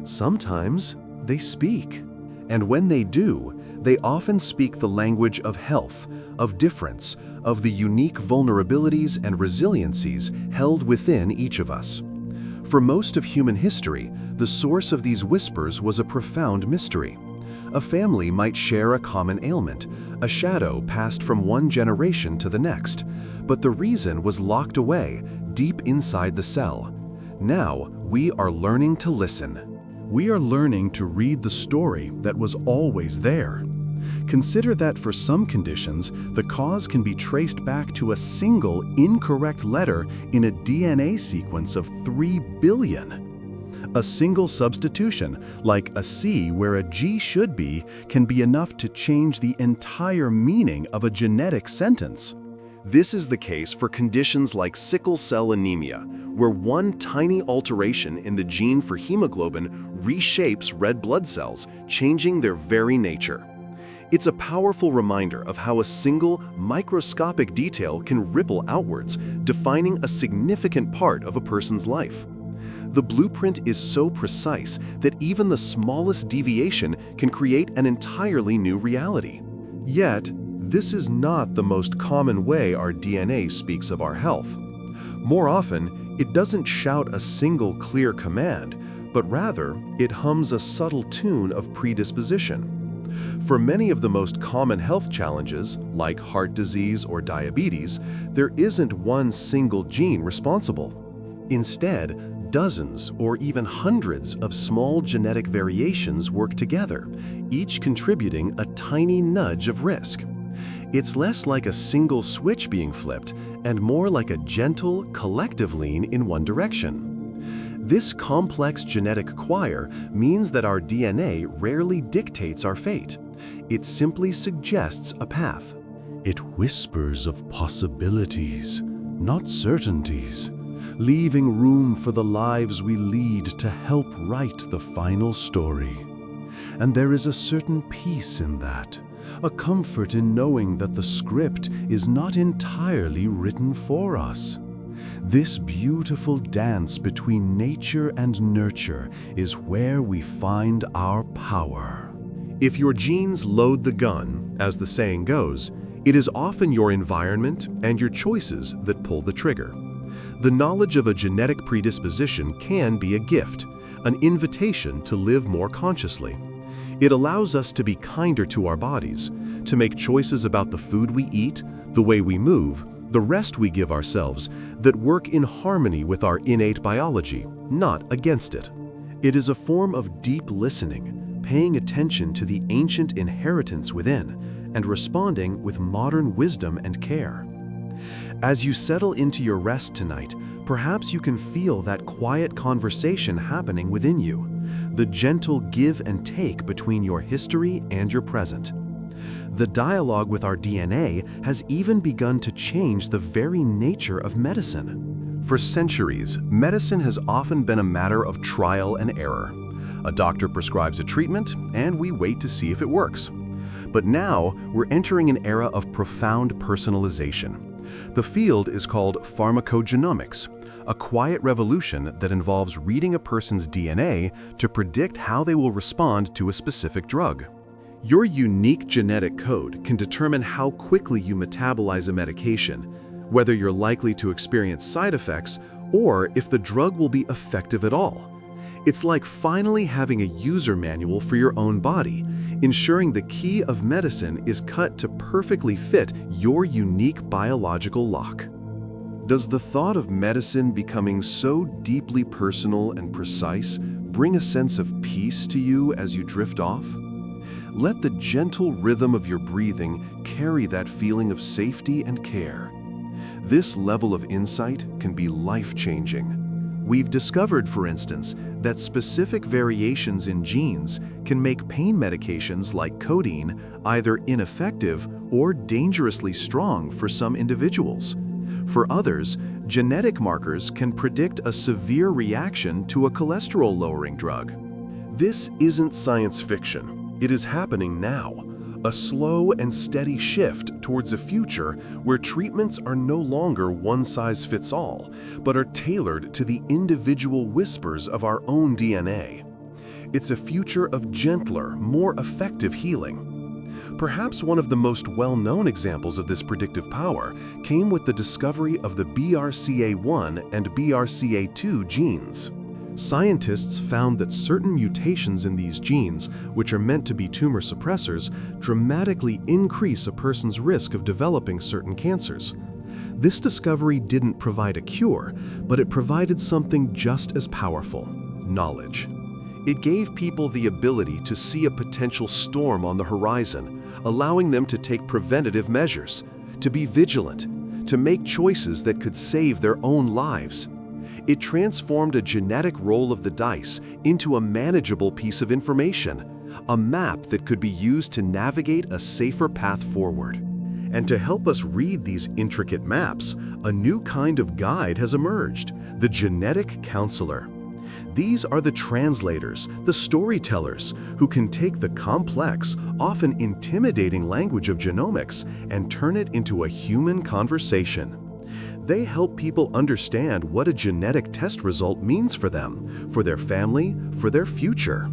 Sometimes they speak. And when they do, they often speak the language of health, of difference, of the unique vulnerabilities and resiliencies held within each of us. For most of human history, the source of these whispers was a profound mystery. A family might share a common ailment, a shadow passed from one generation to the next, but the reason was locked away, deep inside the cell. Now, we are learning to listen. We are learning to read the story that was always there. Consider that for some conditions, the cause can be traced back to a single incorrect letter in a DNA sequence of 3 billion. A single substitution, like a C where a G should be, can be enough to change the entire meaning of a genetic sentence. This is the case for conditions like sickle cell anemia, where one tiny alteration in the gene for hemoglobin reshapes red blood cells, changing their very nature. It's a powerful reminder of how a single, microscopic detail can ripple outwards, defining a significant part of a person's life. The blueprint is so precise that even the smallest deviation can create an entirely new reality. Yet, this is not the most common way our DNA speaks of our health. More often, it doesn't shout a single clear command, but rather, it hums a subtle tune of predisposition. For many of the most common health challenges, like heart disease or diabetes, there isn't one single gene responsible. Instead, dozens or even hundreds of small genetic variations work together, each contributing a tiny nudge of risk. It's less like a single switch being flipped and more like a gentle, collective lean in one direction. This complex genetic choir means that our DNA rarely dictates our fate. It simply suggests a path. It whispers of possibilities, not certainties, leaving room for the lives we lead to help write the final story. And there is a certain peace in that, a comfort in knowing that the script is not entirely written for us. This beautiful dance between nature and nurture is where we find our power. If your genes load the gun, as the saying goes, it is often your environment and your choices that pull the trigger. The knowledge of a genetic predisposition can be a gift, an invitation to live more consciously. It allows us to be kinder to our bodies, to make choices about the food we eat, the way we move, the rest we give ourselves, that work in harmony with our innate biology, not against it. It is a form of deep listening, paying attention to the ancient inheritance within, and responding with modern wisdom and care. As you settle into your rest tonight, perhaps you can feel that quiet conversation happening within you, the gentle give and take between your history and your present. The dialogue with our DNA has even begun to change the very nature of medicine. For centuries, medicine has often been a matter of trial and error. A doctor prescribes a treatment, and we wait to see if it works. But now, we're entering an era of profound personalization. The field is called pharmacogenomics, a quiet revolution that involves reading a person's DNA to predict how they will respond to a specific drug. Your unique genetic code can determine how quickly you metabolize a medication, whether you're likely to experience side effects, or if the drug will be effective at all. It's like finally having a user manual for your own body, ensuring the key of medicine is cut to perfectly fit your unique biological lock. Does the thought of medicine becoming so deeply personal and precise bring a sense of peace to you as you drift off? Let the gentle rhythm of your breathing carry that feeling of safety and care. This level of insight can be life-changing. We've discovered, for instance, that specific variations in genes can make pain medications like codeine either ineffective or dangerously strong for some individuals. For others, genetic markers can predict a severe reaction to a cholesterol-lowering drug. This isn't science fiction. It is happening now. A slow and steady shift towards a future where treatments are no longer one-size-fits-all, but are tailored to the individual whispers of our own DNA. It's a future of gentler, more effective healing. Perhaps one of the most well-known examples of this predictive power came with the discovery of the BRCA1 and BRCA2 genes. Scientists found that certain mutations in these genes, which are meant to be tumor suppressors, dramatically increase a person's risk of developing certain cancers. This discovery didn't provide a cure, but it provided something just as powerful: knowledge. It gave people the ability to see a potential storm on the horizon, allowing them to take preventative measures, to be vigilant, to make choices that could save their own lives. It transformed a genetic roll of the dice into a manageable piece of information, a map that could be used to navigate a safer path forward. And to help us read these intricate maps, a new kind of guide has emerged: the genetic counselor. These are the translators, the storytellers, who can take the complex, often intimidating language of genomics and turn it into a human conversation. They help people understand what a genetic test result means for them, for their family, for their future.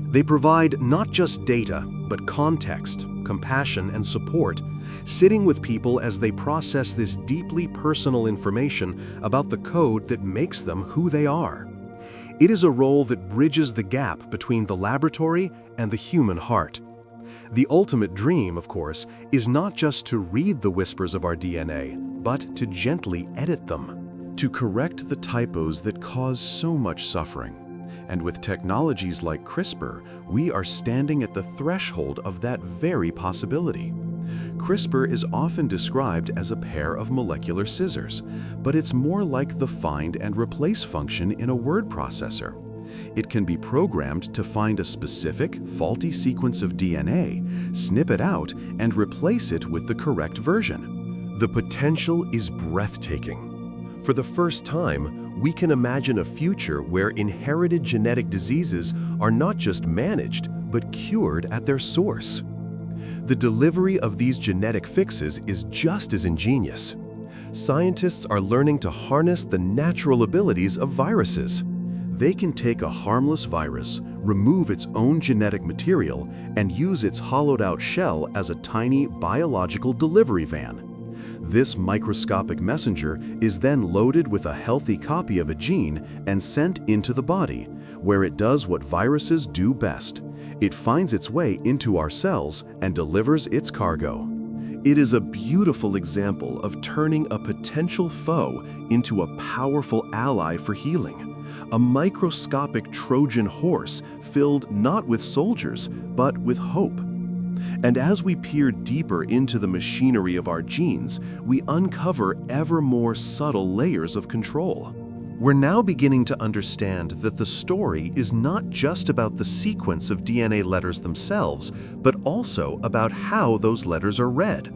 They provide not just data, but context, compassion, and support, sitting with people as they process this deeply personal information about the code that makes them who they are. It is a role that bridges the gap between the laboratory and the human heart. The ultimate dream, of course, is not just to read the whispers of our DNA, but to gently edit them, to correct the typos that cause so much suffering. And with technologies like CRISPR, we are standing at the threshold of that very possibility. CRISPR is often described as a pair of molecular scissors, but it's more like the find and replace function in a word processor. It can be programmed to find a specific, faulty sequence of DNA, snip it out, and replace it with the correct version. The potential is breathtaking. For the first time, we can imagine a future where inherited genetic diseases are not just managed, but cured at their source. The delivery of these genetic fixes is just as ingenious. Scientists are learning to harness the natural abilities of viruses. They can take a harmless virus, remove its own genetic material, and use its hollowed-out shell as a tiny biological delivery van. This microscopic messenger is then loaded with a healthy copy of a gene and sent into the body, where it does what viruses do best. It finds its way into our cells and delivers its cargo. It is a beautiful example of turning a potential foe into a powerful ally for healing. A microscopic Trojan horse filled not with soldiers, but with hope. And as we peer deeper into the machinery of our genes, we uncover ever more subtle layers of control. We're now beginning to understand that the story is not just about the sequence of DNA letters themselves, but also about how those letters are read.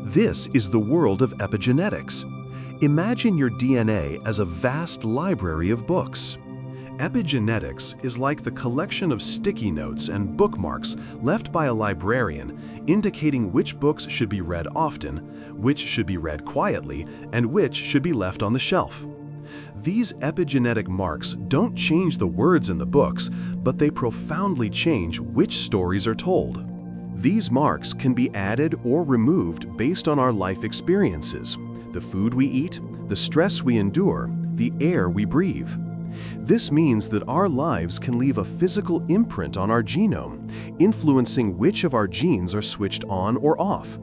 This is the world of epigenetics. Imagine your DNA as a vast library of books. Epigenetics is like the collection of sticky notes and bookmarks left by a librarian, indicating which books should be read often, which should be read quietly, and which should be left on the shelf. These epigenetic marks don't change the words in the books, but they profoundly change which stories are told. These marks can be added or removed based on our life experiences, the food we eat, the stress we endure, the air we breathe. This means that our lives can leave a physical imprint on our genome, influencing which of our genes are switched on or off.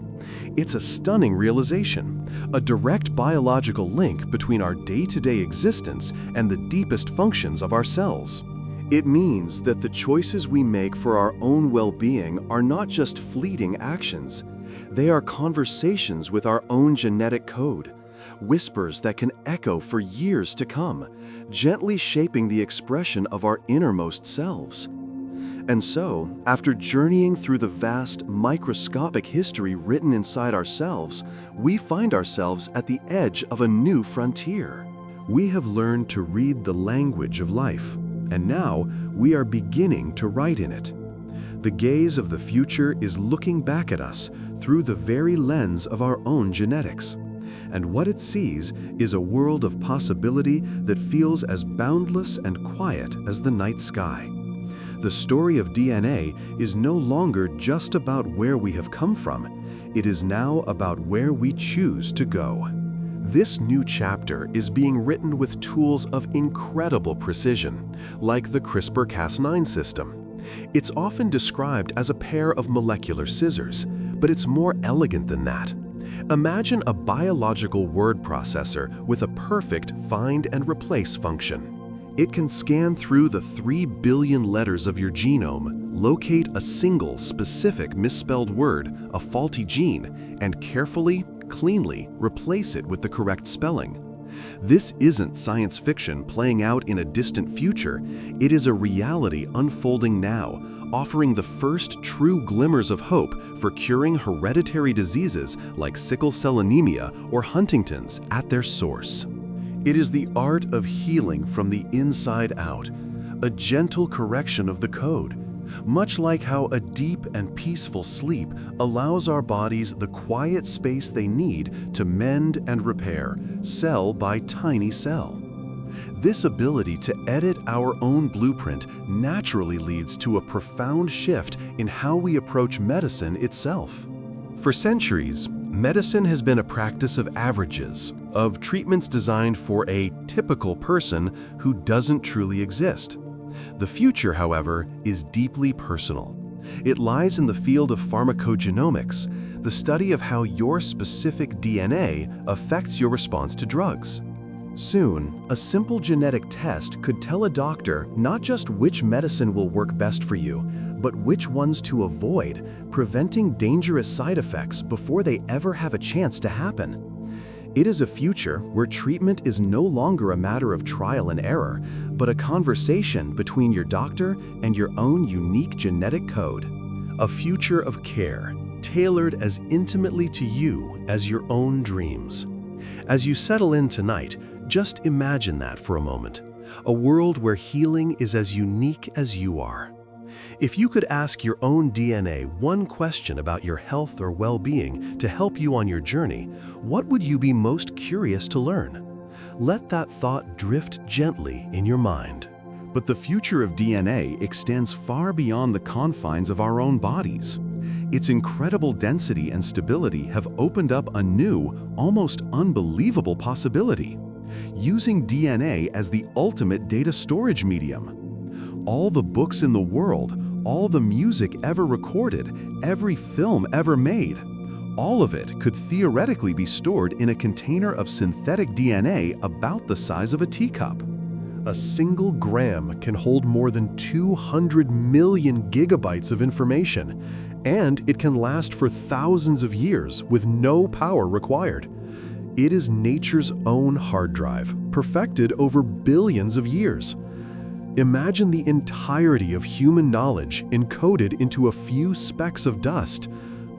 It's a stunning realization, a direct biological link between our day-to-day existence and the deepest functions of our cells. It means that the choices we make for our own well-being are not just fleeting actions. They are conversations with our own genetic code, whispers that can echo for years to come, gently shaping the expression of our innermost selves. And so, after journeying through the vast, microscopic history written inside ourselves, we find ourselves at the edge of a new frontier. We have learned to read the language of life, and now we are beginning to write in it. The gaze of the future is looking back at us through the very lens of our own genetics. And what it sees is a world of possibility that feels as boundless and quiet as the night sky. The story of DNA is no longer just about where we have come from. It is now about where we choose to go. This new chapter is being written with tools of incredible precision, like the CRISPR-Cas9 system. It's often described as a pair of molecular scissors, but it's more elegant than that. Imagine a biological word processor with a perfect find and replace function. It can scan through the 3 billion letters of your genome, locate a single specific misspelled word, a faulty gene, and carefully, cleanly replace it with the correct spelling. This isn't science fiction playing out in a distant future. It is a reality unfolding now, offering the first true glimmers of hope for curing hereditary diseases like sickle cell anemia or Huntington's at their source. It is the art of healing from the inside out, a gentle correction of the code, much like how a deep and peaceful sleep allows our bodies the quiet space they need to mend and repair, cell by tiny cell. This ability to edit our own blueprint naturally leads to a profound shift in how we approach medicine itself. For centuries, medicine has been a practice of averages, of treatments designed for a typical person who doesn't truly exist. The future, however, is deeply personal. It lies in the field of pharmacogenomics, the study of how your specific DNA affects your response to drugs. Soon, a simple genetic test could tell a doctor not just which medicine will work best for you, but which ones to avoid, preventing dangerous side effects before they ever have a chance to happen. It is a future where treatment is no longer a matter of trial and error, but a conversation between your doctor and your own unique genetic code. A future of care, tailored as intimately to you as your own dreams. As you settle in tonight, just imagine that for a moment. A world where healing is as unique as you are. If you could ask your own DNA one question about your health or well-being to help you on your journey, what would you be most curious to learn? Let that thought drift gently in your mind. But the future of DNA extends far beyond the confines of our own bodies. Its incredible density and stability have opened up a new, almost unbelievable possibility. Using DNA as the ultimate data storage medium. All the books in the world, all the music ever recorded, every film ever made, all of it could theoretically be stored in a container of synthetic DNA about the size of a teacup. A single gram can hold more than 200 million gigabytes of information, and it can last for thousands of years with no power required. It is nature's own hard drive, perfected over billions of years. Imagine the entirety of human knowledge encoded into a few specks of dust,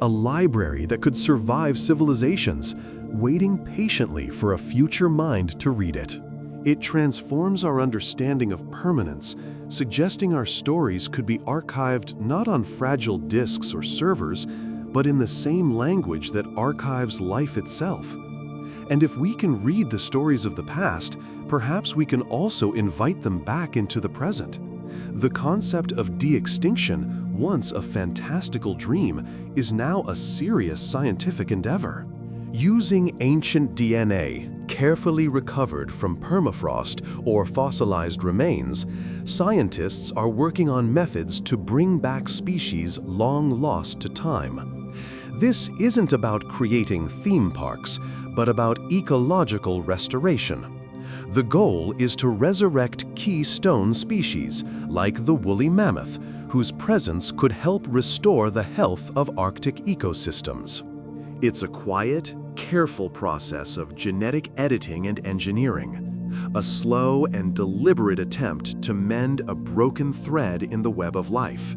a library that could survive civilizations, waiting patiently for a future mind to read it. It transforms our understanding of permanence, suggesting our stories could be archived not on fragile disks or servers, but in the same language that archives life itself. And if we can read the stories of the past, perhaps we can also invite them back into the present. The concept of de-extinction, once a fantastical dream, is now a serious scientific endeavor. Using ancient DNA, carefully recovered from permafrost or fossilized remains, scientists are working on methods to bring back species long lost to time. This isn't about creating theme parks, but about ecological restoration. The goal is to resurrect keystone species, like the woolly mammoth, whose presence could help restore the health of Arctic ecosystems. It's a quiet, careful process of genetic editing and engineering, a slow and deliberate attempt to mend a broken thread in the web of life.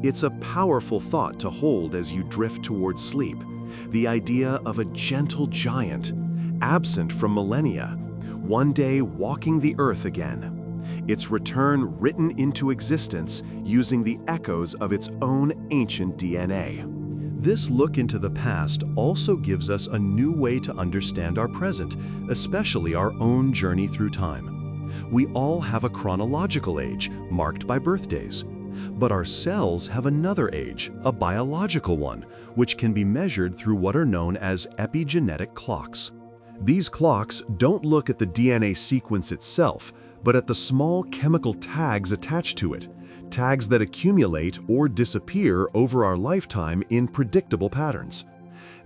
It's a powerful thought to hold as you drift towards sleep, the idea of a gentle giant, absent from millennia, one day walking the earth again, its return written into existence using the echoes of its own ancient DNA. This look into the past also gives us a new way to understand our present, especially our own journey through time. We all have a chronological age, marked by birthdays. But our cells have another age, a biological one, which can be measured through what are known as epigenetic clocks. These clocks don't look at the DNA sequence itself, but at the small chemical tags attached to it, tags that accumulate or disappear over our lifetime in predictable patterns.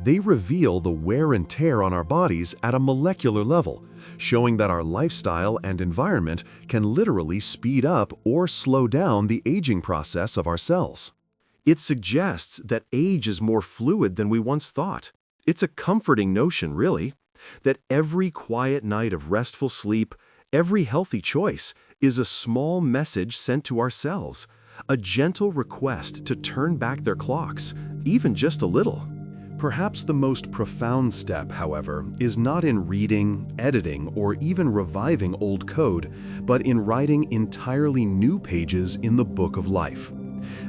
They reveal the wear and tear on our bodies at a molecular level, showing that our lifestyle and environment can literally speed up or slow down the aging process of our cells. It suggests that age is more fluid than we once thought. It's a comforting notion, really, that every quiet night of restful sleep, every healthy choice, is a small message sent to ourselves, a gentle request to turn back their clocks, even just a little. Perhaps the most profound step, however, is not in reading, editing, or even reviving old code, but in writing entirely new pages in the book of life.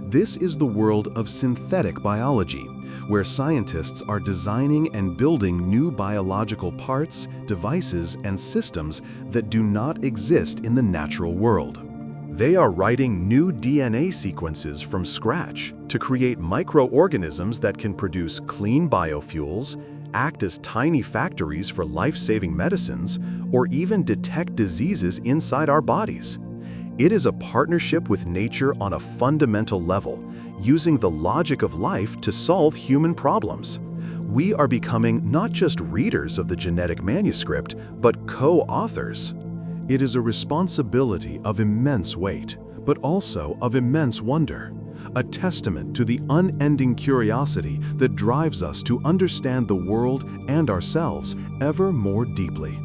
This is the world of synthetic biology, where scientists are designing and building new biological parts, devices, and systems that do not exist in the natural world. They are writing new DNA sequences from scratch to create microorganisms that can produce clean biofuels, act as tiny factories for life-saving medicines, or even detect diseases inside our bodies. It is a partnership with nature on a fundamental level, using the logic of life to solve human problems. We are becoming not just readers of the genetic manuscript, but co-authors. It is a responsibility of immense weight, but also of immense wonder, a testament to the unending curiosity that drives us to understand the world and ourselves ever more deeply.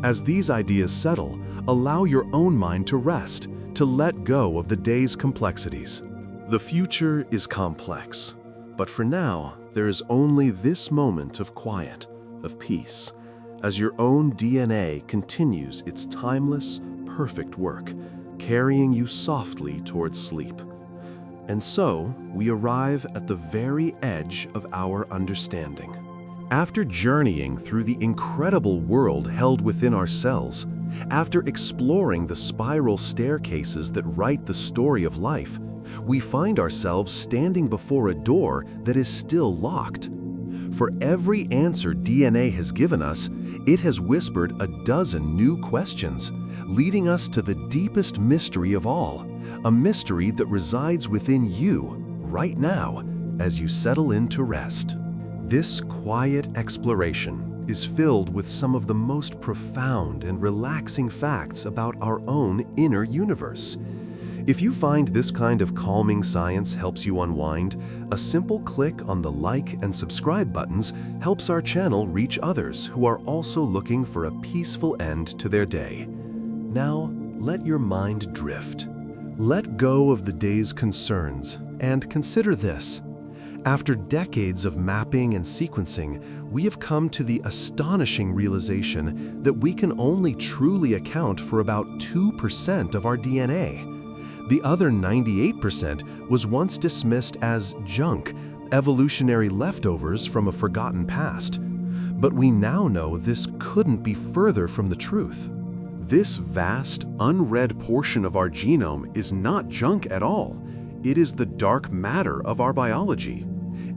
As these ideas settle, allow your own mind to rest, to let go of the day's complexities. The future is complex, but for now, there is only this moment of quiet, of peace, as your own DNA continues its timeless, perfect work, carrying you softly towards sleep. And so, we arrive at the very edge of our understanding. After journeying through the incredible world held within our cells, after exploring the spiral staircases that write the story of life, we find ourselves standing before a door that is still locked. For every answer DNA has given us, it has whispered a dozen new questions, leading us to the deepest mystery of all, a mystery that resides within you, right now, as you settle in to rest. This quiet exploration is filled with some of the most profound and relaxing facts about our own inner universe. If you find this kind of calming science helps you unwind, a simple click on the like and subscribe buttons helps our channel reach others who are also looking for a peaceful end to their day. Now, let your mind drift. Let go of the day's concerns and consider this. After decades of mapping and sequencing, we have come to the astonishing realization that we can only truly account for about 2% of our DNA. The other 98% was once dismissed as junk, evolutionary leftovers from a forgotten past. But we now know this couldn't be further from the truth. This vast, unread portion of our genome is not junk at all. It is the dark matter of our biology.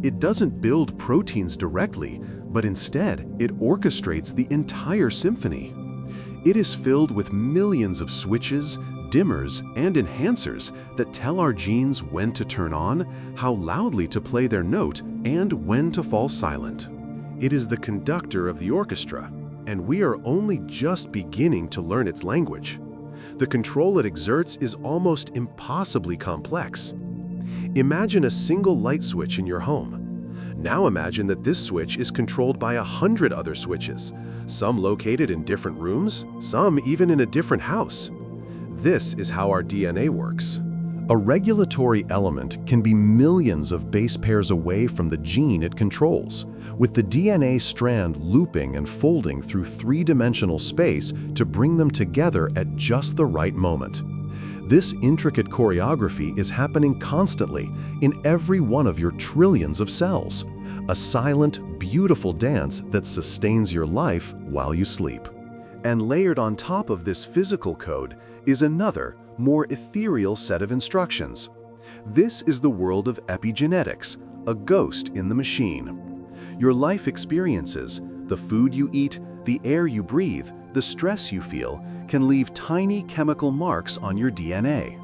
It doesn't build proteins directly, but instead it orchestrates the entire symphony. It is filled with millions of switches, dimmers, and enhancers that tell our genes when to turn on, how loudly to play their note, and when to fall silent. It is the conductor of the orchestra, and we are only just beginning to learn its language. The control it exerts is almost impossibly complex. Imagine a single light switch in your home. Now imagine that this switch is controlled by 100 other switches, some located in different rooms, some even in a different house. This is how our DNA works. A regulatory element can be millions of base pairs away from the gene it controls, with the DNA strand looping and folding through three-dimensional space to bring them together at just the right moment. This intricate choreography is happening constantly in every one of your trillions of cells, a silent, beautiful dance that sustains your life while you sleep. And layered on top of this physical code is another, more ethereal set of instructions. This is the world of epigenetics, a ghost in the machine. Your life experiences, the food you eat, the air you breathe, the stress you feel, can leave tiny chemical marks on your DNA.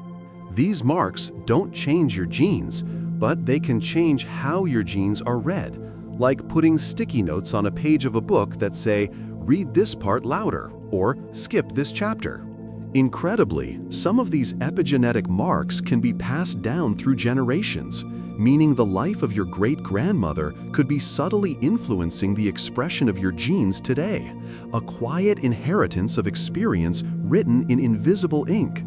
These marks don't change your genes, but they can change how your genes are read, like putting sticky notes on a page of a book that say, "Read this part louder," or "Skip this chapter." Incredibly, some of these epigenetic marks can be passed down through generations, meaning the life of your great-grandmother could be subtly influencing the expression of your genes today, a quiet inheritance of experience written in invisible ink.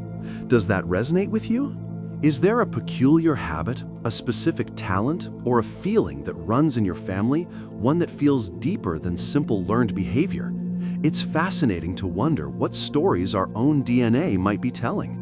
Does that resonate with you? Is there a peculiar habit, a specific talent, or a feeling that runs in your family, one that feels deeper than simple learned behavior? It's fascinating to wonder what stories our own DNA might be telling.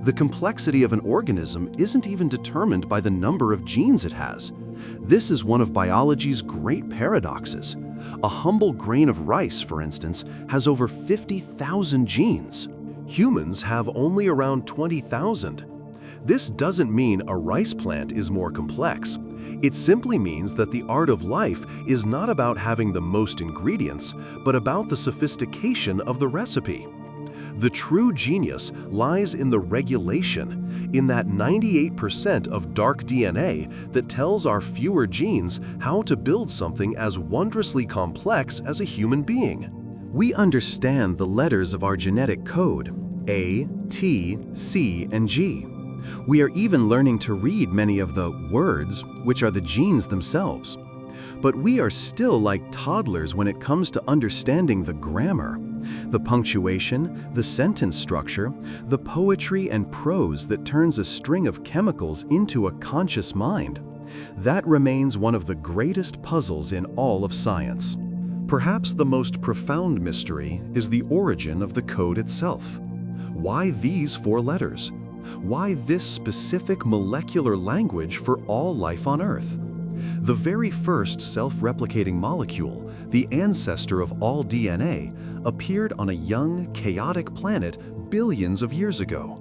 The complexity of an organism isn't even determined by the number of genes it has. This is one of biology's great paradoxes. A humble grain of rice, for instance, has over 50,000 genes. Humans have only around 20,000. This doesn't mean a rice plant is more complex. It simply means that the art of life is not about having the most ingredients, but about the sophistication of the recipe. The true genius lies in the regulation, in that 98% of dark DNA that tells our fewer genes how to build something as wondrously complex as a human being. We understand the letters of our genetic code, A, T, C, and G. We are even learning to read many of the words, which are the genes themselves. But we are still like toddlers when it comes to understanding the grammar, the punctuation, the sentence structure, the poetry and prose that turns a string of chemicals into a conscious mind. That remains one of the greatest puzzles in all of science. Perhaps the most profound mystery is the origin of the code itself. Why these 4 letters? Why this specific molecular language for all life on Earth? The very first self-replicating molecule, the ancestor of all DNA, appeared on a young, chaotic planet billions of years ago.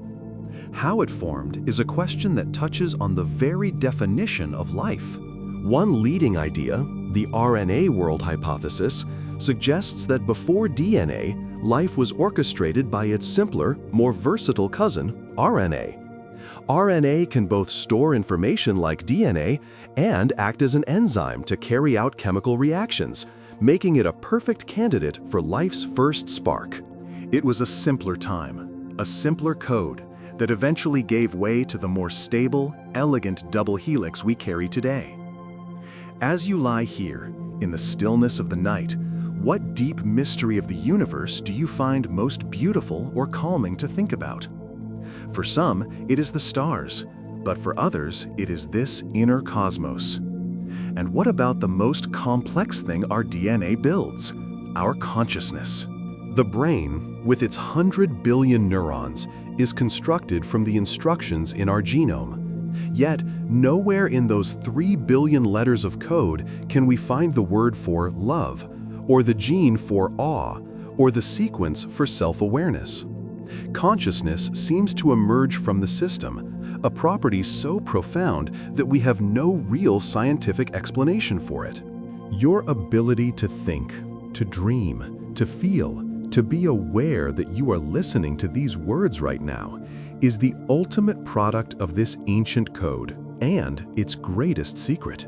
How it formed is a question that touches on the very definition of life. One leading idea, the RNA world hypothesis, suggests that before DNA, life was orchestrated by its simpler, more versatile cousin, RNA. RNA can both store information like DNA and act as an enzyme to carry out chemical reactions, making it a perfect candidate for life's first spark. It was a simpler time, a simpler code. that eventually gave way to the more stable, elegant double helix we carry today. As you lie here, in the stillness of the night, what deep mystery of the universe do you find most beautiful or calming to think about? For some, it is the stars, but for others, it is this inner cosmos. And what about the most complex thing our DNA builds? Our consciousness. The brain, with its 100 billion neurons, is constructed from the instructions in our genome. Yet, nowhere in those 3 billion letters of code can we find the word for love, or the gene for awe, or the sequence for self-awareness. Consciousness seems to emerge from the system, a property so profound that we have no real scientific explanation for it. Your ability to think, to dream, to feel, to be aware that you are listening to these words right now is the ultimate product of this ancient code and its greatest secret.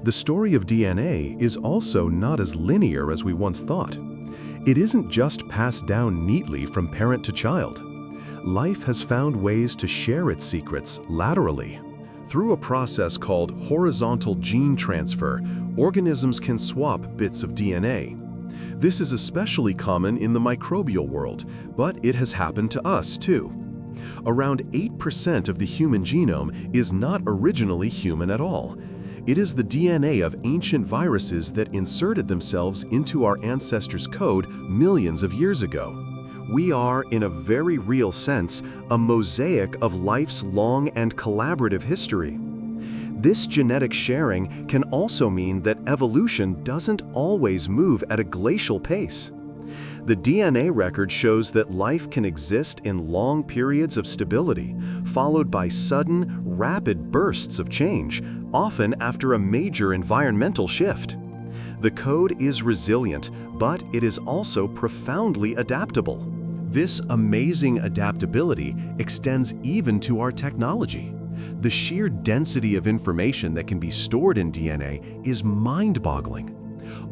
The story of DNA is also not as linear as we once thought. It isn't just passed down neatly from parent to child. Life has found ways to share its secrets laterally. Through a process called horizontal gene transfer, organisms can swap bits of DNA. This is especially common in the microbial world, but it has happened to us too. Around 8% of the human genome is not originally human at all. It is the DNA of ancient viruses that inserted themselves into our ancestors' code millions of years ago. We are, in a very real sense, a mosaic of life's long and collaborative history. This genetic sharing can also mean that evolution doesn't always move at a glacial pace. The DNA record shows that life can exist in long periods of stability, followed by sudden, rapid bursts of change, often after a major environmental shift. The code is resilient, but it is also profoundly adaptable. This amazing adaptability extends even to our technology. The sheer density of information that can be stored in DNA is mind-boggling.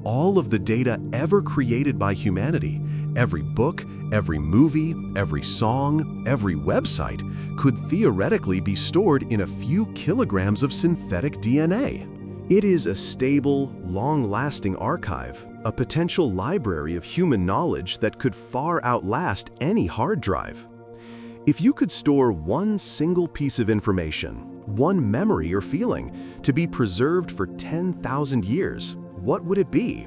All of the data ever created by humanity, every book, every movie, every song, every website, could theoretically be stored in a few kilograms of synthetic DNA. It is a stable, long-lasting archive, a potential library of human knowledge that could far outlast any hard drive. If you could store one single piece of information, one memory or feeling, to be preserved for 10,000 years, what would it be?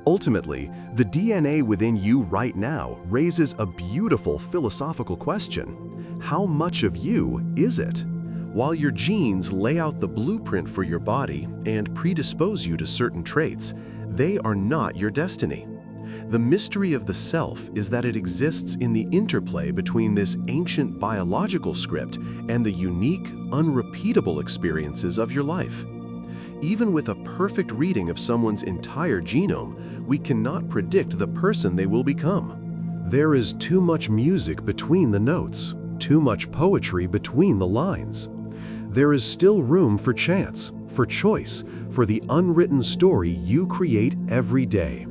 Ultimately, the DNA within you right now raises a beautiful philosophical question. How much of you is it? While your genes lay out the blueprint for your body and predispose you to certain traits, they are not your destiny. The mystery of the self is that it exists in the interplay between this ancient biological script and the unique, unrepeatable experiences of your life. Even with a perfect reading of someone's entire genome, we cannot predict the person they will become. There is too much music between the notes, too much poetry between the lines. There is still room for chance, for choice, for the unwritten story you create every day.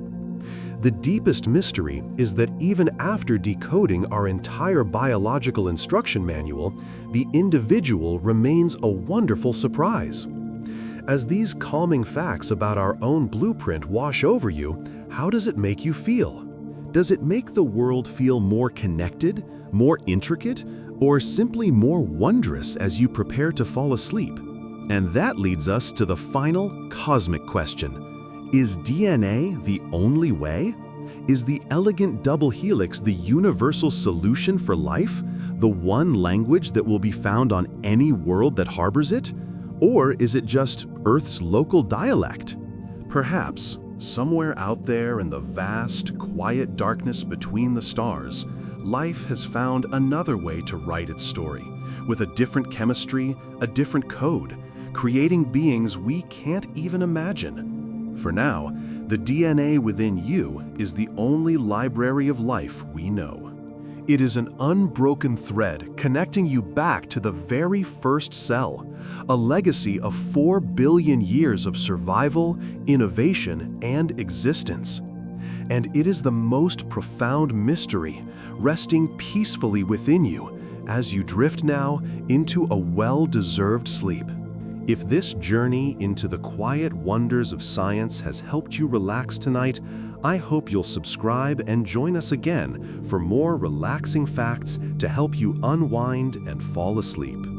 The deepest mystery is that even after decoding our entire biological instruction manual, the individual remains a wonderful surprise. As these calming facts about our own blueprint wash over you, how does it make you feel? Does it make the world feel more connected, more intricate, or simply more wondrous as you prepare to fall asleep? And that leads us to the final cosmic question. Is DNA the only way? Is the elegant double helix the universal solution for life? The one language that will be found on any world that harbors it? Or is it just Earth's local dialect? Perhaps, somewhere out there in the vast, quiet darkness between the stars, life has found another way to write its story, with a different chemistry, a different code, creating beings we can't even imagine. For now, the DNA within you is the only library of life we know. It is an unbroken thread connecting you back to the very first cell, a legacy of 4 billion years of survival, innovation, and existence. And it is the most profound mystery, resting peacefully within you, as you drift now into a well-deserved sleep. If this journey into the quiet wonders of science has helped you relax tonight, I hope you'll subscribe and join us again for more relaxing facts to help you unwind and fall asleep.